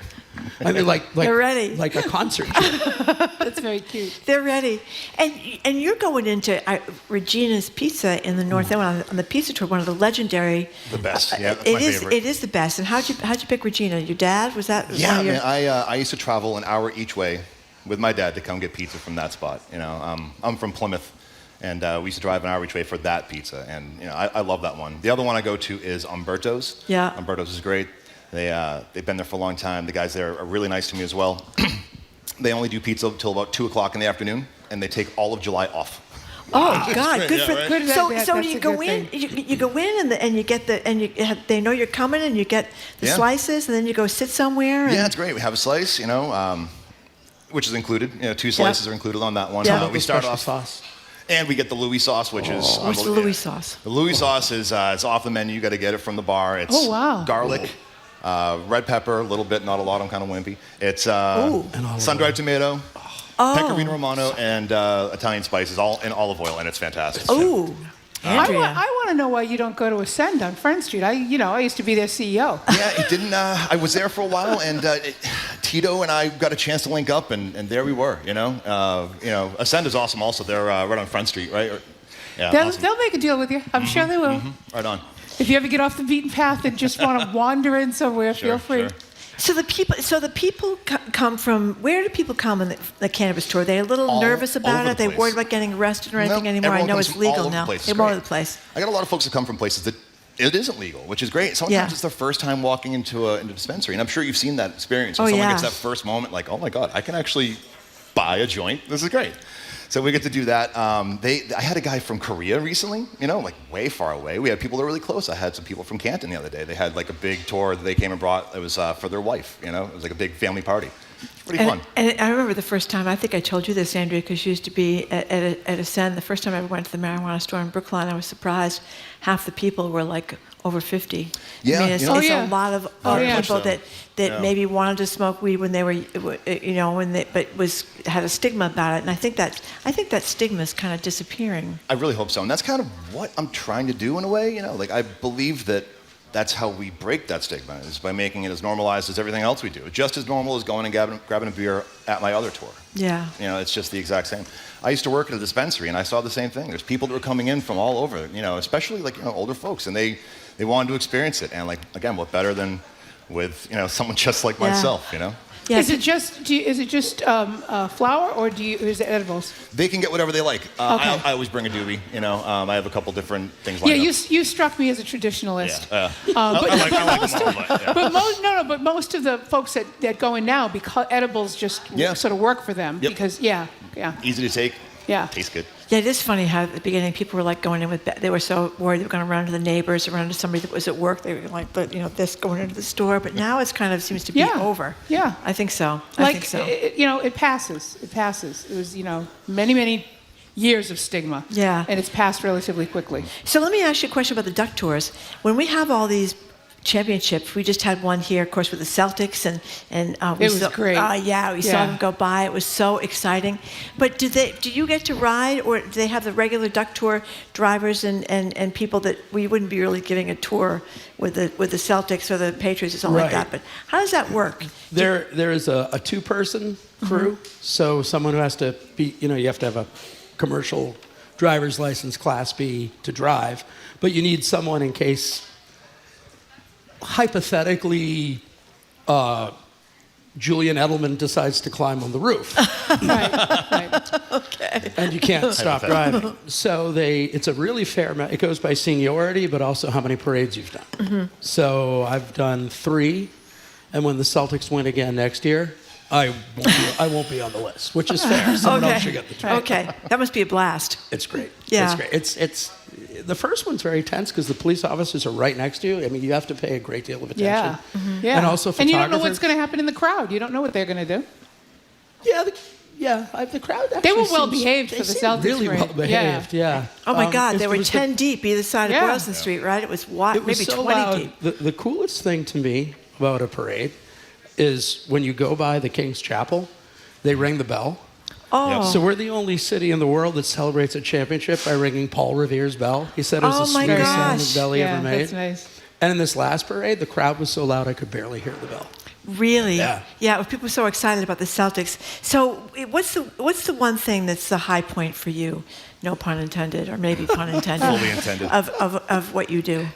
I mean, They're ready. Like a concert cheer. That's very cute. They're ready. And you're going into Regina's Pizza in the North End on the pizza tour, one of the legendary. The best. Yeah, that's my favorite. It is the best. And how'd you pick Regina? Your dad? Was that? Yeah, man, I used to travel an hour each way with my dad to come get pizza from that spot. You know, I'm from Plymouth, and we used to drive an hour each way for that pizza. And you know, I love that one. The other one I go to is Umberto's. Yeah. Umberto's is great. They've been there for a long time. The guys there are really nice to me as well. They only do pizza until about 2 o'clock in the afternoon, and they take all of July off. Oh God, good for. Right? So you go in, you go in, and you get they know you're coming, and you get the slices, and then you go sit somewhere. Yeah, it's great. We have a slice, you know, which is included. You know, 2 slices are included on that one. Yeah. We start off. Sauce. And we get the Louis sauce, which is what's the Louis sauce? The Louis sauce is it's off the menu. You got to get it from the bar. It's garlic. Red pepper, a little bit, not a lot. I'm kind of wimpy. It's sun-dried tomato, pecorino romano, and Italian spices, all in olive oil, and it's fantastic. Oh, Andrea. I want to know why you don't go to Ascend on Friend Street. I used to be their CEO. Yeah, it didn't. I was there for a while, and Tito and I got a chance to link up, and there we were. You know, Ascend is awesome. Also, they're right on Friend Street, right? They'll make a deal with you. I'm sure they will. Right on. If you ever get off the beaten path and just want to wander in somewhere, feel free. Sure. So the people come from, where do people come in the cannabis tour? Are they a little nervous about it? Are they worried about getting arrested or anything anymore? I know it's legal now. They're all over the place. I got a lot of folks that come from places that it isn't legal, which is great. Sometimes it's their first time walking into a dispensary, and I'm sure you've seen that experience. When someone gets that first moment, like, oh my God, I can actually buy a joint. This is great. So we get to do that. I had a guy from Korea recently, like way far away. We had people that were really close. I had some people from Canton the other day. They had like a big tour that they came and brought. It was for their wife, It was like a big family party. It's pretty fun. And I remember the first time, I think I told you this, Andrea, because you used to be at Ascend. The first time I ever went to the marijuana store in Brookline, I was surprised half the people were like over 50. Yeah, I mean, it's a lot of people that maybe wanted to smoke weed when they were, had a stigma about it. And I think that stigma is kind of disappearing. I really hope so. And that's kind of what I'm trying to do in a way. Like I believe that's how we break that stigma, is by making it as normalized as everything else we do. Just as normal as going and grabbing a beer at my other tour. Yeah. It's just the exact same. I used to work at a dispensary, and I saw the same thing. There's people that were coming in from all over, especially older folks, and they wanted to experience it. And like, again, what better than with someone just like myself, Yeah. Is it just flour, or is it edibles? They can get whatever they like. Okay. I always bring a doobie. I have a couple different things. Yeah, you struck me as a traditionalist. Yeah. But most of the folks that go in now, because edibles just sort of work for them. Yep. Because easy to take. Yeah. Tastes good. Yeah, it is funny how at the beginning people were like going in they were so worried they were going to run into the neighbors or run into somebody that was at work. They were like, this going into the store. But now it's kind of seems to be over. Yeah. I think so. It passes. It was, many, many years of stigma. Yeah. And it's passed relatively quickly. So let me ask you a question about the duck tours. When we have all these championships, we just had one here, of course, with the Celtics, and it was great. We saw them go by. It was so exciting. But do you get to ride, or do they have the regular duck tour drivers and people that we wouldn't be really giving a tour with the Celtics or the Patriots or something like that? But how does that work? There is a two-person crew, so someone who has to be, you have to have a commercial driver's license, Class B, to drive, but you need someone in case, hypothetically, Julian Edelman decides to climb on the roof. Right. Okay. And you can't stop driving. So it's a really fair amount. It goes by seniority, but also how many parades you've done. Mm-hmm. So I've done 3, and when the Celtics win again next year, I won't be on the list, which is fair. Someone else should get the tour. Okay, that must be a blast. It's great. Yeah. It's great. It's the first one's very tense because the police officers are right next to you. I mean, you have to pay a great deal of attention. Yeah. Mm-hmm. Yeah. And also photographers. And you don't know what's going to happen in the crowd. You don't know what they're going to do. The crowd actually they were well behaved for the Celtics. Really well behaved. Yeah. Oh my God, they were 10 deep either side of Boylston Street, right? It was maybe so 20 loud. deep. The coolest thing to me about a parade is when you go by the King's Chapel, they ring the bell. Oh. So we're the only city in the world that celebrates a championship by ringing Paul Revere's bell. He said it was the sweetest sounding bell he ever made. That's nice. And in this last parade, the crowd was so loud I could barely hear the bell. Really? Yeah. People are so excited about the Celtics. So what's the one thing that's the high point for you? No pun intended, or maybe pun intended. Fully intended. Of what you do.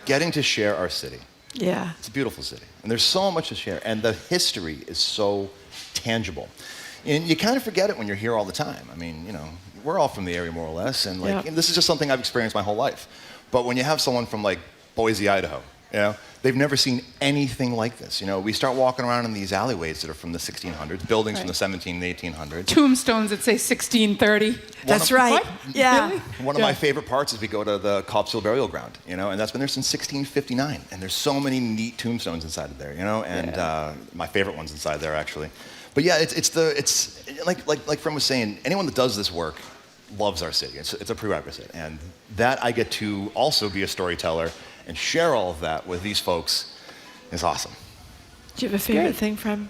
Getting to share our city. Yeah. It's a beautiful city. And there's so much to share. And the history is so tangible. And you kind of forget it when you're here all the time. I mean, we're all from the area more or less. And and this is just something I've experienced my whole life. But when you have someone from like Boise, Idaho, they've never seen anything like this. We start walking around in these alleyways that are from the 1600s, buildings from the 1700s and 1800s. Tombstones that say 1630. That's right. What? Yeah. Really? One of my favorite parts is we go to the Copley burial ground, and that's been there since 1659. And there's so many neat tombstones inside of there, and my favorite ones inside there actually. But yeah, it's like Fred was saying, anyone that does this work loves our city. It's a prerequisite, and that I get to also be a storyteller and share all of that with these folks is awesome. Do you have a favorite thing, Fred?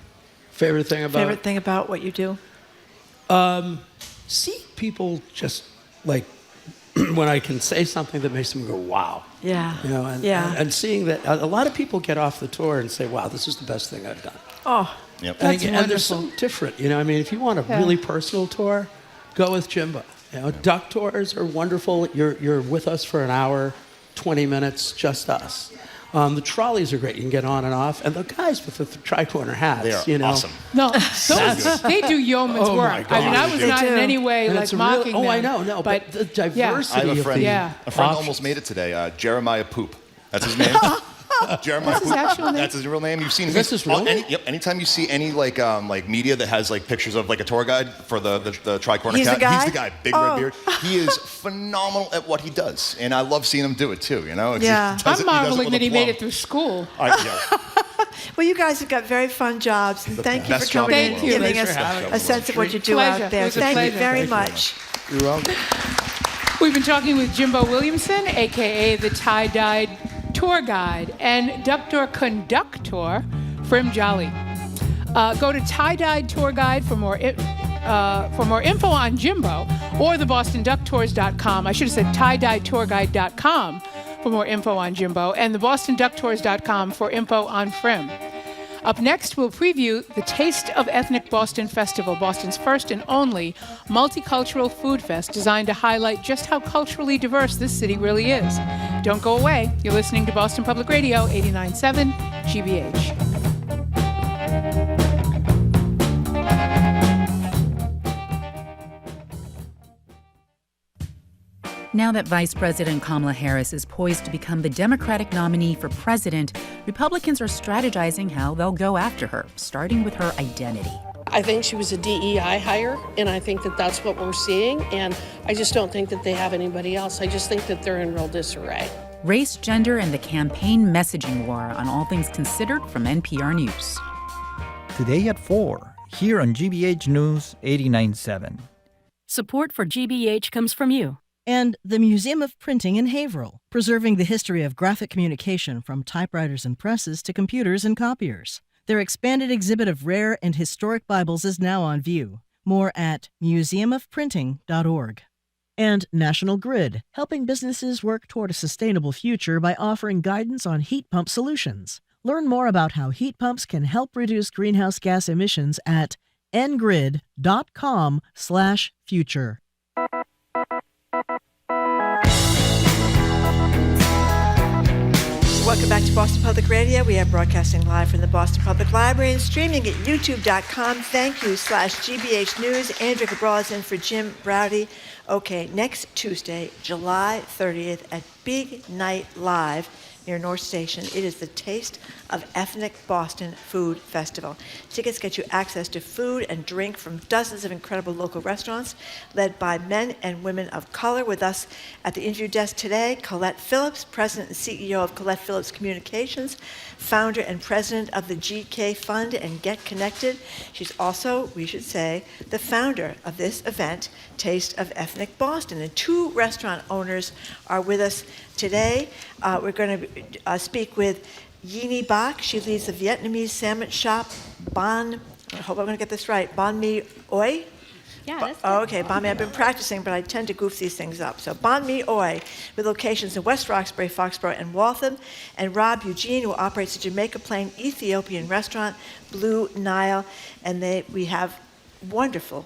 Favorite thing about what you do? See people just like when I can say something that makes them go, wow. Yeah. And seeing that a lot of people get off the tour and say, wow, this is the best thing I've done. Oh, yep. And they're so different. If you want a really personal tour, go with Jimbo. Duck tours are wonderful. You're with us for an hour, 20 minutes, just us. The trolleys are great. You can get on and off. And the guys with the tri-corner hats, they are awesome. No, they do yeoman's work. my God. I was not in any way And like it's mocking them. I know, but the diversity I have a friend. of A friend almost made it today. Jeremiah Poop. That's his name. Jeremiah That's his Poop. actual name? That's his real name. You've seen Is this his real name? Yep. Anytime you see any like media that has like pictures of like a tour guide for the tri-corner He's cat, the guy? he's the guy. Big red beard. He is phenomenal at what he does, and I love seeing him do it too. Yeah. I'm marveling that he made it through school. Well, you guys have got very fun jobs, and thank you for Best job coming in in the and world. giving Thanks us a sense of what you do Pleasure. out there. It was a Thank you pleasure. very Thank you much. You're welcome. We've been talking with Jimbo Williamson, a.k.a. the tie-dyed tour guide, and duck door conductor, Frim Jolly. Go to Tie-Dyed Tour Guide for more info on Jimbo, or the BostonDuckTours.com. I should have said TieDyedTourGuide.com for more info on Jimbo, and the BostonDuckTours.com for info on Frim. Up next, we'll preview the Taste of Ethnic Boston Festival, Boston's first and only multicultural food fest designed to highlight just how culturally diverse this city really is. Don't go away. You're listening to Boston Public Radio, 89.7 GBH. Now that Vice President Kamala Harris is poised to become the Democratic nominee for president, Republicans are strategizing how they'll go after her, starting with her identity. I think she was a DEI hire, and I think that that's what we're seeing, and I just don't think that they have anybody else. I just think that they're in real disarray. Race, gender, and the campaign messaging war on All Things Considered from NPR News. Today at 4, here on GBH News 89.7. Support for GBH comes from you. And the Museum of Printing in Haverhill, preserving the history of graphic communication from typewriters and presses to computers and copiers. Their expanded exhibit of rare and historic Bibles is now on view. More at museumofprinting.org. And National Grid, helping businesses work toward a sustainable future by offering guidance on heat pump solutions. Learn more about how heat pumps can help reduce greenhouse gas emissions at ngrid.com/future. Welcome back to Boston Public Radio. We are broadcasting live from the Boston Public Library and streaming at youtube.com. Thank you /GBH News. Andrew Cabral in for Jim Browdy. Okay, next Tuesday, July 30th at Big Night Live near North Station. It is the Taste of Ethnic Boston Food Festival. Tickets get you access to food and drink from dozens of incredible local restaurants led by men and women of color. With us at the interview desk today, Colette Phillips, President and CEO of Colette Phillips Communications, founder and president of the GK Fund and Get Connected. She's also, we should say, the founder of this event, Taste of Ethnic Boston. And two restaurant owners are with us today. We're going to speak with Yini Bach. She leads the Vietnamese sandwich shop Bon I hope I'm going to get this right. Banh Mi Oi? Yeah, that's Oh, okay, Banh Mi. I've been practicing, but I tend to goof these things up. So Banh Mi Oi, with locations in West Roxbury, Foxborough, and Waltham. And Rob Eugene, who operates a Jamaica Plain Ethiopian restaurant, Blue Nile. And we have wonderful,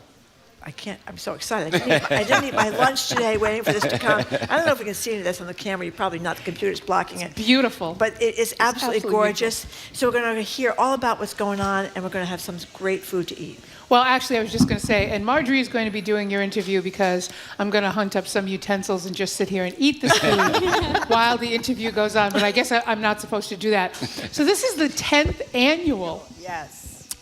I'm so excited. I didn't eat my lunch today waiting for this to come. I don't know if we can see any of this on the camera. You probably not. The computer's blocking it. Beautiful. But it is absolutely gorgeous. So we're going to hear all about what's going on, and we're going to have some great food to eat. Well, actually, I was just going to say, and Marjorie is going to be doing your interview because I'm going to hunt up some utensils and just sit here and eat this food while the interview goes on. But I guess I'm not supposed to do that. So this is the 10th annual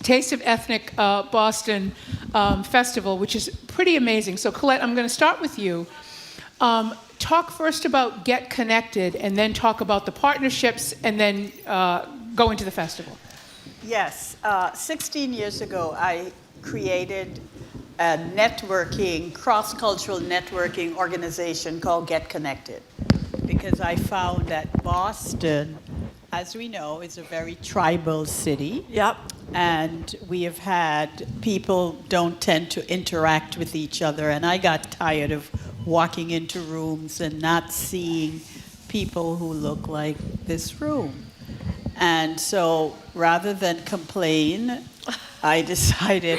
Taste of Ethnic Boston Festival, which is pretty amazing. So Colette, I'm going to start with you. Talk first about Get Connected, and then talk about the partnerships, and then go into the festival. Yes. 16 years ago, I created a networking, cross-cultural networking organization called Get Connected, because I found that Boston, as we know, is a very tribal city. Yep. And we have had people don't tend to interact with each other. And I got tired of walking into rooms and not seeing people who look like this room. And so rather than complain, I decided,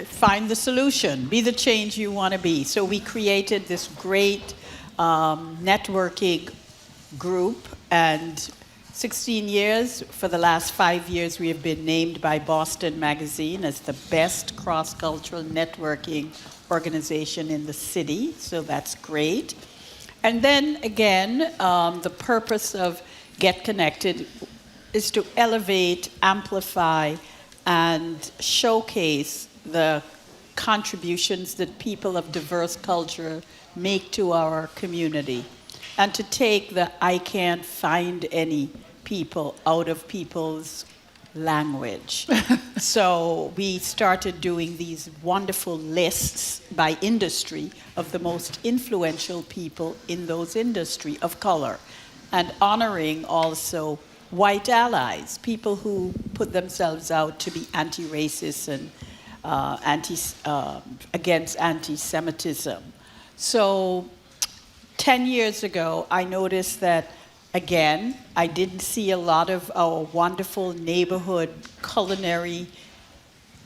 find the solution, be the change you want to be. So we created this great networking group, and 16 years, for the last 5 years, we have been named by Boston Magazine as the best cross-cultural networking organization in the city, so that's great. And then again, the purpose of Get Connected is to elevate, amplify, and showcase the contributions that people of diverse culture make to our community, and to take the I can't find any people out of people's language. So we started doing these wonderful lists by industry of the most influential people in those industry of color, and honoring also white allies, people who put themselves out to be anti-racist and against anti-Semitism. So 10 years ago, I noticed that, again, I didn't see a lot of our wonderful neighborhood culinary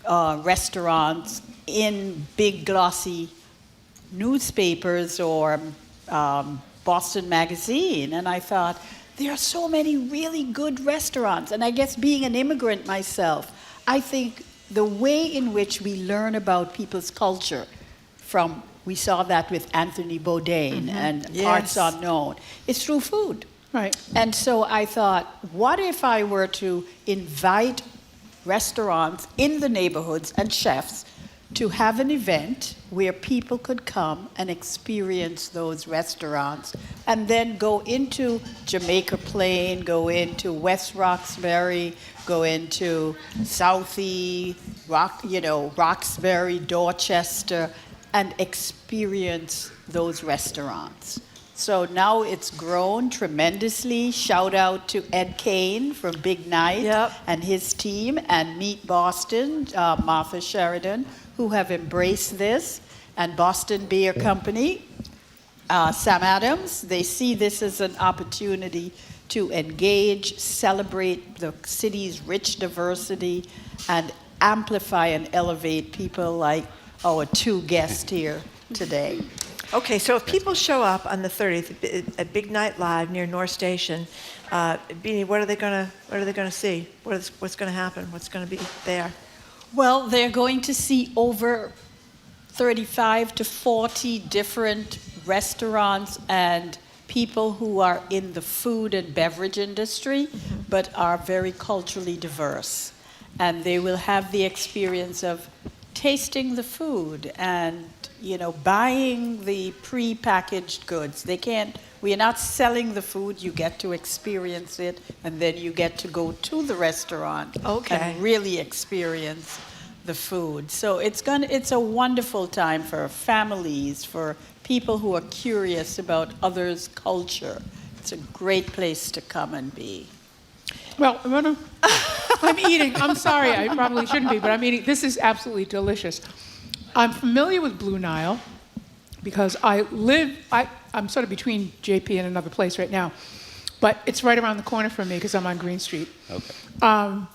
restaurants in big glossy newspapers or Boston Magazine. And I thought, there are so many really good restaurants. And I guess being an immigrant myself, I think the way in which we learn about people's culture from, we saw that with Anthony Bourdain and Parts Unknown, it's through food. Right. And so I thought, what if I were to invite restaurants in the neighborhoods and chefs to have an event where people could come and experience those restaurants, and then go into Jamaica Plain, go into West Roxbury, go into Southie, Roxbury, Dorchester, and experience those restaurants. So now it's grown tremendously. Shout out to Ed Kane from Big Night and his team, and Meet Boston, Martha Sheridan, who have embraced this, and Boston Beer Company, Sam Adams. They see this as an opportunity to engage, celebrate the city's rich diversity, and amplify and elevate people like our two guests here today. Okay, so if people show up on the 30th at Big Night Live near North Station, Beanie, what are they gonna see? What's gonna happen? What's gonna be there? Well, they're going to see over 35 to 40 different restaurants and people who are in the food and beverage industry, but are very culturally diverse. And they will have the experience of tasting the food and, buying the pre-packaged goods. We are not selling the food, you get to experience it, and then you get to go to the restaurant and really experience the food. So it's a wonderful time for families, for people who are curious about others' culture. It's a great place to come and be. Well, I'm eating. I'm sorry. I probably shouldn't be, but I'm eating. This is absolutely delicious. I'm familiar with Blue Nile because I'm sort of between JP and another place right now, but it's right around the corner from me because I'm on Green Street. Okay.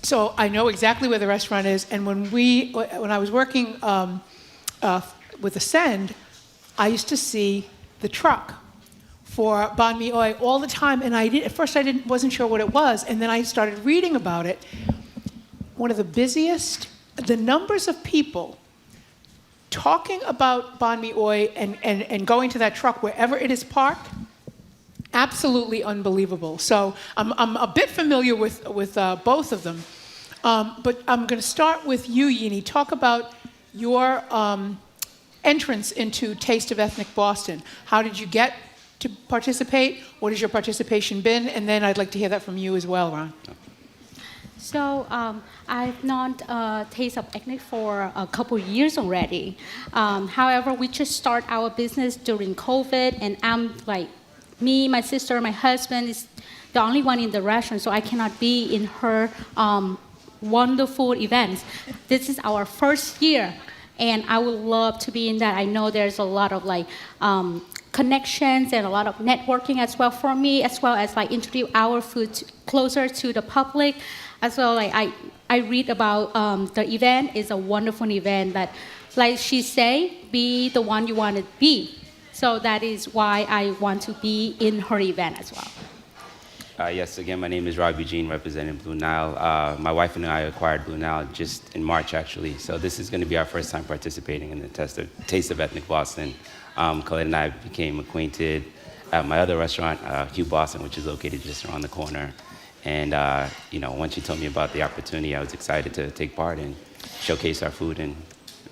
So I know exactly where the restaurant is. And when I was working with Ascend, I used to see the truck for banh mi oi all the time, and at first I wasn't sure what it was, and then I started reading about it. One of the busiest, the numbers of people talking about banh mi oi and going to that truck wherever it is parked, absolutely unbelievable. So I'm a bit familiar with both of them, but I'm going to start with you, Yini. Talk about your entrance into Taste of Ethnic Boston. How did you get to participate? What has your participation been? And then I'd like to hear that from you as well, Ron. So I've known Taste of Ethnic for a couple years already. However, we just start our business during COVID, and I'm like, me, my sister, my husband is the only one in the restaurant, so I cannot be in her wonderful events. This is our first year, and I would love to be in that. I know there's a lot of connections and a lot of networking as well for me, as well as introduce our food closer to the public. As well, I read about the event is a wonderful event that, like she say, be the one you want to be. So that is why I want to be in her event as well. Yes, again, my name is Rob Eugene, representing Blue Nile. My wife and I acquired Blue Nile just in March, actually. So this is going to be our first time participating in the Taste of Ethnic Boston. Colette and I became acquainted at my other restaurant, Hugh Boston, which is located just around the corner. And once you told me about the opportunity, I was excited to take part and showcase our food and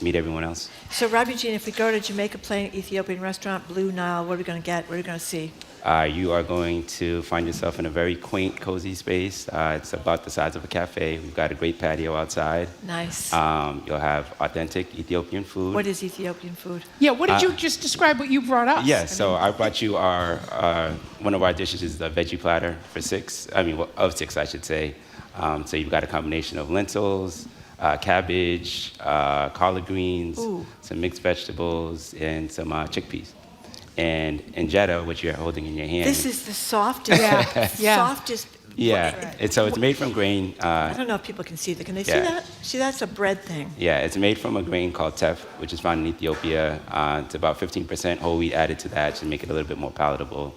meet everyone else. So, Robbie Jean, if we go to Jamaica Plain Ethiopian restaurant, Blue Nile, what are we going to get? What are we going to see? You are going to find yourself in a very quaint, cozy space. It's about the size of a cafe. We've got a great patio outside. Nice. You'll have authentic Ethiopian food. What is Ethiopian food? Yeah, what did you just describe what you brought us? Yes, so I brought you one of our dishes is the veggie platter for six, of six, I should say. So you've got a combination of lentils, cabbage, collard greens, some mixed vegetables, and some chickpeas. And injera, which you're holding in your hand. This is the softest, softest. Yeah, so it's made from grain. I don't know if people can see that. Can they see that? See, that's a bread thing. Yeah, it's made from a grain called teff, which is found in Ethiopia. It's about 15% whole wheat added to that to make it a little bit more palatable.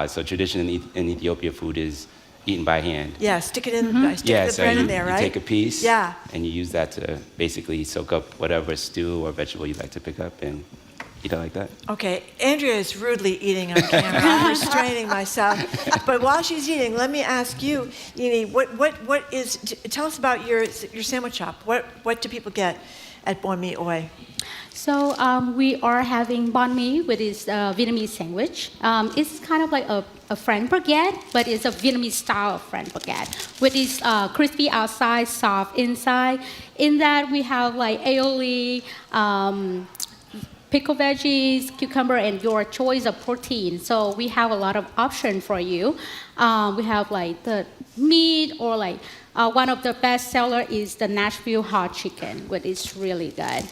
So traditionally in Ethiopia, food is eaten by hand. Yeah, stick it in. Stick the bread in there, right? You take a piece. Yeah. And you use that to basically soak up whatever stew or vegetable you'd like to pick up and eat it like that. Okay, Andrea is rudely eating on camera. I'm restraining myself. But while she's eating, let me ask you, Yini, what is? Tell us about your sandwich shop. What do people get at Banh Mi Oi? So we are having banh mi with this Vietnamese sandwich. It's kind of like a French baguette, but it's a Vietnamese style of French baguette with this crispy outside, soft inside. In that we have aioli, pickled veggies, cucumber, and your choice of protein. So we have a lot of options for you. We have the meat, or one of the best seller is the Nashville hot chicken, which is really good.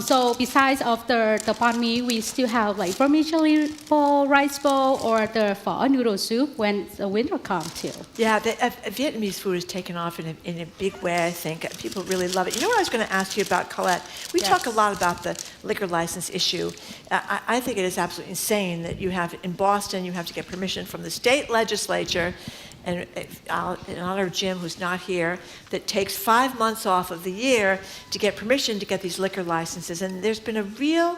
So besides of the banh mi, we still have vermicelli bowl, rice bowl, or the pho noodle soup when the winter comes too. Yeah, Vietnamese food has taken off in a big way, I think. People really love it. You know what I was going to ask you about, Colette? We talk a lot about the liquor license issue. I think it is absolutely insane that in Boston, you have to get permission from the state legislature, and in honor of Jim, who's not here, that takes 5 months off of the year to get permission to get these liquor licenses. And there's been a real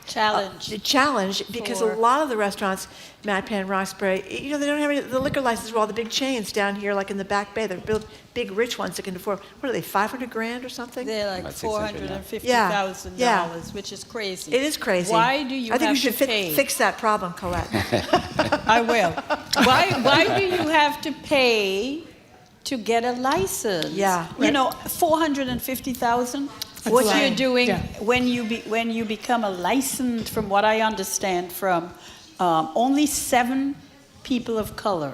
challenge because a lot of the restaurants, Mad Pan, Roxbury, they don't have the liquor license for all the big chains down here, like in the Back Bay. They're built big, rich ones that can afford. What are they, $500,000 or something? They're like $450,000, which is crazy. It is crazy. Why do you? I think have you should to pay? fix that problem, Colette. I will. Why do you have to pay to get a license? Yeah, $450,000. What you're doing when you become a licensed, from what I understand, from only 7 people of color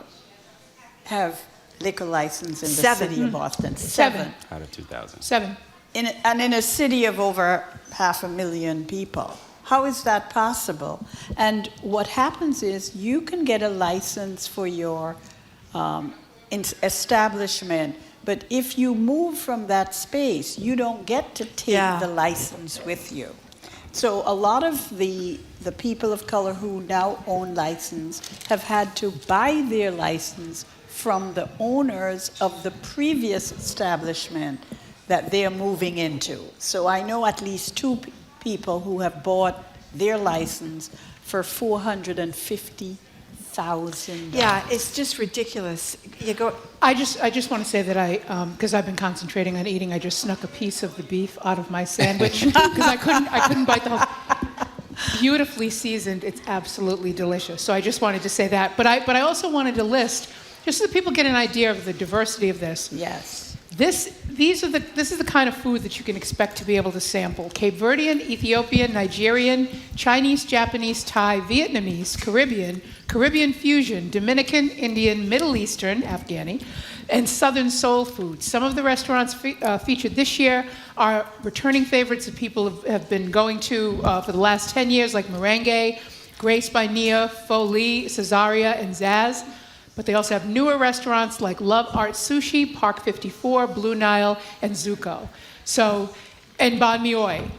have liquor license in the 7. city of Boston. 7. Out of 2,000. 7. And in a city of over 500,000 people. How is that possible? And what happens is you can get a license for your establishment, but if you move from that space, you don't get to take the license with you. So a lot of the people of color who now own license have had to buy their license from the owners of the previous establishment that they're moving into. So I know at least 2 people who have bought their license for $450,000. Yeah, it's just ridiculous. You go. I just want to say that because I've been concentrating on eating, I just snuck a piece of the beef out of my sandwich because I couldn't bite the whole. Beautifully seasoned, it's absolutely delicious. So I just wanted to say that. But I also wanted to list, just so that people get an idea of the diversity of this. Yes. This is the kind of food that you can expect to be able to sample. Cape Verdean, Ethiopian, Nigerian, Chinese, Japanese, Thai, Vietnamese, Caribbean fusion, Dominican, Indian, Middle Eastern, Afghani, and Southern soul food. Some of the restaurants featured this year are returning favorites that people have been going to for the last 10 years, like Merengue, Grace by Nia, Foley, Cesaria, and Zaz. But they also have newer restaurants like Love Art Sushi, Park 54, Blue Nile, and Zuko. So, and Banh Mi Oi.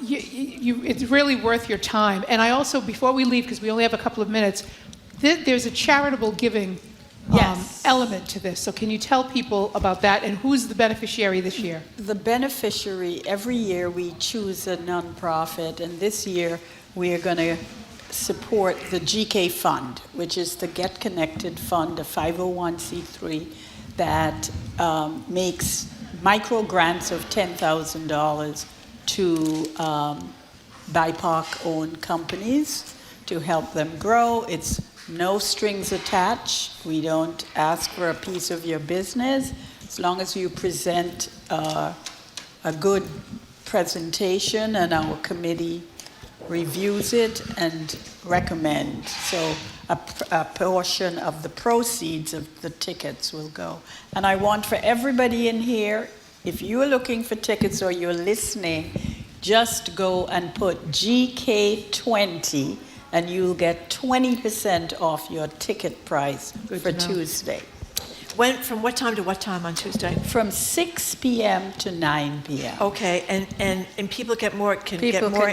It's really worth your time. And I also, before we leave, because we only have a couple of minutes, there's a charitable giving element to this. So can you tell people about that and who's the beneficiary this year? The beneficiary, every year we choose a nonprofit, and this year we are going to support the GK Fund, which is the Get Connected Fund, a 501c3 that makes micro grants of $10,000 to BIPOC-owned companies to help them grow. It's no strings attached. We don't ask for a piece of your business. As long as you present a good presentation and our committee reviews it and recommend. So a portion of the proceeds of the tickets will go. And I want for everybody in here, if you are looking for tickets or you're listening, just go and put GK20 and you'll get 20% off your ticket price for Tuesday. From what time to what time on Tuesday? From 6 p.m. to 9 p.m. Okay, and people get more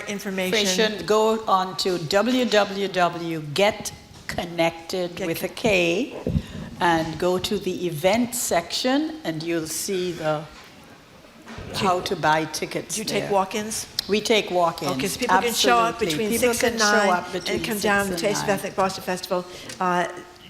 information. Go on to www.getconnected with a K and go to the event section and you'll see how to buy tickets. Do you take walk-ins? We take walk-ins. Okay, so people can show up between 6 and 9 and come down to the Taste of Ethnic Boston Festival.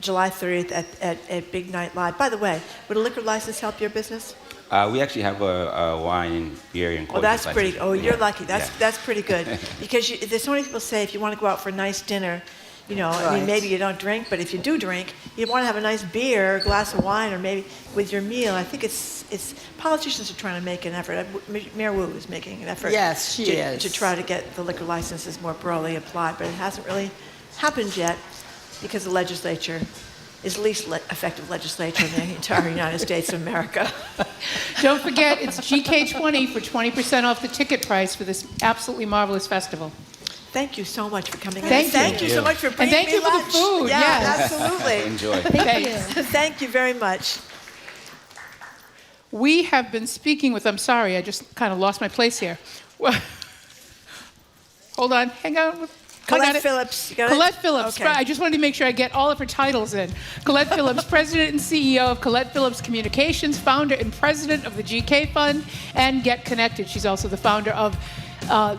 July 30th at Big Night Live. By the way, would a liquor license help your business? We actually have a wine and beer and Oh, that's pretty. Oh, you're lucky. That's pretty good. Because there's so many people say if you want to go out for a nice dinner, I mean, maybe you don't drink, but if you do drink, you want to have a nice beer, a glass of wine, or maybe with your meal. I think it's politicians are trying to make an effort. Mayor Wu is making an effort. Yes, she is. To try to get the liquor licenses more broadly applied, but it hasn't really happened yet. Because the legislature is the least effective legislature in the entire United States of America. Don't forget, it's GK20 for 20% off the ticket price for this absolutely marvelous festival. Thank you so much for coming in. Thank you so much for bringing me lunch. And thank you for the food. Yeah, yes. absolutely. Enjoy. Thank you. Thank you very much. We have been speaking with, I'm sorry, I just kind of lost my place here. Hold on, hang on. Colette Phillips. Colette Phillips. Okay. I just wanted to make sure I get all of her titles in. Colette Phillips, President and CEO of Colette Phillips Communications, founder and president of the GK Fund and Get Connected. She's also the founder of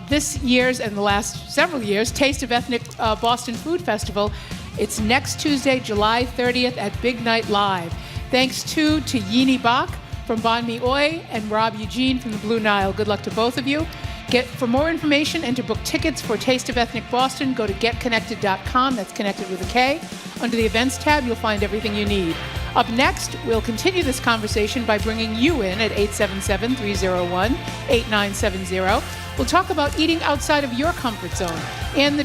this year's and the last several years Taste of Ethnic Boston Food Festival. It's next Tuesday, July 30th at Big Night Live. Thanks to Yini Bach from Banh Mi Oi and Rob Eugene from the Blue Nile. Good luck to both of you. For more information and to book tickets for Taste of Ethnic Boston, go to getconnected.com. That's connected with a K. Under the events tab, you'll find everything you need. Up next, we'll continue this conversation by bringing you in at 877-301-8970. We'll talk about eating outside of your comfort zone and the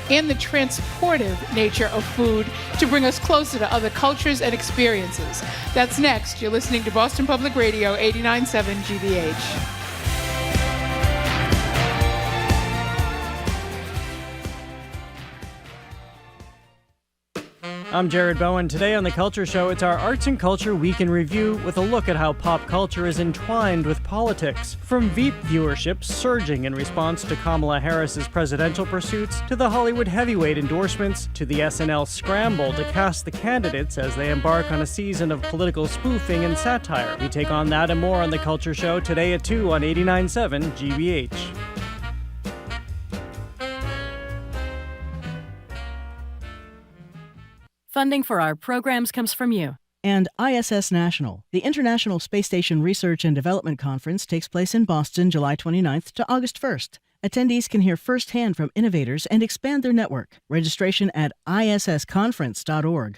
and the transportive nature of food to bring us closer to other cultures and experiences. That's next. You're listening to Boston Public Radio, 89.7 GBH. I'm Jared Bowen. Today on The Culture Show, it's our Arts and Culture Week in Review with a look at how pop culture is entwined with politics. From Veep viewership surging in response to Kamala Harris's presidential pursuits, to the Hollywood heavyweight endorsements, to the SNL scramble to cast the candidates as they embark on a season of political spoofing and satire. We take on that and more on The Culture Show today at 2 on 89.7 GBH. Funding for our programs comes from you. And ISS National, the International Space Station Research and Development Conference, takes place in Boston July 29th to August 1st. Attendees can hear firsthand from innovators and expand their network. Registration at issconference.org.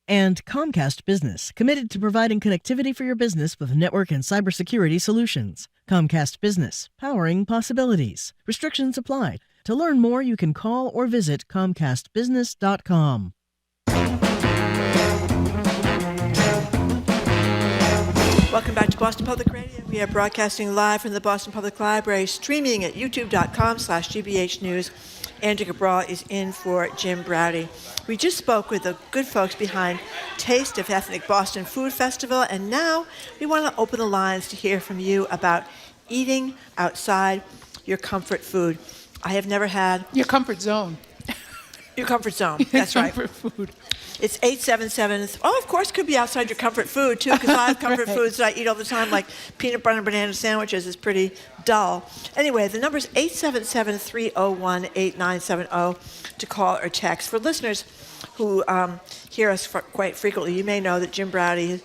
And Comcast Business, committed to providing connectivity for your business with network and cybersecurity solutions. Comcast Business, powering possibilities. Restrictions apply. To learn more, you can call or visit comcastbusiness.com. Welcome back to Boston Public Radio. We are broadcasting live from the Boston Public Library, streaming at youtube.com/GBH News. Andrew Cabral is in for Jim Browdy. We just spoke with the good folks behind Taste of Ethnic Boston Food Festival, and now we want to open the lines to hear from you about eating outside your comfort food. I have never had... Your comfort zone. Your comfort zone, that's right. Comfort food. It's 877. Oh, of course, could be outside your comfort food, too, because I have comfort foods that I eat all the time, like peanut butter and banana sandwiches. It's pretty dull. Anyway, the number is 877-301-8970 to call or text. For listeners who hear us quite frequently, you may know that Jim Browdy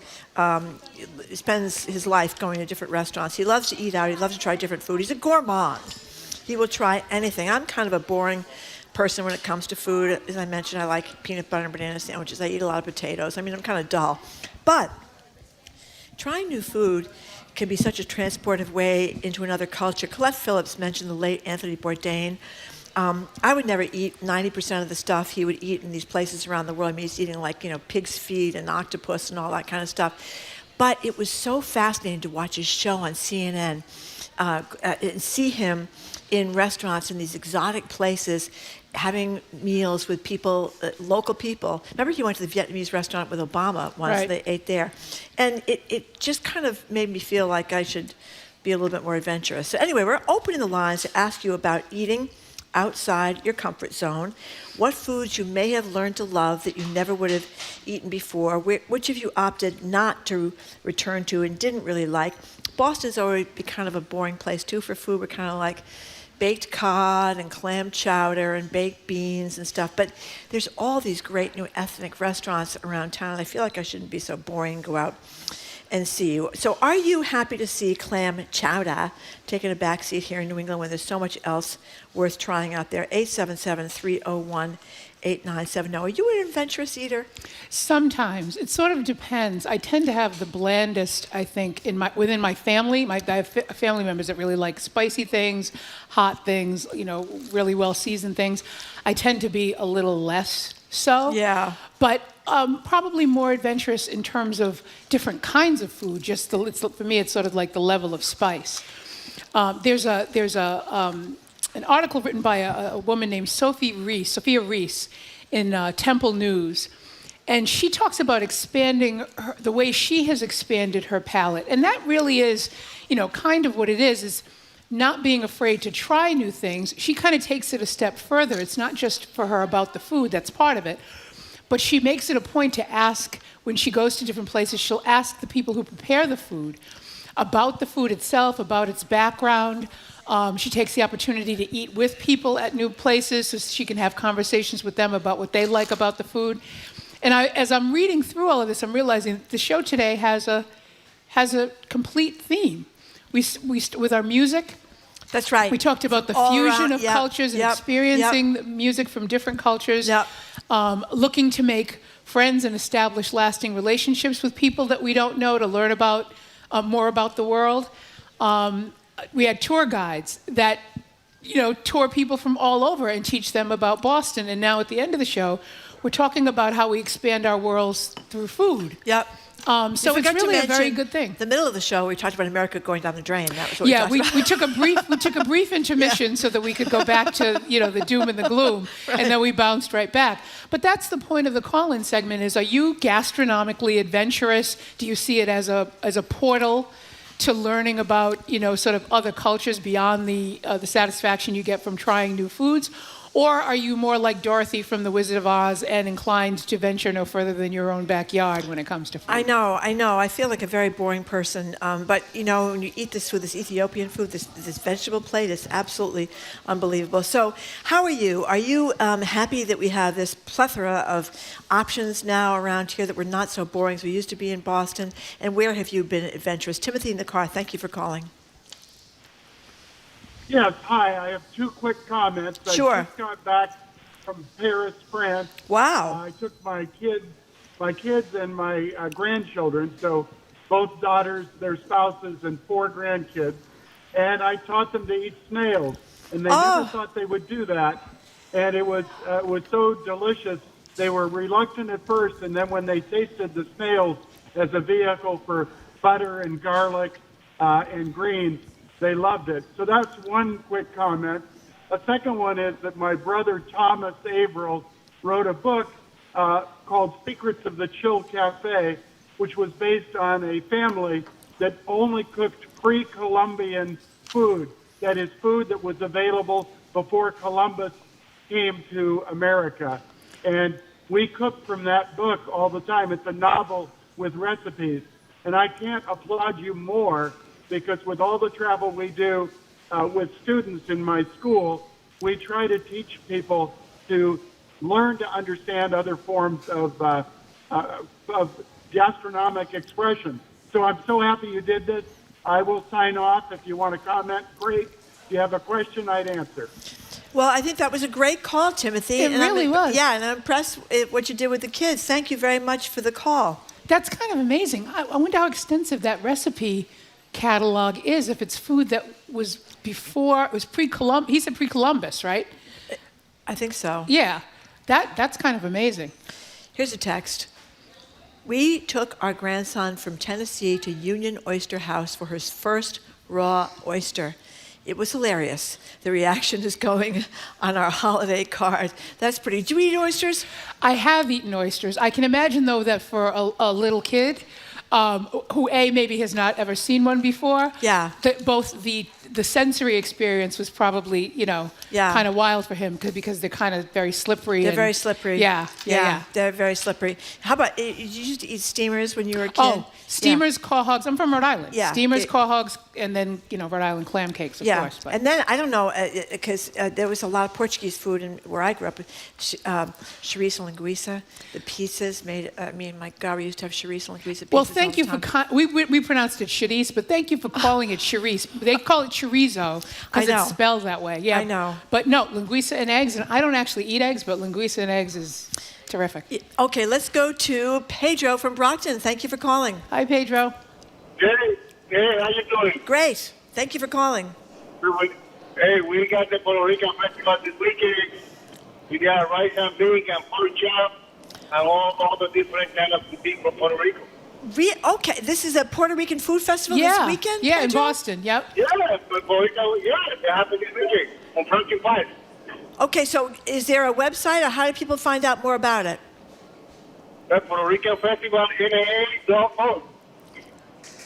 spends his life going to different restaurants. He loves to eat out. He loves to try different food. He's a gourmand. He will try anything. I'm kind of a boring person when it comes to food. As I mentioned, I like peanut butter and banana sandwiches. I eat a lot of potatoes. I mean, I'm kind of dull. But trying new food can be such a transportive way into another culture. Colette Phillips mentioned the late Anthony Bourdain. I would never eat 90% of the stuff he would eat in these places around the world. I mean, he's eating like, pig's feet and octopus and all that kind of stuff. But it was so fascinating to watch his show on CNN and see him in restaurants in these exotic places having meals with people, local people. Remember he went to the Vietnamese restaurant with Obama once, Right. They ate there. And it just kind of made me feel like I should be a little bit more adventurous. So anyway, we're opening the lines to ask you about eating outside your comfort zone, what foods you may have learned to love that you never would have eaten before, which of you opted not to return to and didn't really like. Boston's already been kind of a boring place too for food. We're kind of like baked cod and clam chowder and baked beans and stuff. But there's all these great new ethnic restaurants around town. And I feel like I shouldn't be so boring and go out and see you. So are you happy to see clam chowder taking a back seat here in New England when there's so much else worth trying out there? 877-301-8970. Are you an adventurous eater? Sometimes. It sort of depends. I tend to have the blandest, I think, within my family. I have family members that really like spicy things, hot things, really well-seasoned things. I tend to be a little less so. Yeah. But probably more adventurous in terms of different kinds of food. For me, it's sort of like the level of spice. There's an article written by a woman named Sophia Reese in Temple News, and she talks about expanding the way she has expanded her palate, and that really is, kind of what it is not being afraid to try new things. She kind of takes it a step further. It's not just for her about the food, that's part of it, but she makes it a point to ask, when she goes to different places, she'll ask the people who prepare the food about the food itself, about its background. She takes the opportunity to eat with people at new places so she can have conversations with them about what they like about the food. And as I'm reading through all of this, I'm realizing that the show today has a complete theme. With our music. That's right. We talked about the fusion of cultures and experiencing the music from different cultures. Looking to make friends and establish lasting relationships with people that we don't know, to learn about more about the world. We had tour guides that tour people from all over and teach them about Boston. And now at the end of the show, we're talking about how we expand our worlds through food. Yep. So it's really a very good thing. The middle of the show, we talked about America going down the drain. That was what we talked about. we took a brief intermission so that we could go back to the doom and the gloom, and then we bounced right back. But that's the point of the call-in segment: is are you gastronomically adventurous? Do you see it as a portal to learning about sort of other cultures beyond the satisfaction you get from trying new foods? Or are you more like Dorothy from The Wizard of Oz and inclined to venture no further than your own backyard when it comes to food? I know. I feel like a very boring person. But, when you eat this food, this Ethiopian food, this vegetable plate, it's absolutely unbelievable. So how are you? Are you happy that we have this plethora of options now around here that we're not so boring as we used to be in Boston? And where have you been adventurous? Timothy in the car, thank you for calling. Yes, hi. I have two quick comments. Sure. I just got back from Paris, France. Wow. I took my kids and my grandchildren, so both daughters, their spouses, and 4 grandkids, and I taught them to eat snails, and they never thought they would do that, and it was so delicious. They were reluctant at first, and then when they tasted the snails as a vehicle for butter and garlic and greens, they loved it. So that's one quick comment. A second one is that my brother Thomas Averill wrote a book called Secrets of the Chill Cafe, which was based on a family that only cooked pre-Columbian food. That is food that was available before Columbus came to America. And we cook from that book all the time. It's a novel with recipes. And I can't applaud you more, because with all the travel we do with students in my school, we try to teach people to learn to understand other forms of gastronomic expression. So I'm so happy you did this. I will sign off. If you want to comment, great. If you have a question, I'd answer. Well, I think that was a great call, Timothy. It really was. Yeah, and I'm impressed with what you did with the kids. Thank you very much for the call. That's kind of amazing. I wonder how extensive that recipe catalog is, if it's food that was before, it was pre-Columbus. He said pre-Columbus, right? I think so. Yeah, that's kind of amazing. Here's a text. We took our grandson from Tennessee to Union Oyster House for his first raw oyster. It was hilarious. The reaction is going on our holiday card. That's pretty. Do you eat oysters? I have eaten oysters. I can imagine, though, that for a little kid, who maybe has not ever seen one before. Yeah. Both the sensory experience was probably kind of wild for him because they're kind of very slippery. They're very slippery. Yeah. They're very slippery. How about you used to eat steamers when you were a kid? Oh, steamers, caw hogs. I'm from Rhode Island. Yeah. Steamers, caw hogs, and then Rhode Island clam cakes, of course. But. And then I don't know because there was a lot of Portuguese food where I grew up. Chorizo and linguiça, the pizzas made. My God, we used to have chorizo and linguiça. Well, thank you for we pronounced it chorizo, but thank you for calling it chorizo. They call it chorizo because it's spelled that way. Yeah, I know. But no, linguiça and eggs. And I don't actually eat eggs, but linguiça and eggs is terrific. Okay, let's go to Pedro from Brockton. Thank you for calling. Hi, Pedro. Hey, how you doing? Great. Thank you for calling. Hey, we got the Puerto Rican festival this weekend. We got rice and beans and pork chop and all the different kind of cuisine from Puerto Rico. Okay, this is a Puerto Rican food festival this weekend? Yeah, in Boston, yep. Yeah, but it happened this weekend on Franklin Park. Okay, so is there a website, or how do people find out more about it? The Puerto Rican Festival, NAA.org.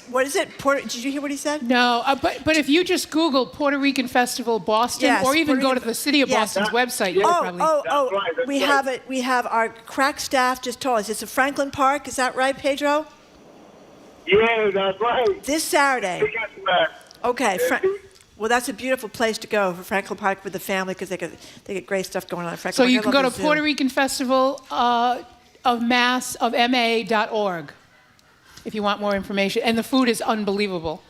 What is it? Did you hear what he said? No, but if you just Google Puerto Rican Festival Boston, or even go to the City of Boston's website, you'll probably... We have it. We have our crack staff just told us it's a Franklin Park. Is that right, Pedro? Yeah, that's right. This Saturday. Okay. Well, that's a beautiful place to go for Franklin Park with the family because they get great stuff going on at Franklin So Park. you can go to Puerto Rican Festival of MA.org if you want more information. And the food is unbelievable.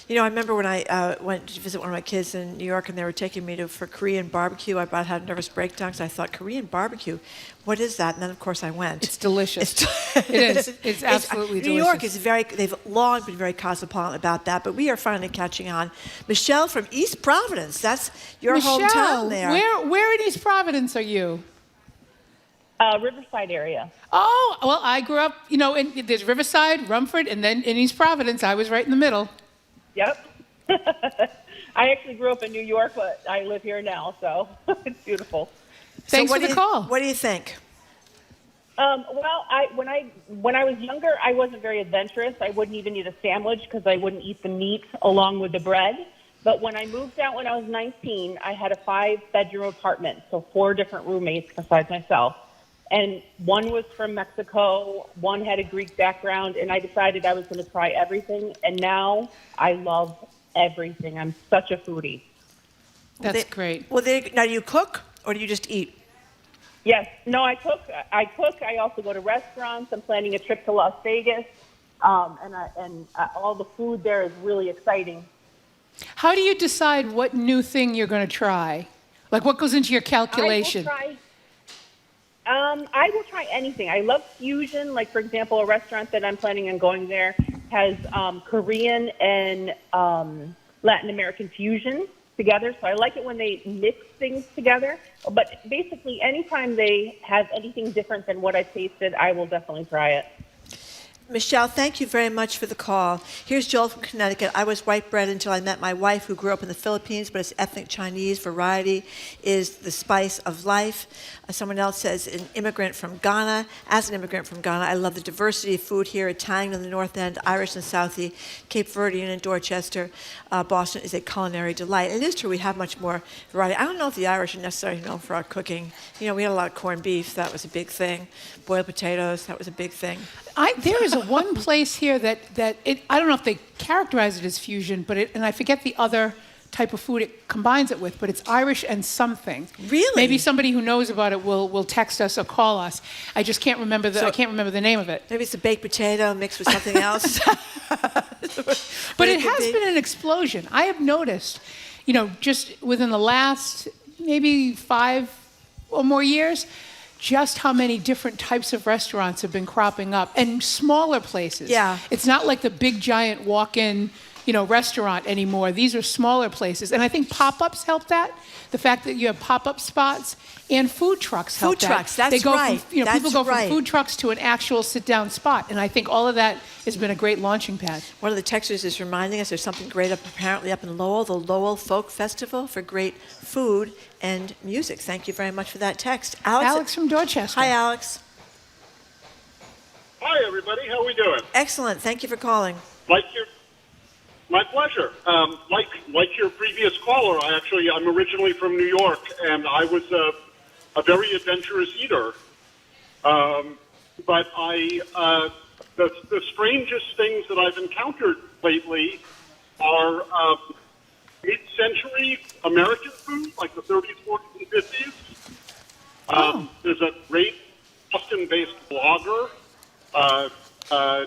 You know, I remember when I went to visit one of my kids in New York, and they were taking me for Korean barbecue. I about had a nervous breakdown because I thought, Korean barbecue, what is that? And then, of course, I went. It's delicious. It is. It's absolutely delicious. New York is they've long been very cosmopolitan about that, but we are finally catching on. Michelle from East Providence, that's your hometown there. Where in East Providence are you? Riverside area. Oh, well, I grew up, there's Riverside, Rumford, and then in East Providence. I was right in the middle. Yep. I actually grew up in New York, but I live here now, so it's beautiful. Thanks for the call. What do you think? Well, when I was younger, I wasn't very adventurous. I wouldn't even eat a sandwich because I wouldn't eat the meat along with the bread. But when I moved out when I was 19, I had a 5-bedroom apartment, so 4 different roommates besides myself. And one was from Mexico, one had a Greek background, and I decided I was going to try everything. And now I love everything. I'm such a foodie. That's great. Well, now do you cook or do you just eat? Yes. No, I cook. I also go to restaurants. I'm planning a trip to Las Vegas, and all the food there is really exciting. How do you decide what new thing you're going to try? Like, what goes into your calculation? I will try anything. I love fusion. Like, for example, a restaurant that I'm planning on going there has Korean and Latin American fusion together. So I like it when they mix things together. But basically, anytime they have anything different than what I tasted, I will definitely try it. Michelle, thank you very much for the call. Here's Joel from Connecticut. I was white bread until I met my wife, who grew up in the Philippines, but it's ethnic Chinese. Variety is the spice of life. Someone else says, an immigrant from Ghana. As an immigrant from Ghana, I love the diversity of food here. Italian in the North End, Irish in Southie, Cape Verdean in Dorchester. Boston is a culinary delight. It is true we have much more variety. I don't know if the Irish are necessarily known for our cooking. We had a lot of corned beef. That was a big thing. Boiled potatoes. That was a big thing. There is one place here that I don't know if they characterize it as fusion, and I forget the other type of food it combines it with, but it's Irish and something. Really? Maybe somebody who knows about it will text us or call us. I just can't remember the name of it. Maybe it's a baked potato mixed with something else. But it has been an explosion. I have noticed, just within the last maybe 5 or more years, just how many different types of restaurants have been cropping up, and smaller places. Yeah. It's not like the big giant walk-in, restaurant anymore. These are smaller places. And I think pop-ups help that. The fact that you have pop-up spots and food trucks help that. Food trucks, that's they go right. From, people go from food trucks to an actual sit-down spot. And I think all of that has been a great launching pad. One of the texters is reminding us there's something great apparently up in Lowell, the Lowell Folk Festival for great food and music. Thank you very much for that text. Alex from Dorchester. Hi, Alex. Hi, everybody. How are we doing? Excellent. Thank you for calling. My pleasure. Like your previous caller, I'm originally from New York, and I was a very adventurous eater. But the strangest things that I've encountered lately are mid-century American food, like the 30s, 40s, and 50s. There's a great Boston-based blogger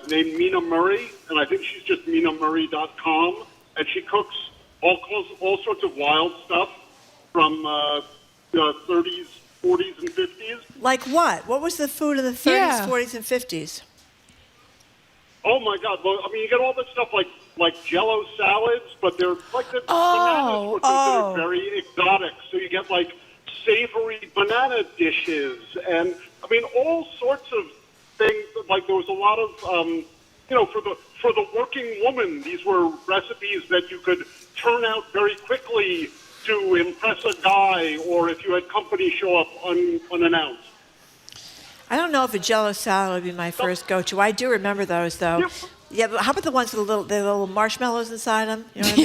named Mina Murray, and I think she's just minamurray.com, and she cooks all sorts of wild stuff from the 30s, 40s, and 50s. Like what? What was the food of the 30s, 40s, and 50s? Oh my God! Well, you get all that stuff like Jello salads, but they're like the bananas were considered very exotic. So you get like savory banana dishes, and all sorts of things. Like there was a lot of for the working woman, these were recipes that you could turn out very quickly to impress a guy, or if you had company show up unannounced. I don't know if a Jello salad would be my first go-to. I do remember those, though. Yeah, but how about the ones with the little marshmallows inside them? You know what I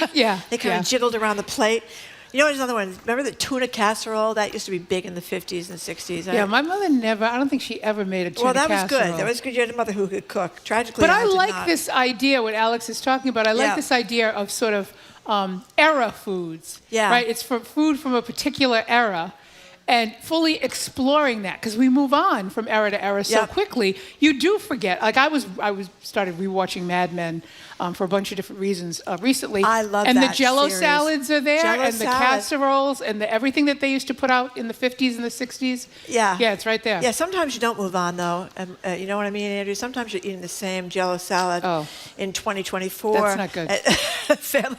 mean? Yeah. They kind of jiggled around the plate. There's another one. Remember the tuna casserole? That used to be big in the 50s and 60s. Yeah, my mother I don't think she ever made a tuna casserole. Well, that was good. That was good. You had a mother who could cook. Tragically, but I like this idea, what Alex is talking about. I like this idea of sort of era foods. Yeah. Right? It's for food from a particular era. and fully exploring that, because we move on from era to era so quickly, you do forget. Like I started rewatching Mad Men for a bunch of different reasons recently. I love and that the Jello series. salads are there, Jell-O and the salad. casseroles, and everything that they used to put out in the 50s and the 60s. Yeah. Yeah, it's right there. Yeah, sometimes you don't move on, though. You know what I mean, Andrew? Sometimes you're eating the same Jell-O salad in 2024. That's not good. Family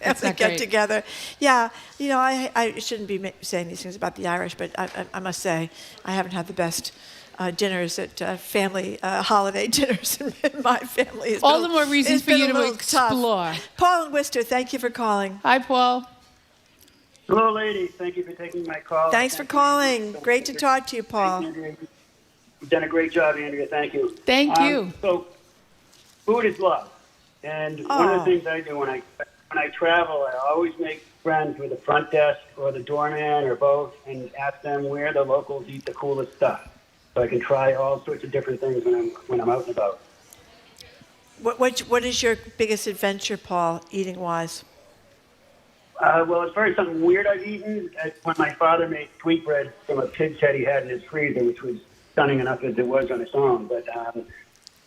That's not get great. together. Yeah, you know, I shouldn't be saying these things about the Irish, but I must say I haven't had the best dinners at family holiday dinners in my family. It's All been the more reasons it's for been you a to little explore. tough. Paul and Worcester, thank you for calling. Hi, Paul. Hello, ladies. Thank you for taking my call. Thanks for calling. Great to talk to you, Paul. You've done a great job, Andrea. Thank you. Thank you. So, food is love, and one of the things I do when I travel, I always make friends with the front desk or the doorman or both, and ask them where the locals eat the coolest stuff, so I can try all sorts of different things when I'm out and about. What is your biggest adventure, Paul, eating-wise? Well, as far as something weird I've eaten, when my father made sweetbread from a pig's head he had in his freezer, which was stunning enough as it was on its own. But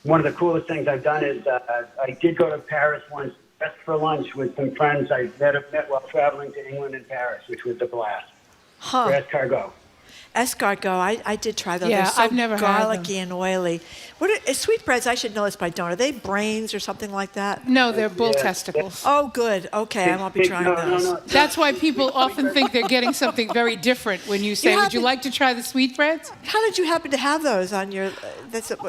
one of the coolest things I've done is I did go to Paris once just for lunch with some friends I met while traveling to England and Paris, which was a blast. Huh. For escargot. Escargot, I did try those. Yeah, They're so I've never had garlicky and oily. Sweetbreads, I should know this, but I don't. Are they brains or something like that? No, they're bull testicles. Oh, good. Okay, I won't be trying those. That's why people often think they're getting something very different when you say, would you like to try the sweetbreads? How did you happen to have those on your...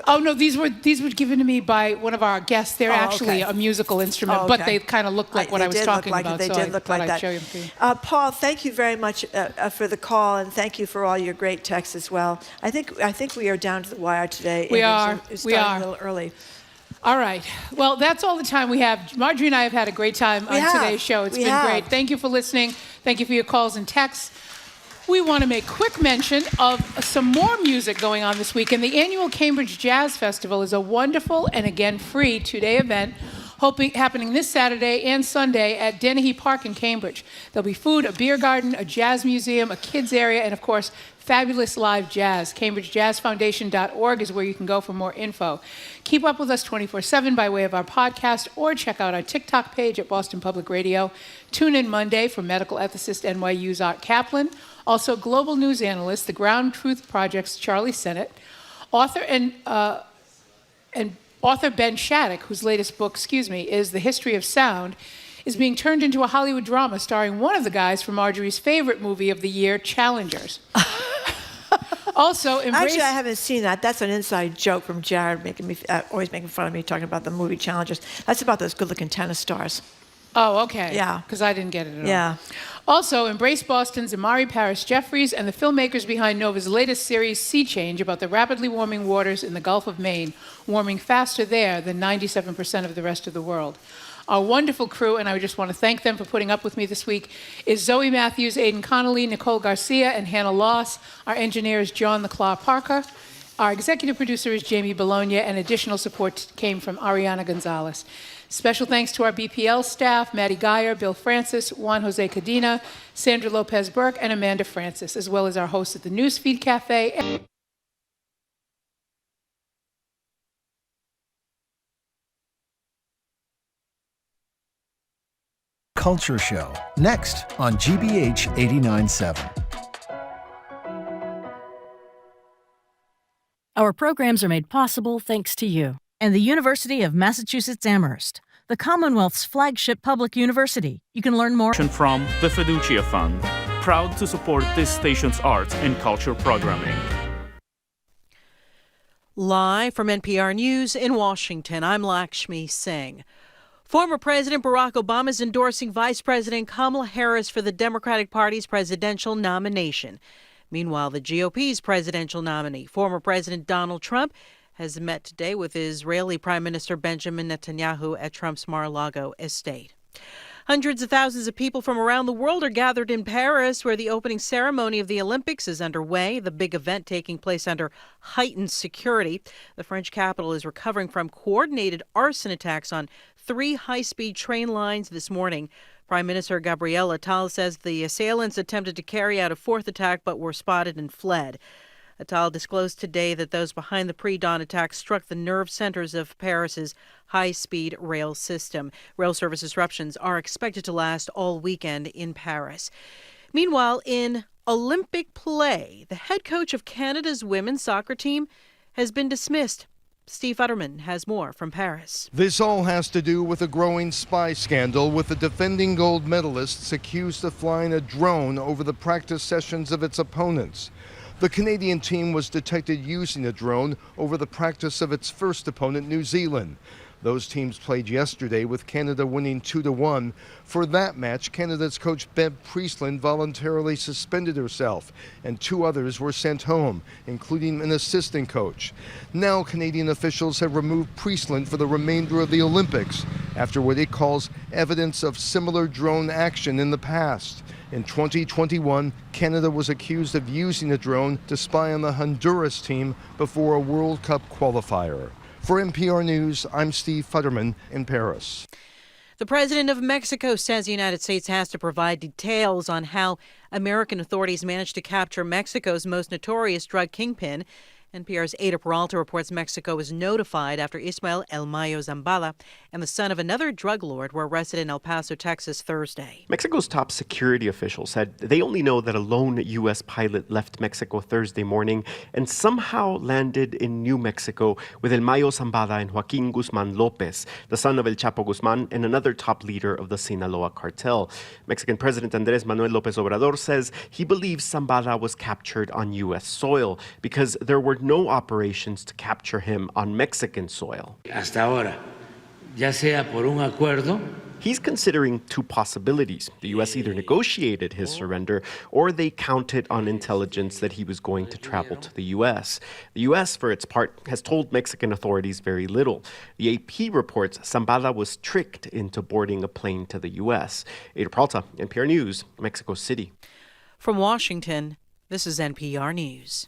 Oh, no, these were given to me by one of our guests. They're actually a musical instrument, but they kind of look like what I was talking about. They so did I look thought like I'd that. show you to you. Paul, thank you very much for the call, and thank you for all your great texts as well. I think we are down to the wire today. We and are. It's We starting are. a little early. All right. Well, that's all the time we have. Marjorie and I have had a great time on today's show. It's been great. Thank you for listening. Thank you for your calls and texts. We want to make quick mention of some more music going on this weekend. The annual Cambridge Jazz Festival is a wonderful and, again, free two-day event happening this Saturday and Sunday at Dennehy Park in Cambridge. There'll be food, a beer garden, a jazz museum, a kids area, and, of course, fabulous live jazz. CambridgeJazzFoundation.org is where you can go for more info. Keep up with us 24/7 by way of our podcast, or check out our TikTok page at Boston Public Radio. Tune in Monday for medical ethicist NYU's Art Kaplan. Also, global news analyst, the Ground Truth Project's Charlie Sennett. Author Ben Shattuck, whose latest book, is The History of Sound, is being turned into a Hollywood drama starring one of the guys from Marjorie's favorite movie of the year, Challengers. Also, Actually, I haven't seen that. That's an inside joke from Jared, always making fun of me talking about the movie Challengers. That's about those good-looking tennis stars. Oh, okay. Yeah. Because I didn't get it at all. Yeah. Also, Embrace Boston's Amari Paris Jeffries and the filmmakers behind Nova's latest series, Sea Change, about the rapidly warming waters in the Gulf of Maine, warming faster there than 97% of the rest of the world. Our wonderful crew, and I just want to thank them for putting up with me this week, is Zoe Matthews, Aidan Connolly, Nicole Garcia, and Hannah Loss. Our engineer is John the Claw Parker. Our executive producer is Jamie Bologna, and additional support came from Ariana Gonzalez. Special thanks to our BPL staff, Maddie Geyer, Bill Francis, Juan Jose Cadena, Sandra Lopez-Burke, and Amanda Francis, as well as our hosts at the Newsfeed Cafe. Culture Show, next on GBH 89.7. Our programs are made possible thanks to you. And the University of Massachusetts Amherst, the Commonwealth's flagship public university. You can learn more from the Fiducia Fund, proud to support this station's arts and culture programming. Live from NPR News in Washington, I'm Lakshmi Singh. Former President Barack Obama is endorsing Vice President Kamala Harris for the Democratic Party's presidential nomination. Meanwhile, the GOP's presidential nominee, former President Donald Trump, has met today with Israeli Prime Minister Benjamin Netanyahu at Trump's Mar-a-Lago estate. Hundreds of thousands of people from around the world are gathered in Paris, where the opening ceremony of the Olympics is underway, the big event taking place under heightened security. The French capital is recovering from coordinated arson attacks on 3 high-speed train lines this morning. Prime Minister Gabriel Attal says the assailants attempted to carry out a fourth attack but were spotted and fled. Attal disclosed today that those behind the pre-dawn attack struck the nerve centers of Paris's high-speed rail system. Rail service disruptions are expected to last all weekend in Paris. Meanwhile, in Olympic play, the head coach of Canada's women's soccer team has been dismissed. Steve Futterman has more from Paris. This all has to do with a growing spy scandal, with the defending gold medalists accused of flying a drone over the practice sessions of its opponents. The Canadian team was detected using a drone over the practice of its first opponent, New Zealand. Those teams played yesterday, with Canada winning 2-1. For that match, Canada's coach Bev Priestland voluntarily suspended herself, and 2 others were sent home, including an assistant coach. Now Canadian officials have removed Priestland for the remainder of the Olympics, after what it calls evidence of similar drone action in the past. In 2021, Canada was accused of using a drone to spy on the Honduras team before a World Cup qualifier. For NPR News, I'm Steve Futterman in Paris. The president of Mexico says the United States has to provide details on how American authorities managed to capture Mexico's most notorious drug kingpin. NPR's Ada Peralta reports Mexico was notified after Ismael El Mayo Zambada and the son of another drug lord were arrested in El Paso, Texas, Thursday. Mexico's top security official said they only know that a lone U.S. pilot left Mexico Thursday morning and somehow landed in New Mexico with El Mayo Zambada and Joaquin Guzman Lopez, the son of El Chapo Guzman and another top leader of the Sinaloa cartel. Mexican President Andrés Manuel López Obrador says he believes Zambada was captured on U.S. soil because there were no operations to capture him on Mexican soil. Hasta ahora, ya sea por un acuerdo. He's considering 2 possibilities. The U.S. either negotiated his surrender or they counted on intelligence that he was going to travel to the U.S. The U.S., for its part, has told Mexican authorities very little. The AP reports Zambada was tricked into boarding a plane to the U.S. Ada Peralta, NPR News, Mexico City. From Washington, this is NPR News.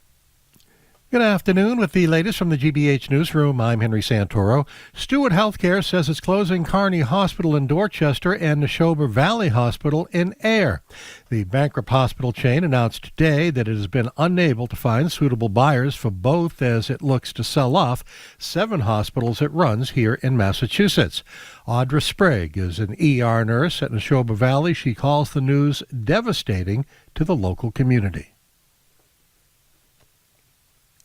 Good afternoon. With the latest from the GBH Newsroom, I'm Henry Santoro. Steward Healthcare says it's closing Kearney Hospital in Dorchester and Neshoba Valley Hospital in Ayer. The bankrupt hospital chain announced today that it has been unable to find suitable buyers for both as it looks to sell off 7 hospitals it runs here in Massachusetts. Audra Sprague is an ER nurse at Neshoba Valley. She calls the news devastating to the local community.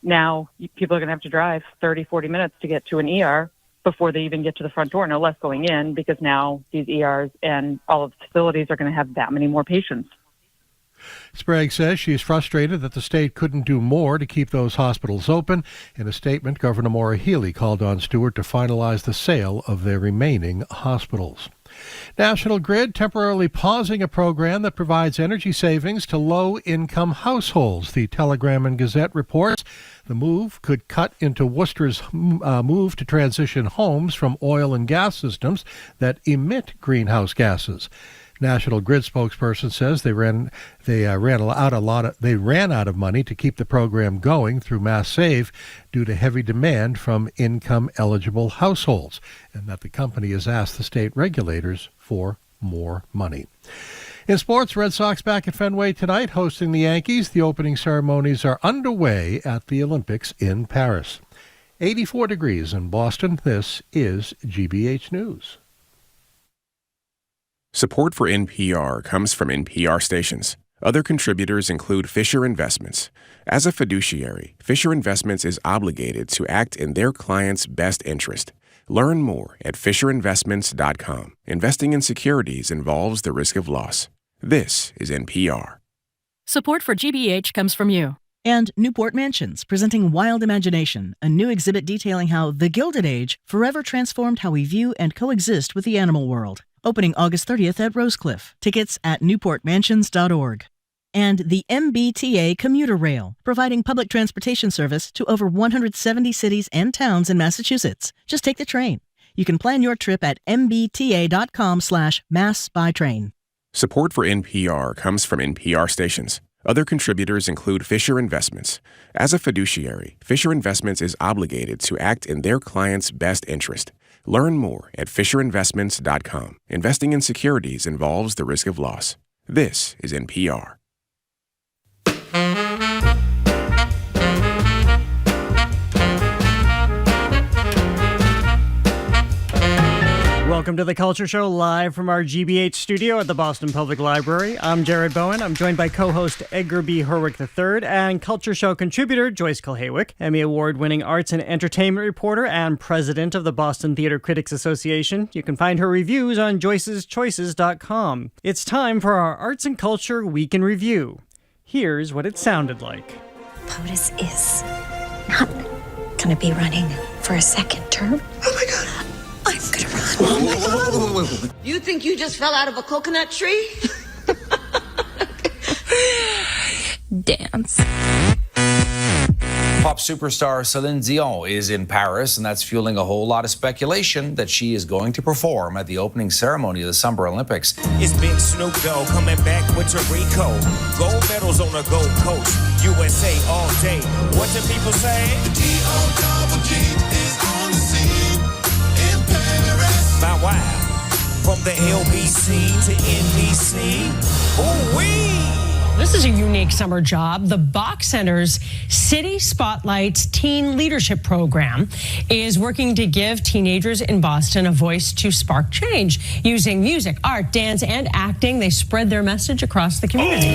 Now, people are going to have to drive 30, 40 minutes to get to an ER before they even get to the front door, no less going in, because now these ERs and all of the facilities are going to have that many more patients. Sprague says she is frustrated that the state couldn't do more to keep those hospitals open. In a statement, Governor Maura Healey called on Stewart to finalize the sale of their remaining hospitals. National Grid temporarily pausing a program that provides energy savings to low-income households. The Telegram and Gazette reports the move could cut into Worcester's move to transition homes from oil and gas systems that emit greenhouse gases. National Grid spokesperson says they ran out of money to keep the program going through Mass Save due to heavy demand from income-eligible households, and that the company has asked the state regulators for more money. In sports, Red Sox back at Fenway tonight hosting the Yankees. The opening ceremonies are underway at the Olympics in Paris. 84 degrees in Boston. This is GBH News. Support for NPR comes from NPR stations. Other contributors include Fisher Investments. As a fiduciary, Fisher Investments is obligated to act in their client's best interest. Learn more at FisherInvestments.com. Investing in securities involves the risk of loss. This is NPR. Support for GBH comes from you. And Newport Mansions, presenting Wild Imagination, a new exhibit detailing how the Gilded Age forever transformed how we view and coexist with the animal world. Opening August 30th at Rosecliff. Tickets at newportmansions.org. And the MBTA Commuter Rail, providing public transportation service to over 170 cities and towns in Massachusetts. Just take the train. You can plan your trip at mbta.com/massbytrain. Support for NPR comes from NPR stations. Other contributors include Fisher Investments. As a fiduciary, Fisher Investments is obligated to act in their client's best interest. Learn more at FisherInvestments.com. Investing in securities involves the risk of loss. This is NPR. Welcome to The Culture Show, live from our GBH studio at the Boston Public Library. I'm Jared Bowen. I'm joined by co-host Edgar B. Herwick III and Culture Show contributor Joyce Kulhaywick, Emmy Award-winning arts and entertainment reporter and president of the Boston Theater Critics Association. You can find her reviews on joyceschoices.com. It's time for our Arts and Culture Week in Review. Here's what it sounded like. POTUS is not going to be running for a second term. Oh my God. I'm gonna run. Oh my God. You think you just fell out of a coconut tree? Dance. Pop superstar Selene Dion is in Paris, and that's fueling a whole lot of speculation that she is going to perform at the opening ceremony of the Summer Olympics. It's Big Snoop Dogg coming back with Tarico. Gold medals on the Gold Coast. USA all day. What do people say? The D-O-double-G is on the scene in Paris. My wow. From the LBC to NBC. Ooh-wee. This is a unique summer job. The Bach Center's City Spotlights Teen Leadership Program is working to give teenagers in Boston a voice to spark change. Using music, art, dance, and acting, they spread their message across the community.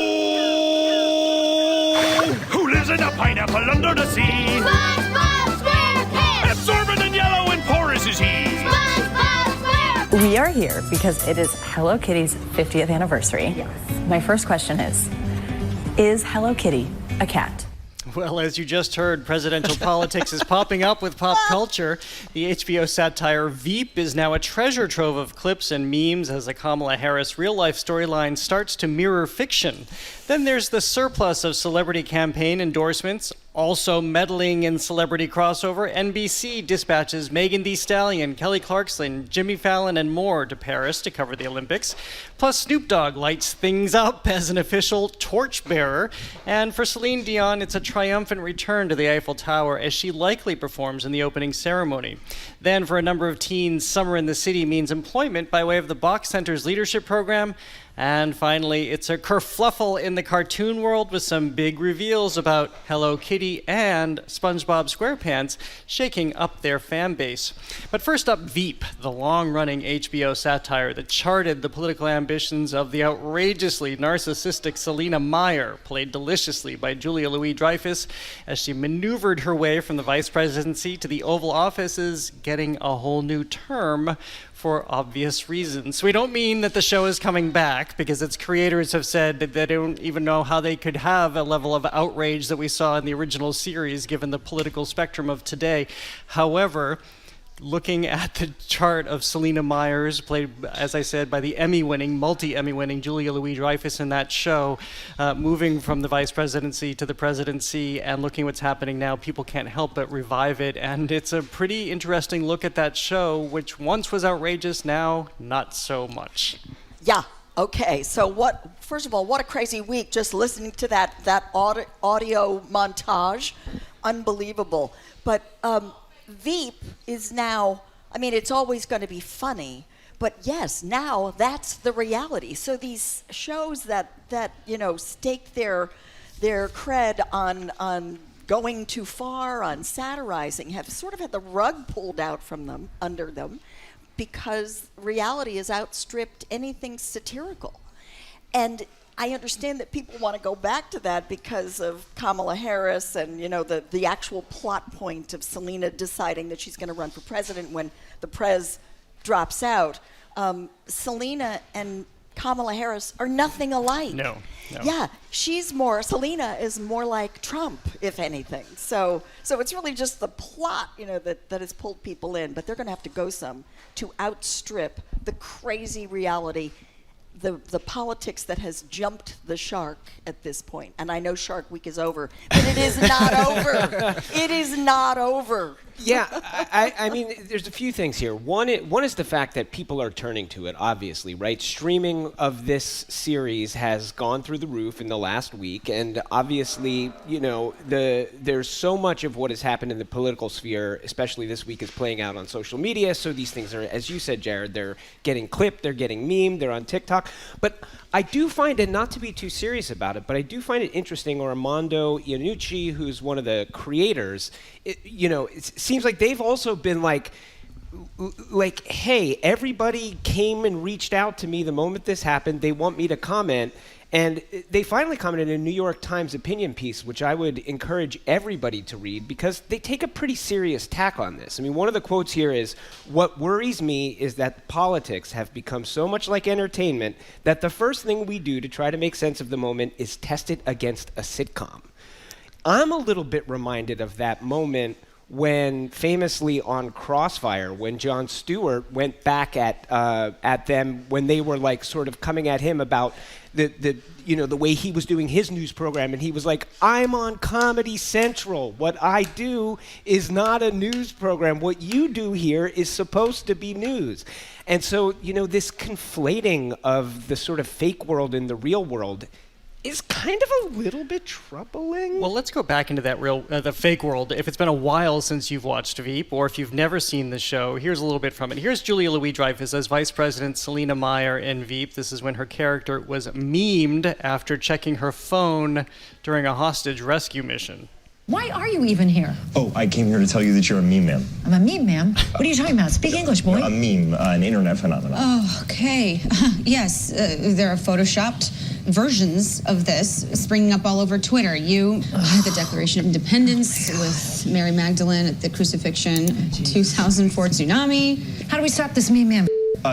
Oh, who lives in a pineapple under the sea? SpongeBob SquarePants! Absorbent and yellow and porous is he. SpongeBob SquarePants! We are here because it is Hello Kitty's 50th anniversary. Yes. My first question is Hello Kitty a cat? Well, as you just heard, presidential politics is popping up with pop culture. The HBO satire Veep is now a treasure trove of clips and memes as the Kamala Harris real-life storyline starts to mirror fiction. Then there's the surplus of celebrity campaign endorsements. Also meddling in celebrity crossover, NBC dispatches Megan Thee Stallion, Kelly Clarkson, Jimmy Fallon, and more to Paris to cover the Olympics. Plus, Snoop Dogg lights things up as an official torchbearer. And for Selene Dion, it's a triumphant return to the Eiffel Tower as she likely performs in the opening ceremony. Then, for a number of teens, summer in the city means employment by way of the Bach Center's leadership program. And finally, it's a kerfluffle in the cartoon world with some big reveals about Hello Kitty and SpongeBob SquarePants shaking up their fan base. But first up, Veep, the long-running HBO satire that charted the political ambitions of the outrageously narcissistic Selena Meyer, played deliciously by Julia Louis-Dreyfus, as she maneuvered her way from the vice presidency to the Oval Office, is getting a whole new term for obvious reasons. We don't mean that the show is coming back, because its creators have said that they don't even know how they could have a level of outrage that we saw in the original series, given the political spectrum of today. However, looking at the chart of Selena Myers, played, as I said, by the multi-Emmy-winning Julia Louis-Dreyfus in that show, moving from the vice presidency to the presidency and looking what's happening now, people can't help but revive it. And it's a pretty interesting look at that show, which once was outrageous, now not so much. Yeah. Okay. So first of all, what a crazy week just listening to that audio montage. Unbelievable. But Veep is now, I mean, it's always going to be funny, but yes, now that's the reality. So these shows that stake their cred on going too far, on satirizing, have sort of had the rug pulled out from them, under them, because reality has outstripped anything satirical. And I understand that people want to go back to that because of Kamala Harris and, the actual plot point of Selena deciding that she's going to run for president when the prez drops out. Selena and Kamala Harris are nothing alike. No. Yeah, Selena is more like Trump, if anything. So it's really just the plot, that has pulled people in. But they're going to have to go some to outstrip the crazy reality, the politics that has jumped the shark at this point. And I know Shark Week is over, but it is not over. It is not over. Yeah, I mean, there's a few things here. One is the fact that people are turning to it, obviously, right? Streaming of this series has gone through the roof in the last week, and obviously, there's so much of what has happened in the political sphere, especially this week, is playing out on social media. So these things are, as you said, Jared, they're getting clipped, they're getting memed, they're on TikTok. But I do find it, not to be too serious about it, but I do find it interesting, Armando Iannucci, who's one of the creators, it seems like they've also been like, hey, everybody came and reached out to me the moment this happened. They want me to comment. And they finally commented in a New York Times opinion piece, which I would encourage everybody to read because they take a pretty serious tack on this. I mean, one of the quotes here is, "What worries me is that politics have become so much like entertainment that the first thing we do to try to make sense of the moment is test it against a sitcom." I'm a little bit reminded of that moment when famously on Crossfire, when Jon Stewart went back at them when they were like sort of coming at him about the way he was doing his news program, and he was like, "I'm on Comedy Central. What I do is not a news program. What you do here is supposed to be news." And so, this conflating of the sort of fake world and the real world is kind of a little bit troubling. Well, let's go back into that the fake world. If it's been a while since you've watched Veep, or if you've never seen the show, here's a little bit from it. Here's Julia Louis-Dreyfus as Vice President Selena Meyer in Veep. This is when her character was memed after checking her phone during a hostage rescue mission. Why are you even here? Oh, I came here to tell you that you're a meme, ma'am. I'm a meme, ma'am. What are you talking about? Speak English, boy. A meme, an internet phenomenon. Oh, okay. Yes, there are photoshopped versions of this springing up all over Twitter. You had the Declaration of Independence with Mary Magdalene at the crucifixion, 2004 tsunami. How do we stop this meme, ma'am?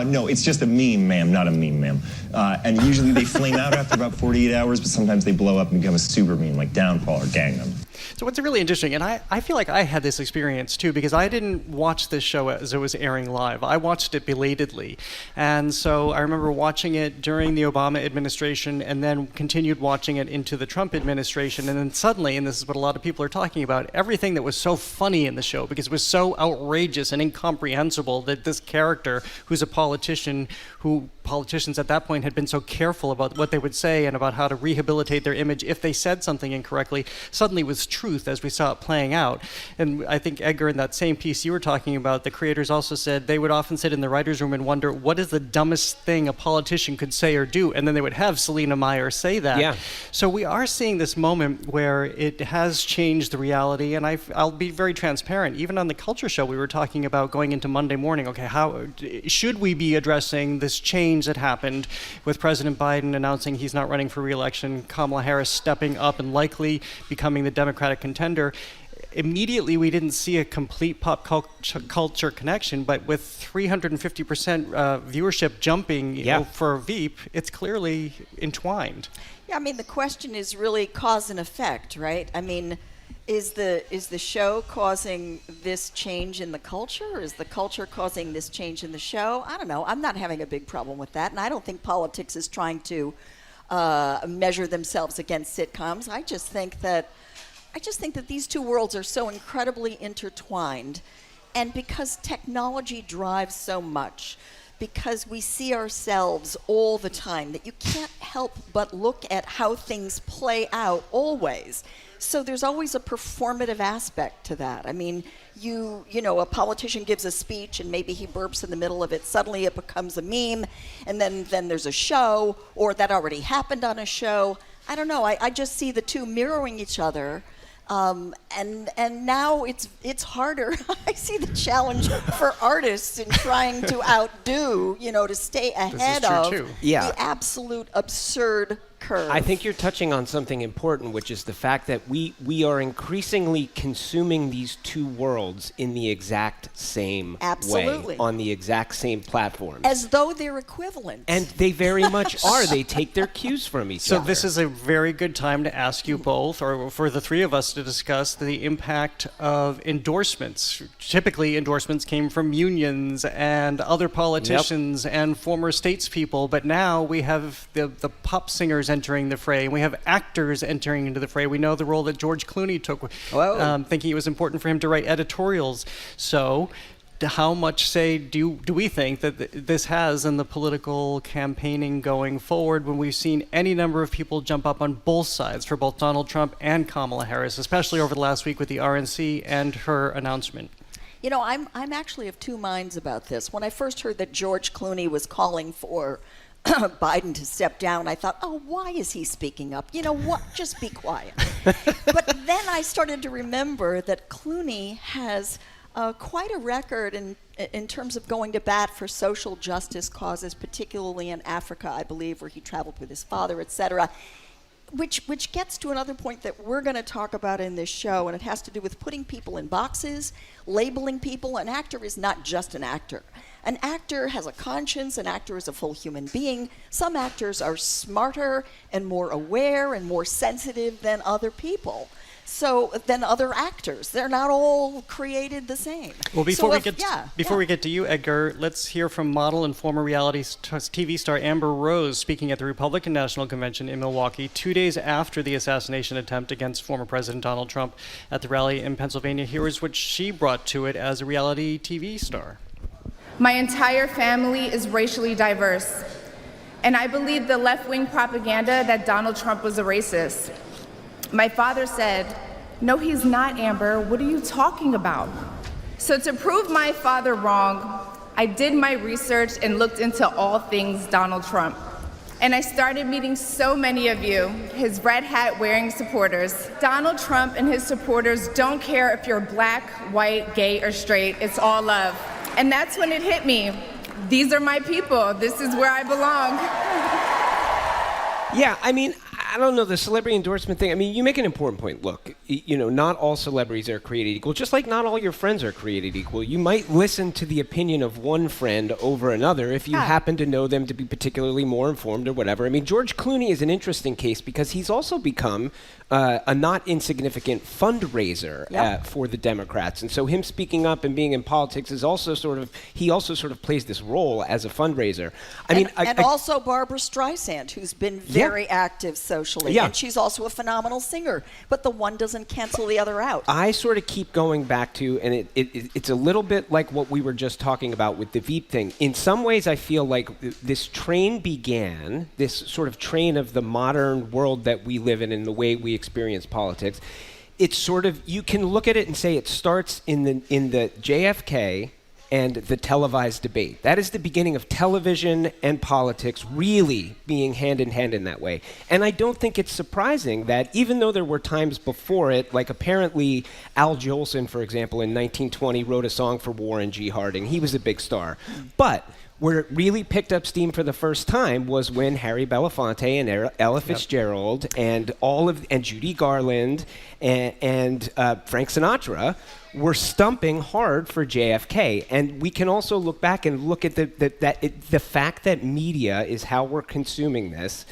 No, it's just a meme, ma'am, not a meme, ma'am. And usually they flame out after about 48 hours, but sometimes they blow up and become a super meme, like Downfall or Gangnam. So what's really interesting, and I feel like I had this experience too, because I didn't watch this show as it was airing live. I watched it belatedly. And so I remember watching it during the Obama administration and then continued watching it into the Trump administration. And then suddenly, and this is what a lot of people are talking about, everything that was so funny in the show, because it was so outrageous and incomprehensible that this character, who's a politician, who politicians at that point had been so careful about what they would say and about how to rehabilitate their image if they said something incorrectly, suddenly was truth as we saw it playing out. And I think, Edgar, in that same piece you were talking about, the creators also said they would often sit in the writer's room and wonder, what is the dumbest thing a politician could say or do? And then they would have Selena Meyer say that. Yeah. So we are seeing this moment where it has changed the reality, and I'll be very transparent. Even on the Culture Show, we were talking about going into Monday morning, okay, how should we be addressing this change that happened with President Biden announcing he's not running for re-election, Kamala Harris stepping up and likely becoming the Democratic contender. Immediately, we didn't see a complete pop culture connection, but with 350% viewership jumping for Veep, it's clearly entwined. Yeah, I mean, the question is really cause and effect, right? I mean, is the show causing this change in the culture? Or is the culture causing this change in the show? I don't know. I'm not having a big problem with that, and I don't think politics is trying to measure themselves against sitcoms. I just think that these two worlds are so incredibly intertwined, and because technology drives so much, because we see ourselves all the time, that you can't help but look at how things play out always. So there's always a performative aspect to that. I mean, you know, a politician gives a speech and maybe he burps in the middle of it. Suddenly it becomes a meme, and then there's a show, or that already happened on a show. I don't know. I just see the two mirroring each other. And now it's harder. I see the challenge for artists in trying to outdo, to stay ahead of the absolute absurd curve. I think you're touching on something important, which is the fact that we are increasingly consuming these two worlds in the exact same way, on the exact same platforms. As though they're equivalent. And they very much are. They take their cues from each other. So this is a very good time to ask you both, or for the three of us, to discuss the impact of endorsements. Typically, endorsements came from unions and other politicians and former statespeople, but now we have the pop singers entering the fray, and we have actors entering into the fray. We know the role that George Clooney took, thinking it was important for him to write editorials. So how much say do we think that this has in the political campaigning going forward when we've seen any number of people jump up on both sides for both Donald Trump and Kamala Harris, especially over the last week with the RNC and her announcement? You know, I'm actually of two minds about this. When I first heard that George Clooney was calling for Biden to step down, I thought, oh, why is he speaking up? You know what? Just be quiet. But then I started to remember that Clooney has quite a record in terms of going to bat for social justice causes, particularly in Africa, I believe, where he traveled with his father, etc. Which gets to another point that we're going to talk about in this show, and it has to do with putting people in boxes, labeling people. An actor is not just an actor. An actor has a conscience. An actor is a full human being. Some actors are smarter and more aware and more sensitive than other people. Than other actors. They're not all created the same. Well, before we get to you, Edgar, let's hear from model and former reality TV star Amber Rose speaking at the Republican National Convention in Milwaukee 2 days after the assassination attempt against former President Donald Trump at the rally in Pennsylvania. Here is what she brought to it as a reality TV star. My entire family is racially diverse, and I believe the left-wing propaganda that Donald Trump was a racist. My father said, "No, he's not, Amber. What are you talking about?" So to prove my father wrong, I did my research and looked into all things Donald Trump. And I started meeting so many of you, his red hat wearing supporters. Donald Trump and his supporters don't care if you're black, white, gay, or straight. It's all love. And that's when it hit me. These are my people. This is where I belong. Yeah, I mean, I don't know, the celebrity endorsement thing, I mean, you make an important point. Look, you know, not all celebrities are created equal, just like not all your friends are created equal. You might listen to the opinion of one friend over another if you happen to know them to be particularly more informed or whatever. I mean, George Clooney is an interesting case because he's also become a not insignificant fundraiser for the Democrats. And so him speaking up and being in politics is also he also sort of plays this role as a fundraiser. And also Barbara Streisand, who's been very active socially. Yeah. And she's also a phenomenal singer. But the one doesn't cancel the other out. I sort of keep going back to, and it's a little bit like what we were just talking about with the Veep thing. In some ways, I feel like this train began, this sort of train of the modern world that we live in and the way we experience politics. It's sort of, you can look at it and say it starts in the JFK and the televised debate. That is the beginning of television and politics really being hand in hand in that way. And I don't think it's surprising that even though there were times before it, like apparently Al Jolson, for example, in 1920 wrote a song for Warren G. Harding. He was a big star. But where it really picked up steam for the first time was when Harry Belafonte and Ella Fitzgerald and Judy Garland and Frank Sinatra were stumping hard for JFK. And we can also look back and look at the fact that media is how we're consuming this.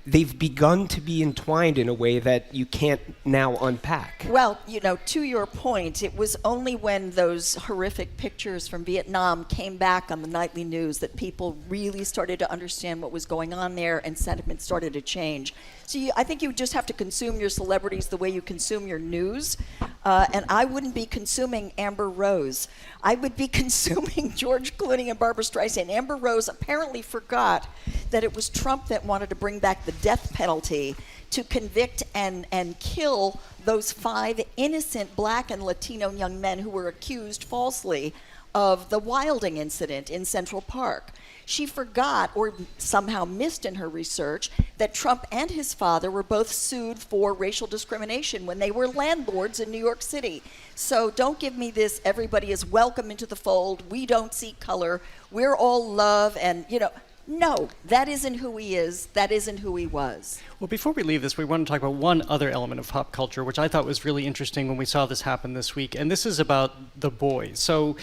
They've begun to be entwined in a way that you can't now unpack. Well, you know, to your point, it was only when those horrific pictures from Vietnam came back on the nightly news that people really started to understand what was going on there and sentiment started to change. So I think you just have to consume your celebrities the way you consume your news. And I wouldn't be consuming Amber Rose. I would be consuming George Clooney and Barbara Streisand. Amber Rose apparently forgot that it was Trump that wanted to bring back the death penalty to convict and kill those 5 innocent black and Latino young men who were accused falsely of the Wilding incident in Central Park. She forgot or somehow missed in her research that Trump and his father were both sued for racial discrimination when they were landlords in New York City. So don't give me this, everybody is welcome into the fold, we don't see color, we're all love, and, you know, no, that isn't who he is. That isn't who he was. Well, before we leave this, we want to talk about one other element of pop culture, which I thought was really interesting when we saw this happen this week, and this is about The Boys. So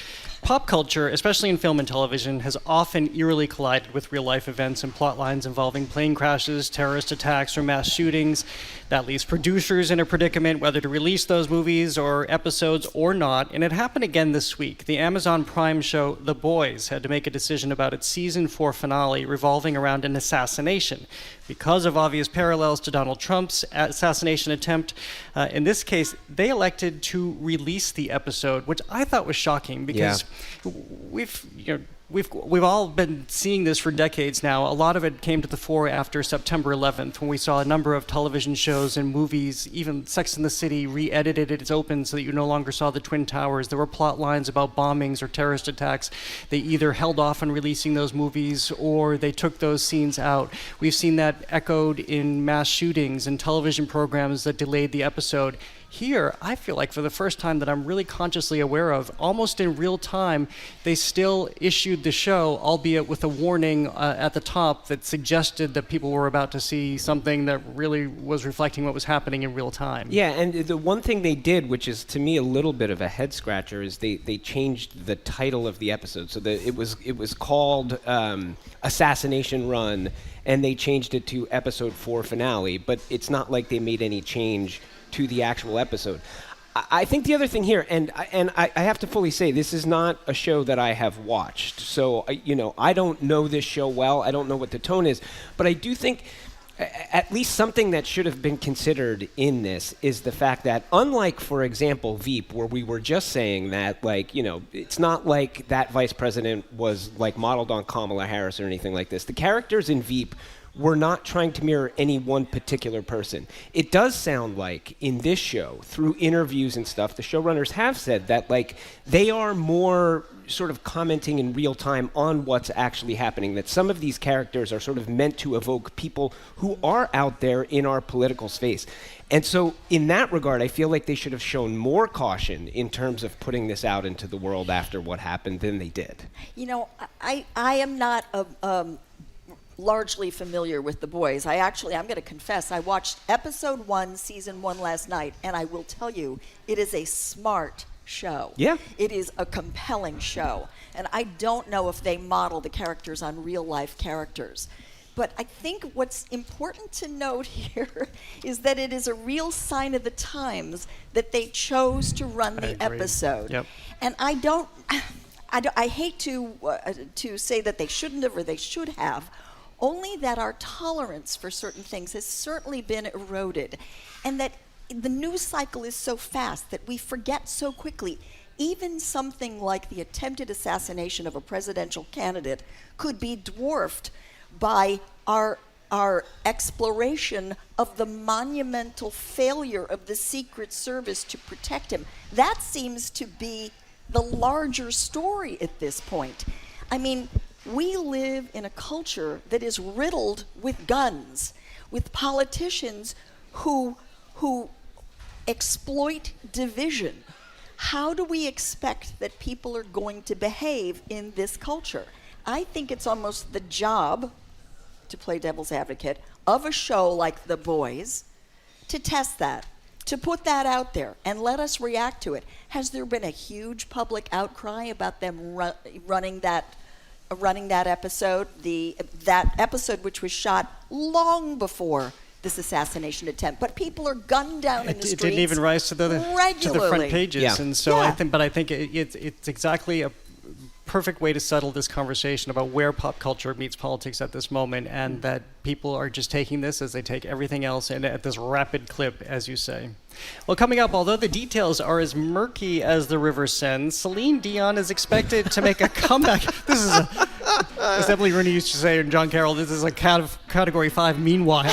pop culture, especially in film and television, has often eerily collided with real-life events and plot lines involving plane crashes, terrorist attacks, or mass shootings. That leaves producers in a predicament whether to release those movies or episodes or not, and it happened again this week. The Amazon Prime show The Boys had to make a decision about its season 4 finale revolving around an assassination. Because of obvious parallels to Donald Trump's assassination attempt, in this case, they elected to release the episode, which I thought was shocking because we've all been seeing this for decades now. A lot of it came to the fore after September 11th, when we saw a number of television shows and movies, even Sex and the City, re-edited its open so that you no longer saw the Twin Towers. There were plot lines about bombings or terrorist attacks. They either held off on releasing those movies or they took those scenes out. We've seen that echoed in mass shootings and television programs that delayed the episode. Here, I feel like for the first time that I'm really consciously aware of, almost in real time, they still issued the show, albeit with a warning at the top that suggested that people were about to see something that really was reflecting what was happening in real time. Yeah, and the one thing they did, which is to me a little bit of a head scratcher, is they changed the title of the episode. So that it was called Assassination Run, and they changed it to Episode 4 Finale, but it's not like they made any change to the actual episode. I think the other thing here, and I have to fully say, this is not a show that I have watched. So, I don't know this show well. I don't know what the tone is. But I do think at least something that should have been considered in this is the fact that, unlike, for example, Veep, where we were just saying that, it's not like that vice president was, modeled on Kamala Harris or anything like this. The characters in Veep were not trying to mirror any one particular person. It does sound like in this show, through interviews and stuff, the showrunners have said that they are more sort of commenting in real time on what's actually happening, that some of these characters are sort of meant to evoke people who are out there in our political space. And so in that regard, I feel like they should have shown more caution in terms of putting this out into the world after what happened than they did. I am not largely familiar with The Boys. I'm going to confess, I watched episode 1, season 1 last night, and I will tell you, it is a smart show. Yeah. It is a compelling show. And I don't know if they model the characters on real life characters. But I think what's important to note here is that it is a real sign of the times that they chose to run the episode. Yep. And I hate to say that they shouldn't have or they should have, only that our tolerance for certain things has certainly been eroded, and that the news cycle is so fast that we forget so quickly. Even something like the attempted assassination of a presidential candidate could be dwarfed by our exploration of the monumental failure of the Secret Service to protect him. That seems to be the larger story at this point. I mean, we live in a culture that is riddled with guns, with politicians who exploit division. How do we expect that people are going to behave in this culture? I think it's almost the job, to play devil's advocate, of a show like The Boys to test that, to put that out there and let us react to it. Has there been a huge public outcry about them running that episode? That episode which was shot long before this assassination attempt, but people are gunned down in the streets. It didn't even rise to the front pages, Yeah. And so Yeah. I think it's exactly a perfect way to settle this conversation about where pop culture meets politics at this moment, and that people are just taking this as they take everything else and at this rapid clip, as you say. Well, coming up, although the details are as murky as the river Seine, Selene Dion is expected to make a comeback. This is as Emily Rooney used to say, and John Carroll, this is a Category 5 meanwhile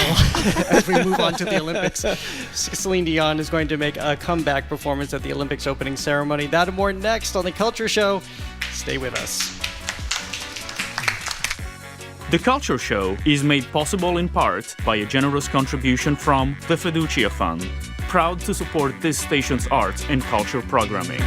as we move on to the Olympics. Selene Dion is going to make a comeback performance at the Olympics opening ceremony. That and more next on The Culture Show. Stay with us. The Culture Show is made possible in part by a generous contribution from the Fiducia Fund, proud to support this station's arts and culture programming.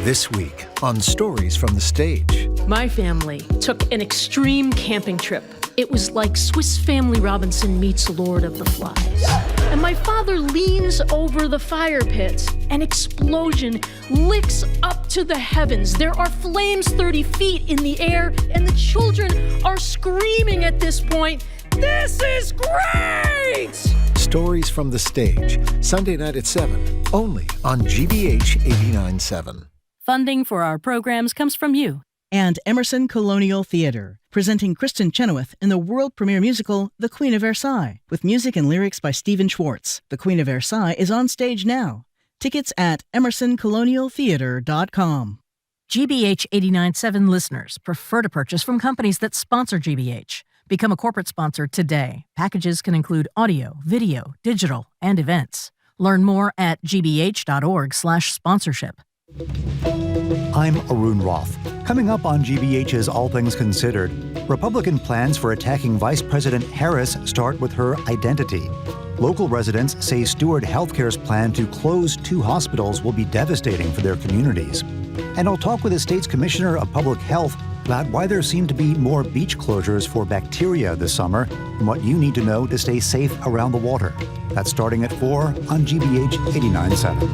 This week on Stories from the Stage. My family took an extreme camping trip. It was like Swiss Family Robinson meets Lord of the Flies. And my father leans over the fire pits. An explosion licks up to the heavens. There are flames 30 feet in the air, and the children are screaming at this point, "This is great!" Stories from the Stage, Sunday night at 7, only on GBH 89.7. Funding for our programs comes from you. And Emerson Colonial Theatre, presenting Kristen Chenoweth in the world premiere musical The Queen of Versailles, with music and lyrics by Stephen Schwartz. The Queen of Versailles is on stage now. Tickets at emersoncolonialtheatre.com. GBH 89.7 listeners prefer to purchase from companies that sponsor GBH. Become a corporate sponsor today. Packages can include audio, video, digital, and events. Learn more at gbh.org/sponsorship. I'm Arun Roth. Coming up on GBH's All Things Considered, Republican plans for attacking Vice President Harris start with her identity. Local residents say Steward Healthcare's plan to close 2 hospitals will be devastating for their communities. And I'll talk with the state's Commissioner of Public Health about why there seem to be more beach closures for bacteria this summer and what you need to know to stay safe around the water. That's starting at 4 on GBH 89.7.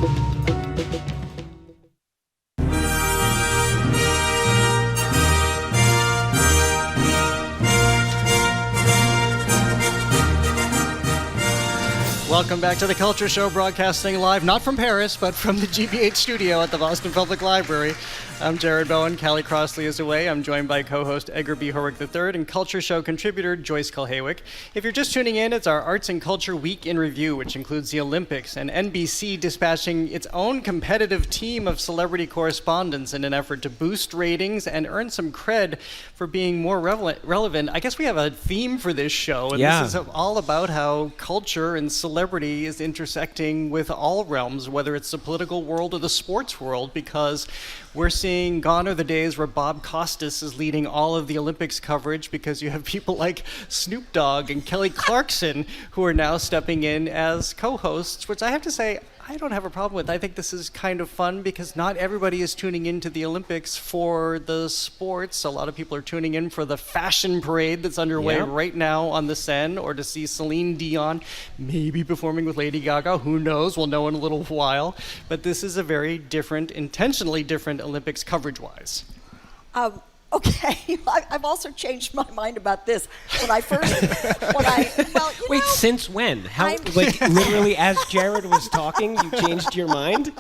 Welcome back to The Culture Show, broadcasting live, not from Paris, but from the GBH studio at the Boston Public Library. I'm Jared Bowen. Callie Crossley is away. I'm joined by co-host Edgar B. Horwick III and Culture Show contributor Joyce Kulhawick. If you're just tuning in, it's our Arts and Culture Week in Review, which includes the Olympics and NBC dispatching its own competitive team of celebrity correspondents in an effort to boost ratings and earn some cred for being more relevant. I guess we have a theme for this show, and this is all about how culture and celebrity is intersecting with all realms, whether it's the political world or the sports world, because we're seeing gone are the days where Bob Costas is leading all of the Olympics coverage, because you have people like Snoop Dogg and Kelly Clarkson who are now stepping in as co-hosts, which I have to say, I don't have a problem with. I think this is kind of fun because not everybody is tuning into the Olympics for the sports. A lot of people are tuning in for the fashion parade that's underway right now on the Seine, or to see Selene Dion maybe performing with Lady Gaga. Who knows? We'll know in a little while. But this is a very different, intentionally different Olympics coverage-wise. Okay, I've also changed my mind about this. When I first, Wait, since when? How, literally as Jared was talking, you changed your mind?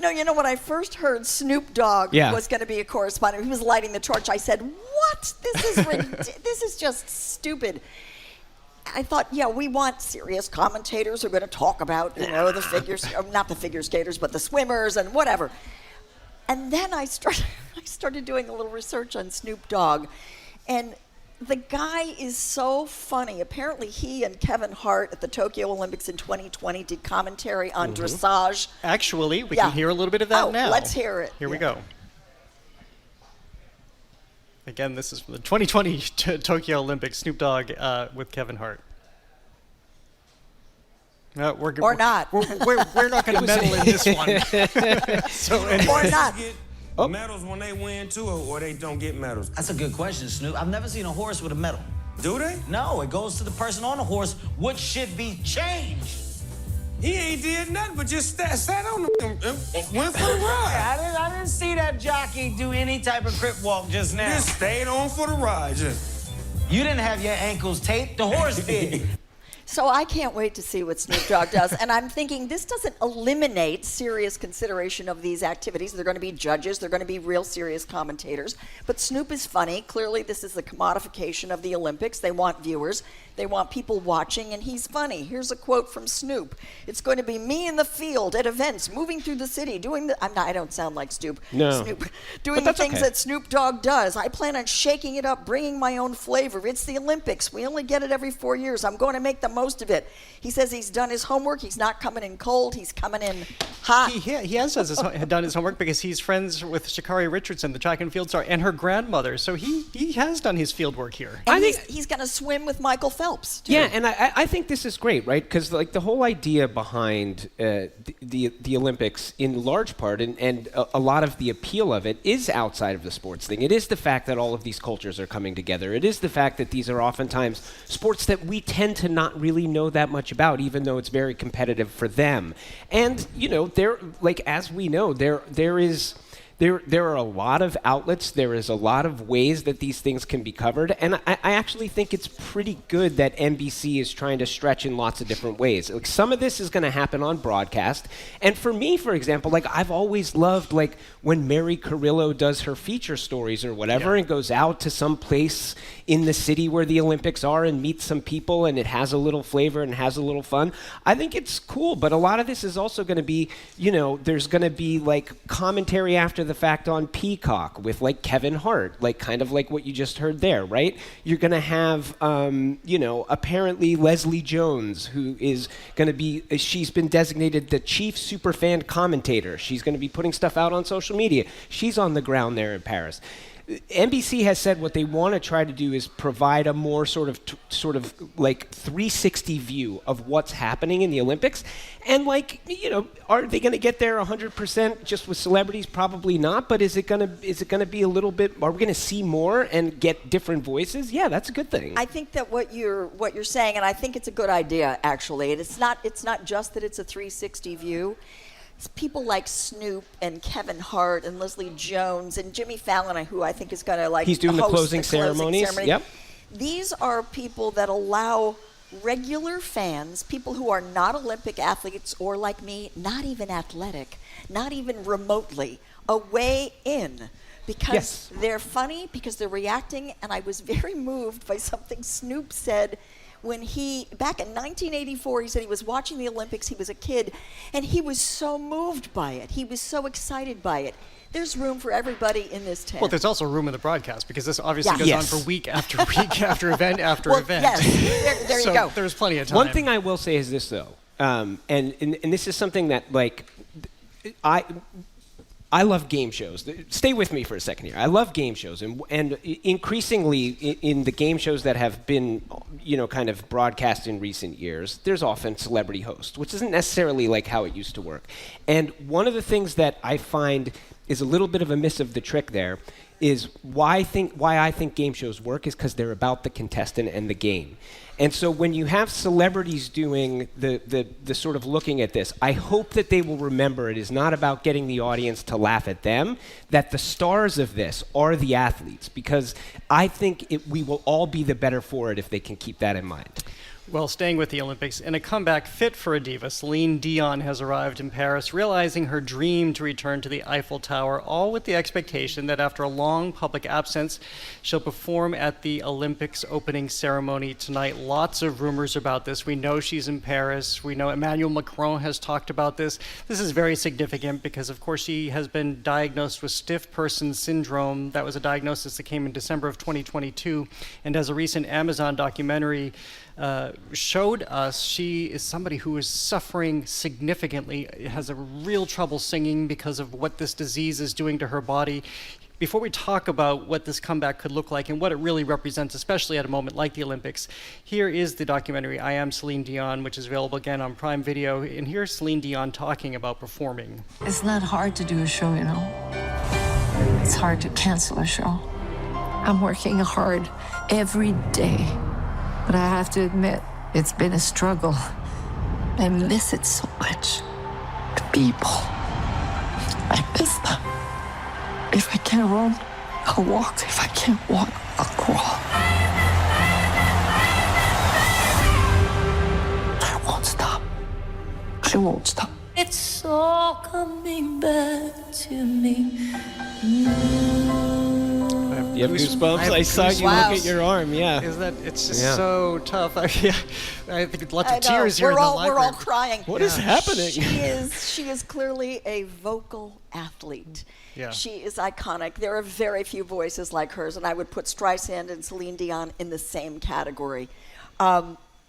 No, when I first heard Snoop Dogg was going to be a correspondent, he was lighting the torch, I said, what? This is just stupid. I thought, we want serious commentators who are going to talk about, the figures, not the figure skaters, but the swimmers and whatever. And then I started doing a little research on Snoop Dogg, and the guy is so funny. Apparently he and Kevin Hart at the Tokyo Olympics in 2020 did commentary on dressage. Actually, we can hear a little bit of that now. Let's hear it. Here we go. Again, this is from the 2020 Tokyo Olympics, Snoop Dogg with Kevin Hart. We're not going to meddle in this one. So anyway. Or not. Medals when they win too, or they don't get medals? That's a good question, Snoop. I've never seen a horse with a medal. Do they? No, it goes to the person on the horse. What should be changed? He ain't did nothing but just sat on the went for the ride. I didn't see that jockey do any type of crip walk just now. Just stayed on for the ride. You didn't have your ankles taped. The horse did. So I can't wait to see what Snoop Dogg does. And I'm thinking this doesn't eliminate serious consideration of these activities. They're going to be judges. They're going to be real serious commentators. But Snoop is funny. Clearly, this is the commodification of the Olympics. They want viewers. They want people watching, and he's funny. Here's a quote from Snoop. It's going to be me in the field at events, moving through the city, doing the... I don't sound like Snoop. Doing the things that Snoop Dogg does. I plan on shaking it up, bringing my own flavor. It's the Olympics. We only get it every 4 years. I'm going to make the most of it. He says he's done his homework. He's not coming in cold. He's coming in hot. He has done his homework because he's friends with Sha'Carri Richardson, the track and field star, and her grandmother. So he has done his field work here. And he's going to swim with Michael Phelps, too. Yeah, and I think this is great, right? Because like the whole idea behind the Olympics, in large part, and a lot of the appeal of it is outside of the sports thing. It is the fact that all of these cultures are coming together. It is the fact that these are oftentimes sports that we tend to not really know that much about, even though it's very competitive for them. And there, like as we know, there are a lot of outlets. There is a lot of ways that these things can be covered, and I actually think it's pretty good that NBC is trying to stretch in lots of different ways. Like some of this is going to happen on broadcast, and for me, for example, like I've always loved like when Mary Carrillo does her feature stories or whatever, and goes out to some place in the city where the Olympics are and meets some people, and it has a little flavor and has a little fun. I think it's cool, but a lot of this is also going to be, there's going to be like commentary after the fact on Peacock with like Kevin Hart, like kind of like what you just heard there, right? You're going to have, apparently Leslie Jones, who is going to be, she's been designated the chief superfan commentator. She's going to be putting stuff out on social media. She's on the ground there in Paris. NBC has said what they want to try to do is provide a more sort of like 360 view of what's happening in the Olympics. And like, are they going to get there 100% just with celebrities? Probably not. But is it going to be a little bit? Are we going to see more and get different voices? Yeah, that's a good thing. I think that what you're saying, and I think it's a good idea actually. And it's not just that it's a 360 view. It's people like Snoop and Kevin Hart and Leslie Jones and Jimmy Fallon, who I think is going to like he's doing the closing ceremonies. Yep. These are people that allow regular fans, people who are not Olympic athletes or like me, not even athletic, not even remotely, a way in. Because they're funny, because they're reacting, and I was very moved by something Snoop said when back in 1984, he said he was watching the Olympics, he was a kid, and he was so moved by it. He was so excited by it. There's room for everybody in this tent. Well, there's also room in the broadcast, because this obviously goes on for week after week after event after event. Yes, there you go. There's plenty of time. One thing I will say is this, though, and this is something that, like, I love game shows. Stay with me for a second here. I love game shows, and increasingly in the game shows that have been, kind of broadcast in recent years, there's often celebrity hosts, which isn't necessarily like how it used to work. And one of the things that I find is a little bit of a miss of the trick there is why I think game shows work is because they're about the contestant and the game. And so when you have celebrities doing the sort of looking at this, I hope that they will remember it is not about getting the audience to laugh at them, that the stars of this are the athletes, because I think we will all be the better for it if they can keep that in mind. Well, staying with the Olympics, in a comeback fit for a diva, Selene Dion has arrived in Paris, realizing her dream to return to the Eiffel Tower, all with the expectation that after a long public absence, she'll perform at the Olympics opening ceremony tonight. Lots of rumors about this. We know she's in Paris. We know Emmanuel Macron has talked about this. This is very significant because, of course, she has been diagnosed with stiff person syndrome. That was a diagnosis that came in December of 2022. And as a recent Amazon documentary showed us, she is somebody who is suffering significantly, has a real trouble singing because of what this disease is doing to her body. Before we talk about what this comeback could look like and what it really represents, especially at a moment like the Olympics, here is the documentary I Am Selene Dion, which is available again on Prime Video. And here's Selene Dion talking about performing. It's not hard to do a show, It's hard to cancel a show. I'm working hard every day. But I have to admit, it's been a struggle. I miss it so much. The people. I miss them. If I can't run, I'll walk. If I can't walk, I'll crawl. I won't stop. I won't stop. It's all coming back to me. You have goosebumps? I saw you look at your arm, yeah. It's just so tough. I think lots of tears here in the library. We're all crying. What is happening? She is clearly a vocal athlete. Yeah. She is iconic. There are very few voices like hers, and I would put Streisand and Celine Dion in the same category.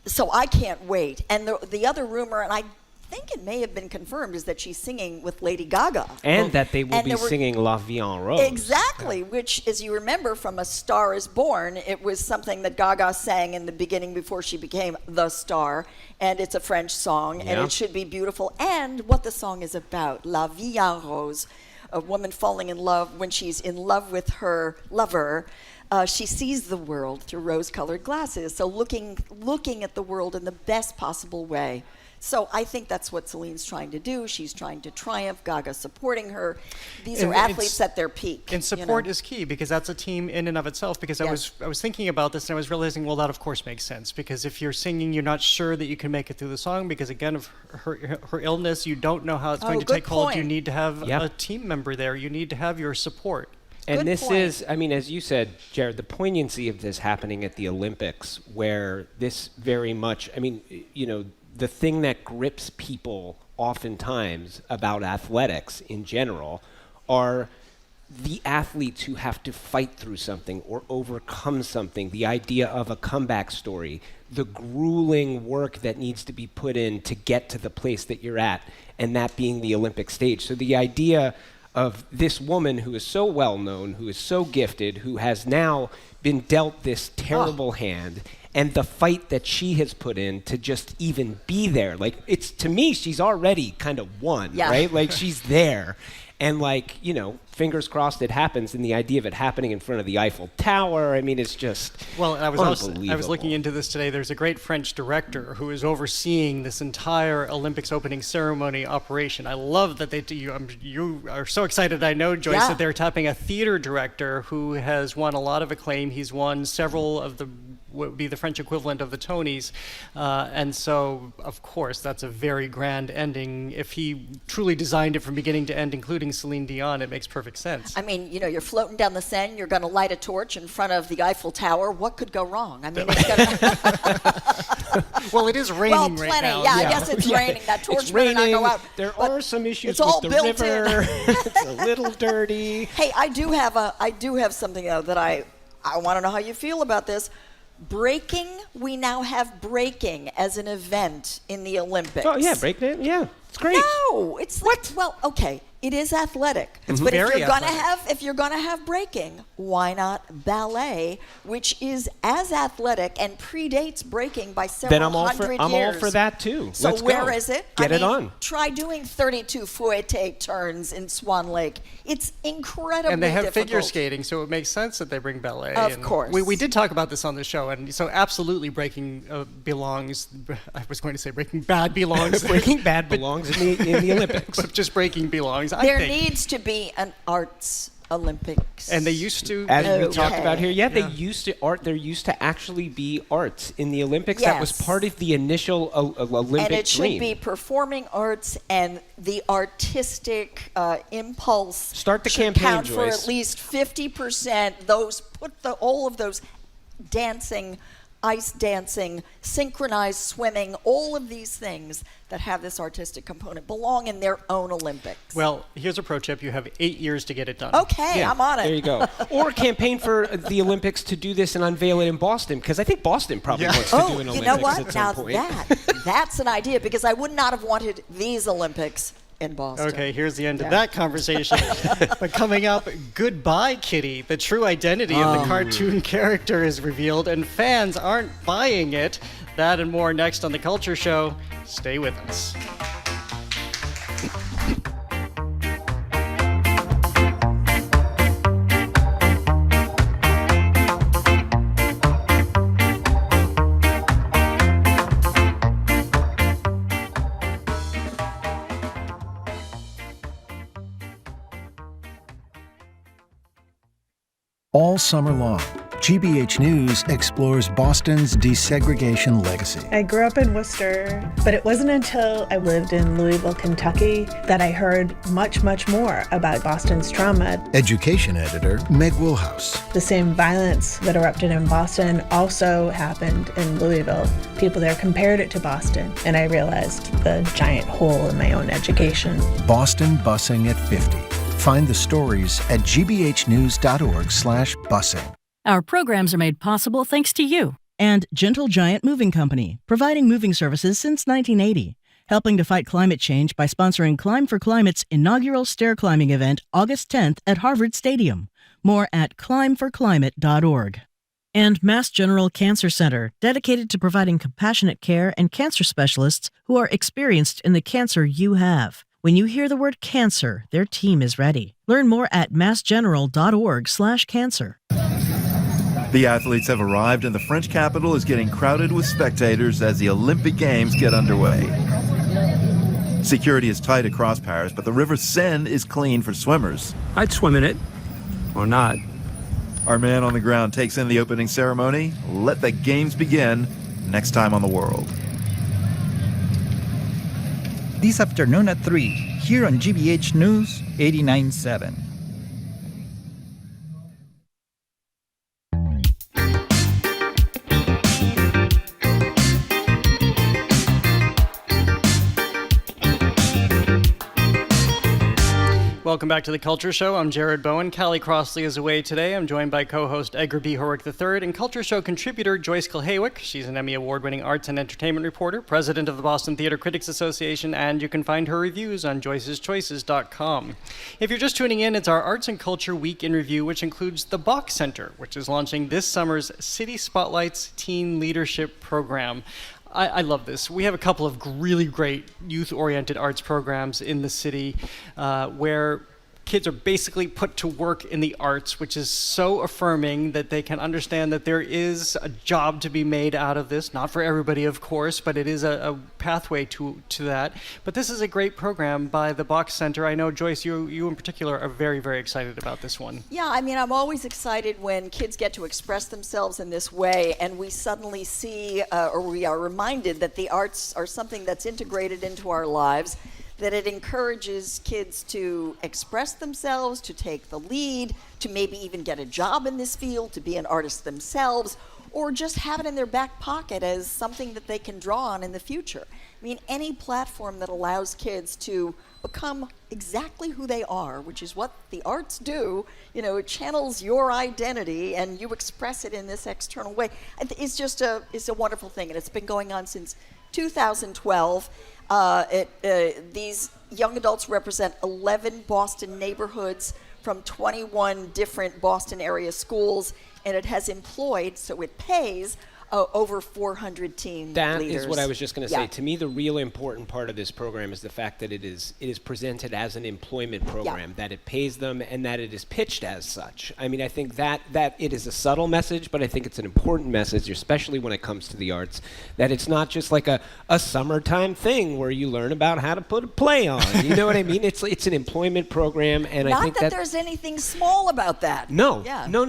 So I can't wait. And the other rumor, and I think it may have been confirmed, is that she's singing with Lady Gaga. And that they will be singing La Vie en Rose. Exactly, which, as you remember from A Star is Born, it was something that Gaga sang in the beginning before she became the star. And it's a French song, and it should be beautiful. And what the song is about, La Vie en Rose, a woman falling in love when she's in love with her lover. She sees the world through rose-colored glasses, so looking at the world in the best possible way. So I think that's what Celine's trying to do. She's trying to triumph. Gaga's supporting her. These are athletes at their peak. And support is key, because that's a team in and of itself. Because I was thinking about this, and I was realizing, well, that of course makes sense. Because if you're singing, you're not sure that you can make it through the song. Because again, of her illness, you don't know how it's going to take hold. You need to have a team member there. You need to have your support. And this is, I mean, as you said, Jared, the poignancy of this happening at the Olympics, where this very much, I mean, you know, the thing that grips people oftentimes about athletics in general are the athletes who have to fight through something or overcome something, the idea of a comeback story, the grueling work that needs to be put in to get to the place that you're at, and that being the Olympic stage. So the idea of this woman who is so well known, who is so gifted, who has now been dealt this terrible hand, and the fight that she has put in to just even be there. Like, it's, to me, she's already kind of won, right? Like, she's there. And, like, you know, fingers crossed it happens, and the idea of it happening in front of the Eiffel Tower, I mean, it's just unbelievable. I was looking into this today. There's a great French director who is overseeing this entire Olympics opening ceremony operation. I love that you are so excited, I know, Joyce, that they're tapping a theater director who has won a lot of acclaim. He's won several of what would be the French equivalent of the Tonys. And so, of course, that's a very grand ending. If he truly designed it from beginning to end, including Selene Dion, it makes perfect sense. I mean, you know, you're floating down the Seine, you're going to light a torch in front of the Eiffel Tower. What could go wrong? I mean, it's going to... Well, it is raining right now. Yeah, I guess it's raining. That torch better not go out. There are some issues with the river. It's a little dirty. Hey, I do have something, though, that I want to know how you feel about this. Breaking, we now have breaking as an event in the Olympics. Oh, yeah, breaking, yeah. It's great. No, it's like, well, okay, it is athletic. But if you're gonna have breaking, why not ballet, which is as athletic and predates breaking by several hundred years. I'm all for that too. So where is it? Get it on. Try doing 32 fouette turns in Swan Lake. It's incredibly And they have difficult. figure skating, so it makes sense that they bring ballet. Of course. We did talk about this on the show, and so absolutely breaking belongs. I was going to say breaking bad belongs. Breaking bad belongs in the Olympics. But just breaking belongs. There needs to be an arts Olympics. And they used to, as we talked about here, there used to actually be arts in the Olympics. That was part of the initial Olympic dream. And it should be performing arts, and the artistic impulse Start the should campaign, count Joyce. for at least 50%. All of those dancing, ice dancing, synchronized swimming, all of these things that have this artistic component belong in their own Olympics. Well, here's a pro tip. You have 8 years to get it done. Okay, I'm on it. There you go. Or campaign for the Olympics to do this and unveil it in Boston, because I think Boston probably wants to do an Olympics you know what? at some point. That's an idea, because I would not have wanted these Olympics in Boston. Okay, here's the end of that conversation. But coming up, Goodbye Kitty. The true identity of the cartoon character is revealed, and fans aren't buying it. That and more next on The Culture Show. Stay with us. All summer long, GBH News explores Boston's desegregation legacy. I grew up in Worcester, but it wasn't until I lived in Louisville, Kentucky, that I heard much, much more about Boston's trauma. Education editor Meg Wilhouse. The same violence that erupted in Boston also happened in Louisville. People there compared it to Boston, and I realized the giant hole in my own education. Boston Busing at 50. Find the stories at gbhnews.org/busing. Our programs are made possible thanks to you. And Gentle Giant Moving Company, providing moving services since 1980, helping to fight climate change by sponsoring Climb for Climate's inaugural stair climbing event August 10th at Harvard Stadium. More at climbforclimate.org. And Mass General Cancer Center, dedicated to providing compassionate care and cancer specialists who are experienced in the cancer you have. When you hear the word cancer, their team is ready. Learn more at massgeneral.org/cancer. The athletes have arrived and the French capital is getting crowded with spectators as the Olympic Games get underway. Security is tight across Paris, but the River Seine is clean for swimmers. I'd swim in it, or not. Our man on the ground takes in the opening ceremony. Let the games begin next time on The World. This afternoon at 3, here on GBH News 89.7. Welcome back to The Culture Show. I'm Jared Bowen. Callie Crossley is away today. I'm joined by co-host Edgar B. Horwick III and Culture Show contributor Joyce Kilhaywick. She's an Emmy Award-winning arts and entertainment reporter, president of the Boston Theater Critics Association, and you can find her reviews on joyceschoices.com. If you're just tuning in, it's our Arts and Culture Week in Review, which includes the Bach Center, which is launching this summer's City Spotlights Teen Leadership Program. I love this. We have a couple of really great youth-oriented arts programs in the city where kids are basically put to work in the arts, which is so affirming that they can understand that there is a job to be made out of this. Not for everybody, of course, but it is a pathway to that. But this is a great program by the Bach Center. I know, Joyce, you in particular are very, very excited about this one. Yeah, I mean, I'm always excited when kids get to express themselves in this way, and we suddenly see, or we are reminded that the arts are something that's integrated into our lives, that it encourages kids to express themselves, to take the lead, to maybe even get a job in this field, to be an artist themselves, or just have it in their back pocket as something that they can draw on in the future. I mean, any platform that allows kids to become exactly who they are, which is what the arts do, you know, it channels your identity and you express it in this external way. It's just it's a wonderful thing, and it's been going on since 2012. These young adults represent 11 Boston neighborhoods from 21 different Boston area schools, and it has employed, so it pays, over 400 teen leaders. That is what I was just going to say. To me, the real important part of this program is the fact that it is presented as an employment program, that it pays them, and that it is pitched as such. I mean, I think that it is a subtle message, but I think it's an important message, especially when it comes to the arts, that it's not just like a summertime thing where you learn about how to put a play on. You know what I mean? It's an employment program, and I think that there's anything small about that. No. Yeah. No.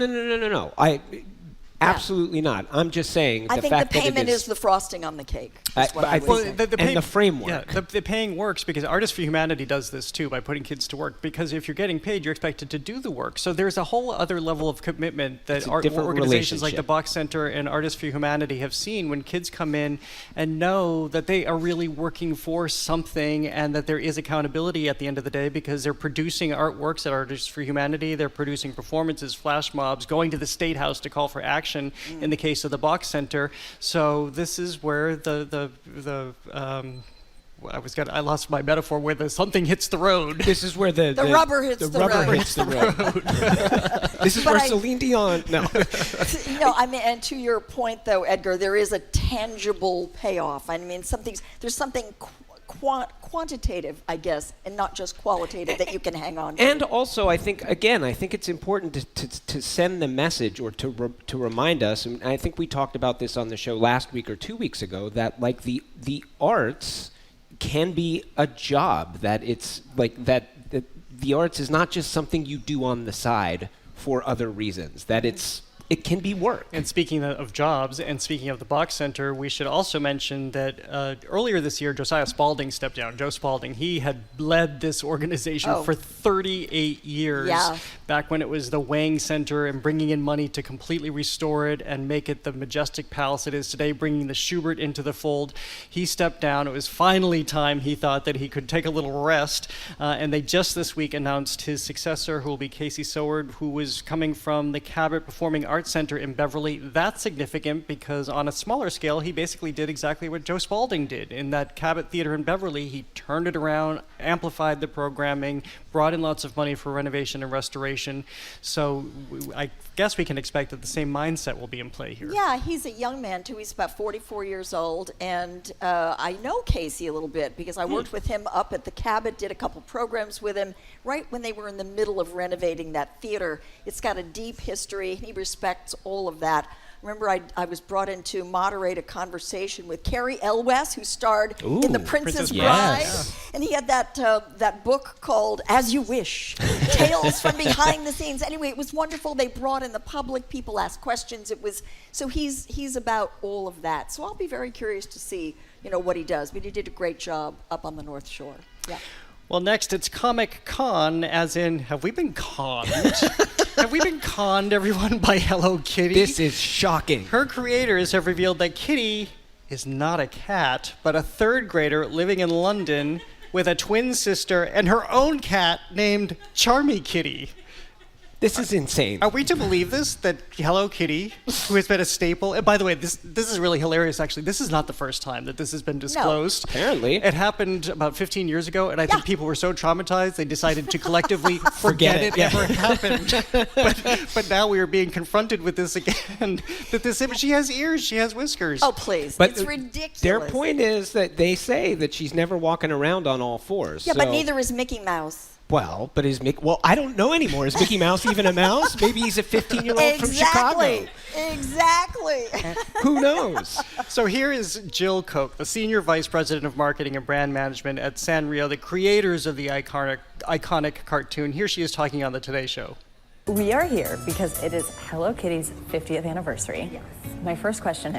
Absolutely not. I'm just saying I think the payment is the frosting on the cake. The framework. Yeah, the paying works because Artists for Humanity does this too by putting kids to work, because if you're getting paid, you're expected to do the work. So there's a whole other level of commitment that organizations like the Bach Center and Artists for Humanity have seen when kids come in and know that they are really working for something and that there is accountability at the end of the day, because they're producing artworks at Artists for Humanity, they're producing performances, flash mobs, going to the State House to call for action in the case of the Bach Center. So this is where I lost my metaphor, where something hits the road. This is where the rubber hits the road. This is where Selene Dion. No. No, I mean, and to your point though, Edgar, there is a tangible payoff. I mean, there's something quantitative, I guess, and not just qualitative that you can hang on to. And also, I think it's important to send the message, or to remind us, and I think we talked about this on the show last week or 2 weeks ago, that like the arts can be a job, that it's like that the arts is not just something you do on the side for other reasons, that it can be work. And speaking of jobs, and speaking of the Bach Center, we should also mention that earlier this year, Josiah Spalding stepped down. Joe Spalding, he had led this organization for 38 years, back when it was the Wang Center, and bringing in money to completely restore it and make it the majestic palace it is today, bringing the Schubert into the fold. He stepped down. It was finally time, he thought, that he could take a little rest, and they just this week announced his successor, who will be Casey Soward, who was coming from the Cabot Performing Arts Center in Beverly. That's significant because on a smaller scale, he basically did exactly what Joe Spalding did. In that Cabot Theater in Beverly, he turned it around, amplified the programming, brought in lots of money for renovation and restoration. So I guess we can expect that the same mindset will be in play here. Yeah, he's a young man too. He's about 44 years old, and I know Casey a little bit because I worked with him up at the Cabot, did a couple programs with him right when they were in the middle of renovating that theater. It's got a deep history. He respects all of that. Remember, I was brought in to moderate a conversation with Carrie Elwes, who starred in The Princess Bride. Yes. And he had that book called As You Wish, Tales from Behind the Scenes. Anyway, it was wonderful. They brought in the public. People asked questions. So he's about all of that. So I'll be very curious to see, what he does. But he did a great job up on the North Shore. Yeah. Well, next it's Comic Con, as in, have we been conned? Have we been conned, everyone, by Hello Kitty? This is shocking. Her creators have revealed that Kitty is not a cat, but a third grader living in London with a twin sister and her own cat named Charmy Kitty. This is insane. Are we to believe this, that Hello Kitty, who has been a staple, and by the way, this is really hilarious, actually. This is not the first time that this has been disclosed. No, apparently. It happened about 15 years ago, and I think people were so traumatized, they decided to collectively forget it ever happened. But now we are being confronted with this again, that she has ears, she has whiskers. Oh, please. But it's ridiculous. Their point is that they say that she's never walking around on all fours. Yeah, but neither is Mickey Mouse. Well, but I don't know anymore. Is Mickey Mouse even a mouse? Maybe he's a 15-year-old from Chicago. Exactly. Who knows? So here is Jill Koch, the Senior Vice President of Marketing and Brand Management at Sanrio, the creators of the iconic cartoon. Here she is talking on the Today Show. We are here because it is Hello Kitty's 50th anniversary. Yes. My first question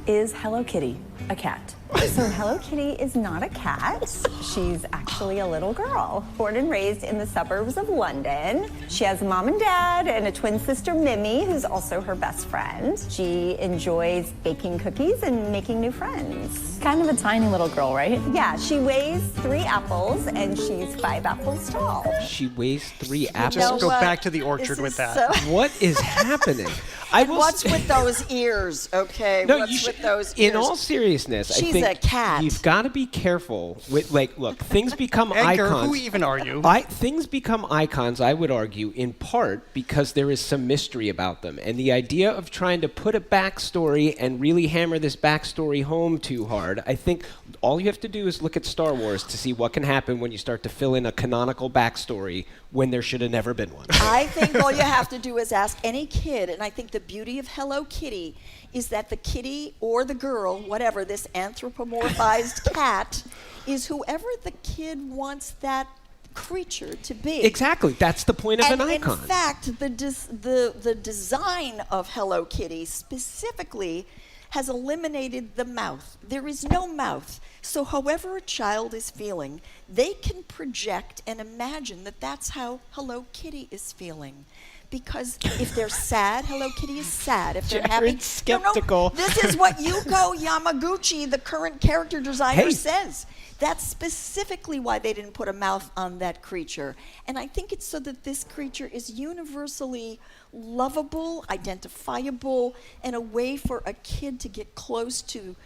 is Hello Kitty a cat? So Hello Kitty is not a cat. She's actually a little girl, born and raised in the suburbs of London. She has a mom and dad and a twin sister, Mimi, who's also her best friend. She enjoys baking cookies and making new friends. Kind of a tiny little girl, right? Yeah, she weighs 3 apples and she's 5 apples tall. She weighs 3 apples? Just go back to the orchard with that. What is happening? What's with those ears, okay? No, what's with those ears? In all seriousness, She's I think a cat. You've got to be careful with, look, things become Edgar, icons. who even are you? Things become icons, I would argue, in part because there is some mystery about them. And the idea of trying to put a backstory and really hammer this backstory home too hard, I think all you have to do is look at Star Wars to see what can happen when you start to fill in a canonical backstory when there should have never been one. I think all you have to do is ask any kid, and I think the beauty of Hello Kitty is that the kitty or the girl, whatever, this anthropomorphized cat, is whoever the kid wants that creature to be. Exactly. That's the point of an icon. In fact, the design of Hello Kitty specifically has eliminated the mouth. There is no mouth. So however a child is feeling, they can project and imagine that that's how Hello Kitty is feeling. Because if they're sad, Hello Kitty is sad. If they're happy, skeptical. No, this is what Yuko Yamaguchi, the current character designer, says. That's specifically why they didn't put a mouth on that creature. And I think it's so that this creature is universally lovable, identifiable, and a way for a kid to get close to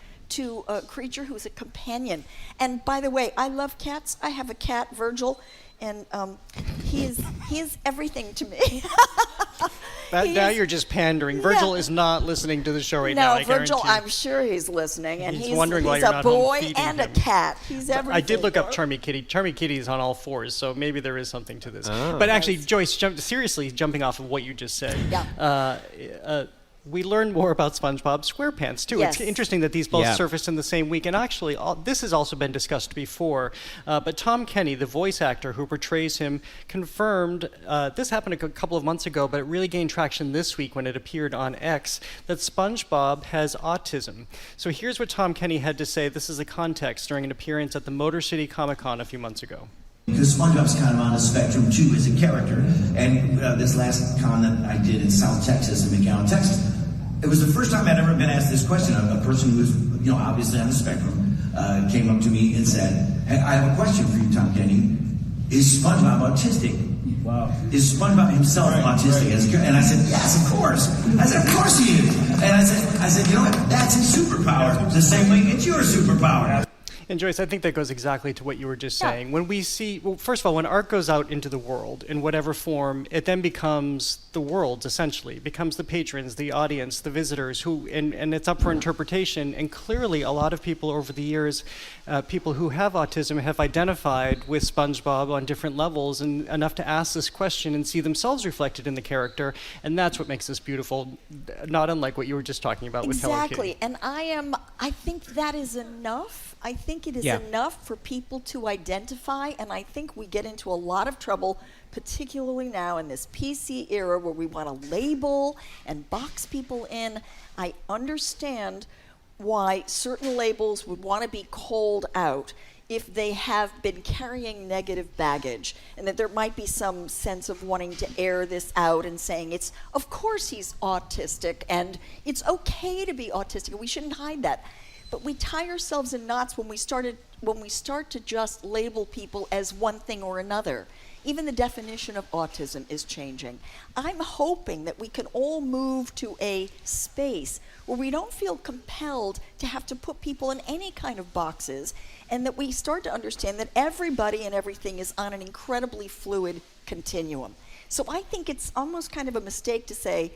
a creature who's a companion. And by the way, I love cats. I have a cat, Virgil, and he is everything to me. Now you're just pandering. Virgil is not listening to the show right now. No, Virgil, I'm sure he's listening, and he's wondering why he's you're a not home boy feeding and him. a cat. He's everything. I did look up Charmy Kitty. Charmy Kitty is on all 4s, so maybe there is something to this. Oh. But actually, Joyce, seriously, jumping off of what you just said. Yeah. We learned more about SpongeBob SquarePants, too. Yes. It's interesting that these both surfaced in the same week. And actually, this has also been discussed before. But Tom Kenny, the voice actor who portrays him, confirmed, this happened a couple of months ago, but it really gained traction this week when it appeared on X, that SpongeBob has autism. So here's what Tom Kenny had to say. This is a context during an appearance at the Motor City Comic Con a few months ago. Because SpongeBob's kind of on the spectrum, too, as a character. And this last con that I did in South Texas, in McAllen, Texas, it was the first time I'd ever been asked this question. A person who was, obviously on the spectrum came up to me and said, "Hey, I have a question for you, Tom Kenny. Is SpongeBob autistic?" Wow. Is SpongeBob himself autistic? And I said, yes, of course. I said, of course he is. And I said, you know what? That's his superpower. The same way it's your superpower. And Joyce, I think that goes exactly to what you were just saying. When we see, well, first of all, when art goes out into the world in whatever form, it then becomes the world, essentially. It becomes the patrons, the audience, the visitors, and it's up for interpretation. And clearly, a lot of people over the years, people who have autism have identified with SpongeBob on different levels, and enough to ask this question and see themselves reflected in the character. And that's what makes this beautiful, not unlike what you were just talking about with Hello Kitty. Exactly. And I think that is enough. I think it is enough for people to identify, and I think we get into a lot of trouble, particularly now in this PC era where we want to label and box people in. I understand why certain labels would want to be called out if they have been carrying negative baggage, and that there might be some sense of wanting to air this out and saying of course he's autistic, and it's okay to be autistic, and we shouldn't hide that. But we tie ourselves in knots when we start to just label people as one thing or another. Even the definition of autism is changing. I'm hoping that we can all move to a space where we don't feel compelled to have to put people in any kind of boxes, and that we start to understand that everybody and everything is on an incredibly fluid continuum. So I think it's almost kind of a mistake to say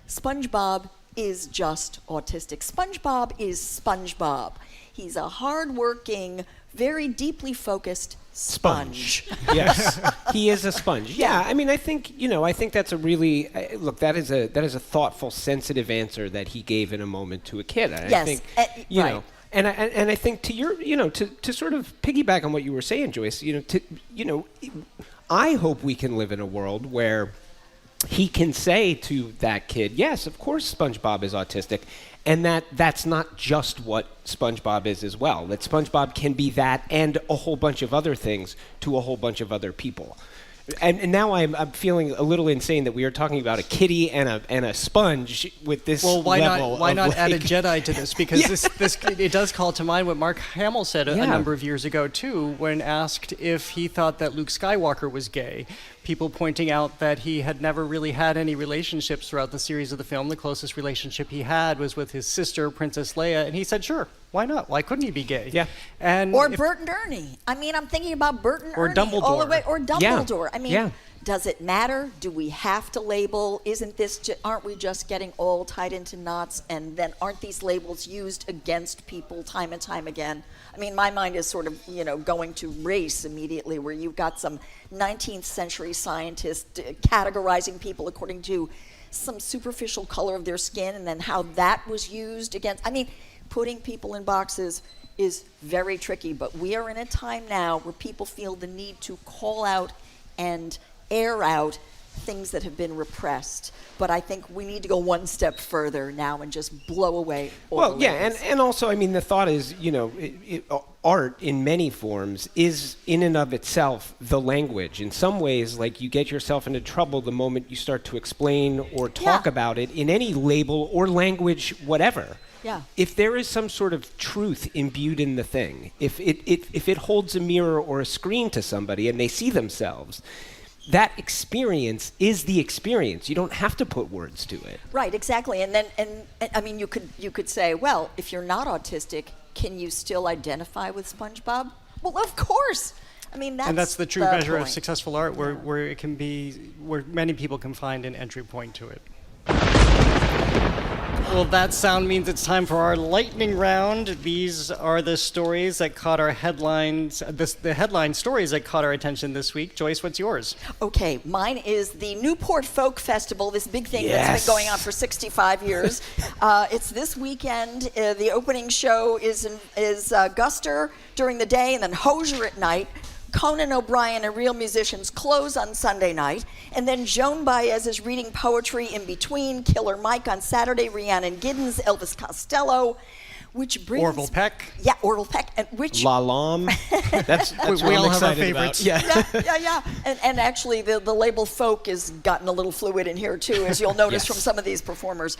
SpongeBob is just autistic. SpongeBob is SpongeBob. He's a hard-working, very deeply focused sponge. Yes, he is a sponge. Yeah, I mean, I think that's a really look. That is a thoughtful, sensitive answer that he gave in a moment to a kid. And yes, I think, you know, and I think to your, to sort of piggyback on what you were saying, Joyce. I hope we can live in a world where he can say to that kid, yes, of course SpongeBob is autistic, and that's not just what SpongeBob is as well. That SpongeBob can be that and a whole bunch of other things to a whole bunch of other people. And now I'm feeling a little insane that we are talking about a kitty and a sponge with this level. Well, why not add a Jedi to this? Because it does call to mind what Mark Hamill said a number of years ago, too, when asked if he thought that Luke Skywalker was gay. People pointing out that he had never really had any relationships throughout the series of the film. The closest relationship he had was with his sister, Princess Leia, and he said, sure, why not? Why couldn't he be gay? Yeah. Or Bert and Ernie. I mean, I'm thinking about Bert and Ernie. Dumbledore. All the way, or Dumbledore. Yeah. I mean, does it matter? Do we have to label? Aren't we just getting all tied into knots? And then aren't these labels used against people time and time again? I mean, my mind is sort of, going to race immediately, where you've got some 19th century scientists categorizing people according to some superficial color of their skin, and then how that was used against. I mean, putting people in boxes is very tricky, but we are in a time now where people feel the need to call out and air out things that have been repressed. But I think we need to go one step further now and just blow away all the labels. and also, I mean, the thought is, art in many forms is in and of itself the language. In some ways, like, you get yourself into trouble the moment you start to explain or talk about it in any label or language, whatever. Yeah. If there is some sort of truth imbued in the thing, if it holds a mirror or a screen to somebody and they see themselves, that experience is the experience. You don't have to put words to it. Right, exactly. And I mean, you could say, well, if you're not autistic, can you still identify with SpongeBob? Well, of course. I mean, that's the true measure of successful art, where it can be, where many people can find an entry point to it. Well, that sound means it's time for our lightning round. These are the stories that caught our headlines, the headline stories that caught our attention this week. Joyce, what's yours? Okay, mine is the Newport Folk Festival, this big thing that's been going on for 65 years. It's this weekend. The opening show is Guster during the day, and then Hosier at night. Conan O'Brien and Real Musicians close on Sunday night, and then Joan Baez is reading poetry in between. Killer Mike on Saturday, Rhiannon Giddens, Elvis Costello. which brings Orville Peck. Yeah, Orville Peck, and which La Lam. That's we all I'm have our excited favorites. about. yeah. And actually, the label folk has gotten a little fluid in here too, as you'll notice Yes. from some of these performers.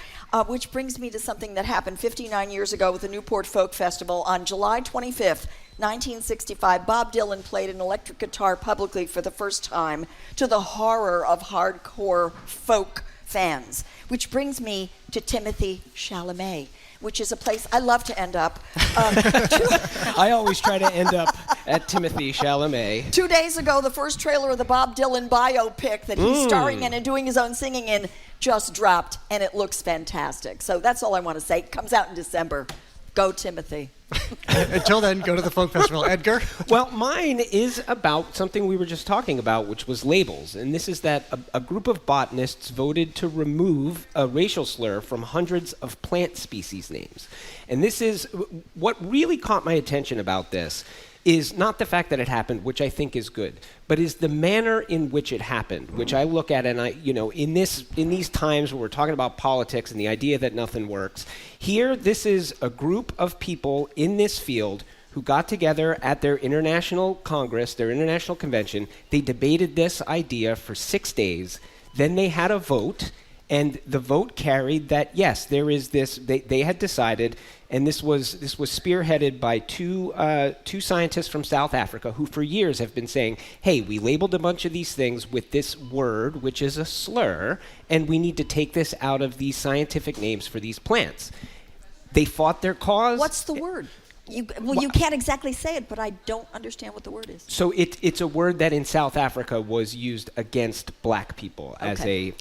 Which brings me to something that happened 59 years ago with the Newport Folk Festival. On July 25th, 1965, Bob Dylan played an electric guitar publicly for the first time, to the horror of hardcore folk fans. Which brings me to Timothy Chalamet, which is a place I love to end up. I always try to end up at Timothy Chalamet. 2 days ago, the first trailer of the Bob Dylan biopic that he's starring in and doing his own singing in just dropped, and it looks fantastic. So that's all I want to say. It comes out in December. Go, Timothy. Until then, go to the folk festival. Edgar? Well, mine is about something we were just talking about, which was labels. And this is that a group of botanists voted to remove a racial slur from hundreds of plant species names. And this is what really caught my attention about this is not the fact that it happened, which I think is good, but is the manner in which it happened, which I look at and in these times where we're talking about politics and the idea that nothing works, here this is a group of people in this field who got together at their international congress, their international convention. They debated this idea for 6 days. Then they had a vote, and the vote carried that, yes, there is this, they had decided, and this was spearheaded by two scientists from South Africa who for years have been saying, hey, we labeled a bunch of these things with this word, which is a slur, and we need to take this out of these scientific names for these plants. They fought their cause. What's the word? You can't exactly say it, but I don't understand what the word is. So it's a word that in South Africa was used against black people as a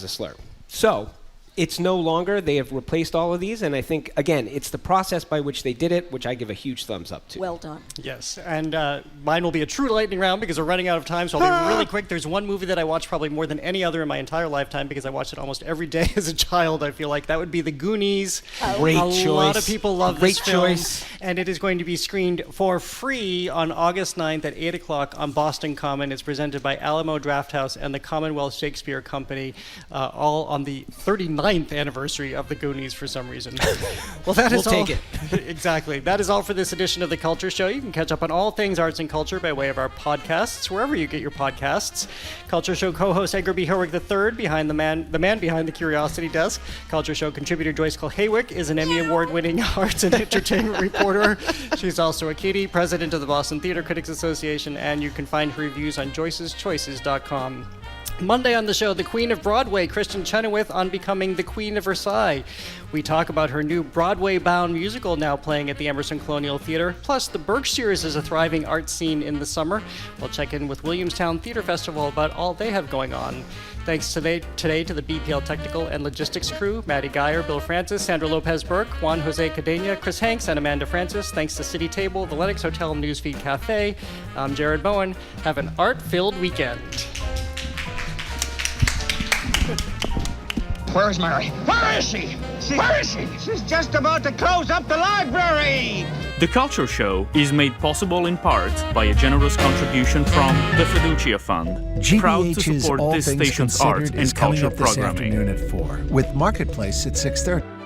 slur. So it's no longer. They have replaced all of these, and I think again it's the process by which they did it, which I give a huge thumbs up to. Well done. Yes, and mine will be a true lightning round because we're running out of time, so I'll be really quick. There's one movie that I watched probably more than any other in my entire lifetime because I watched it almost every day as a child. I feel like that would be The Goonies. Great choice. A lot of people love this film, choice. and it is going to be screened for free on August 9th at 8 o'clock on Boston Common. It's presented by Alamo Drafthouse and the Commonwealth Shakespeare Company, all on the 39th anniversary of The Goonies for some reason. Well, that is We'll all. take Exactly. That is all for this edition of The Culture Show. You can catch up on all things arts and culture by way of our podcasts, wherever you get your podcasts. Culture Show co-host Edgar B. Herwig III, behind the man behind the Curiosity Desk. Culture Show contributor Joyce Kulhawick is an Emmy Award-winning arts and entertainment reporter. She's also a kitty, president of the Boston Theater Critics Association, and you can find her reviews on joyceschoices.com. Monday on the show, the Queen of Broadway, Kristen Chenoweth, on becoming the Queen of Versailles. We talk about her new Broadway-bound musical now playing at the Emerson Colonial Theater. Plus, the Berkshires is a thriving art scene in the summer. We'll check in with Williamstown Theater Festival about all they have going on. Thanks today to the BPL technical and logistics crew, Maddie Geyer, Bill Francis, Sandra Lopez-Burke, Juan Jose Cadena, Chris Hanks, and Amanda Francis. Thanks to City Table, the Lennox Hotel Newsfeed Cafe. I'm Jared Bowen. Have an art-filled weekend. Where is Mary? Where is she? Where is she? She's just about to close up the library. The Culture Show is made possible in part by a generous contribution from the Fiducia Fund, proud to GBH's support All this Things station's art Considered and is coming culture up this programming. afternoon at 4, with Marketplace at 6:30.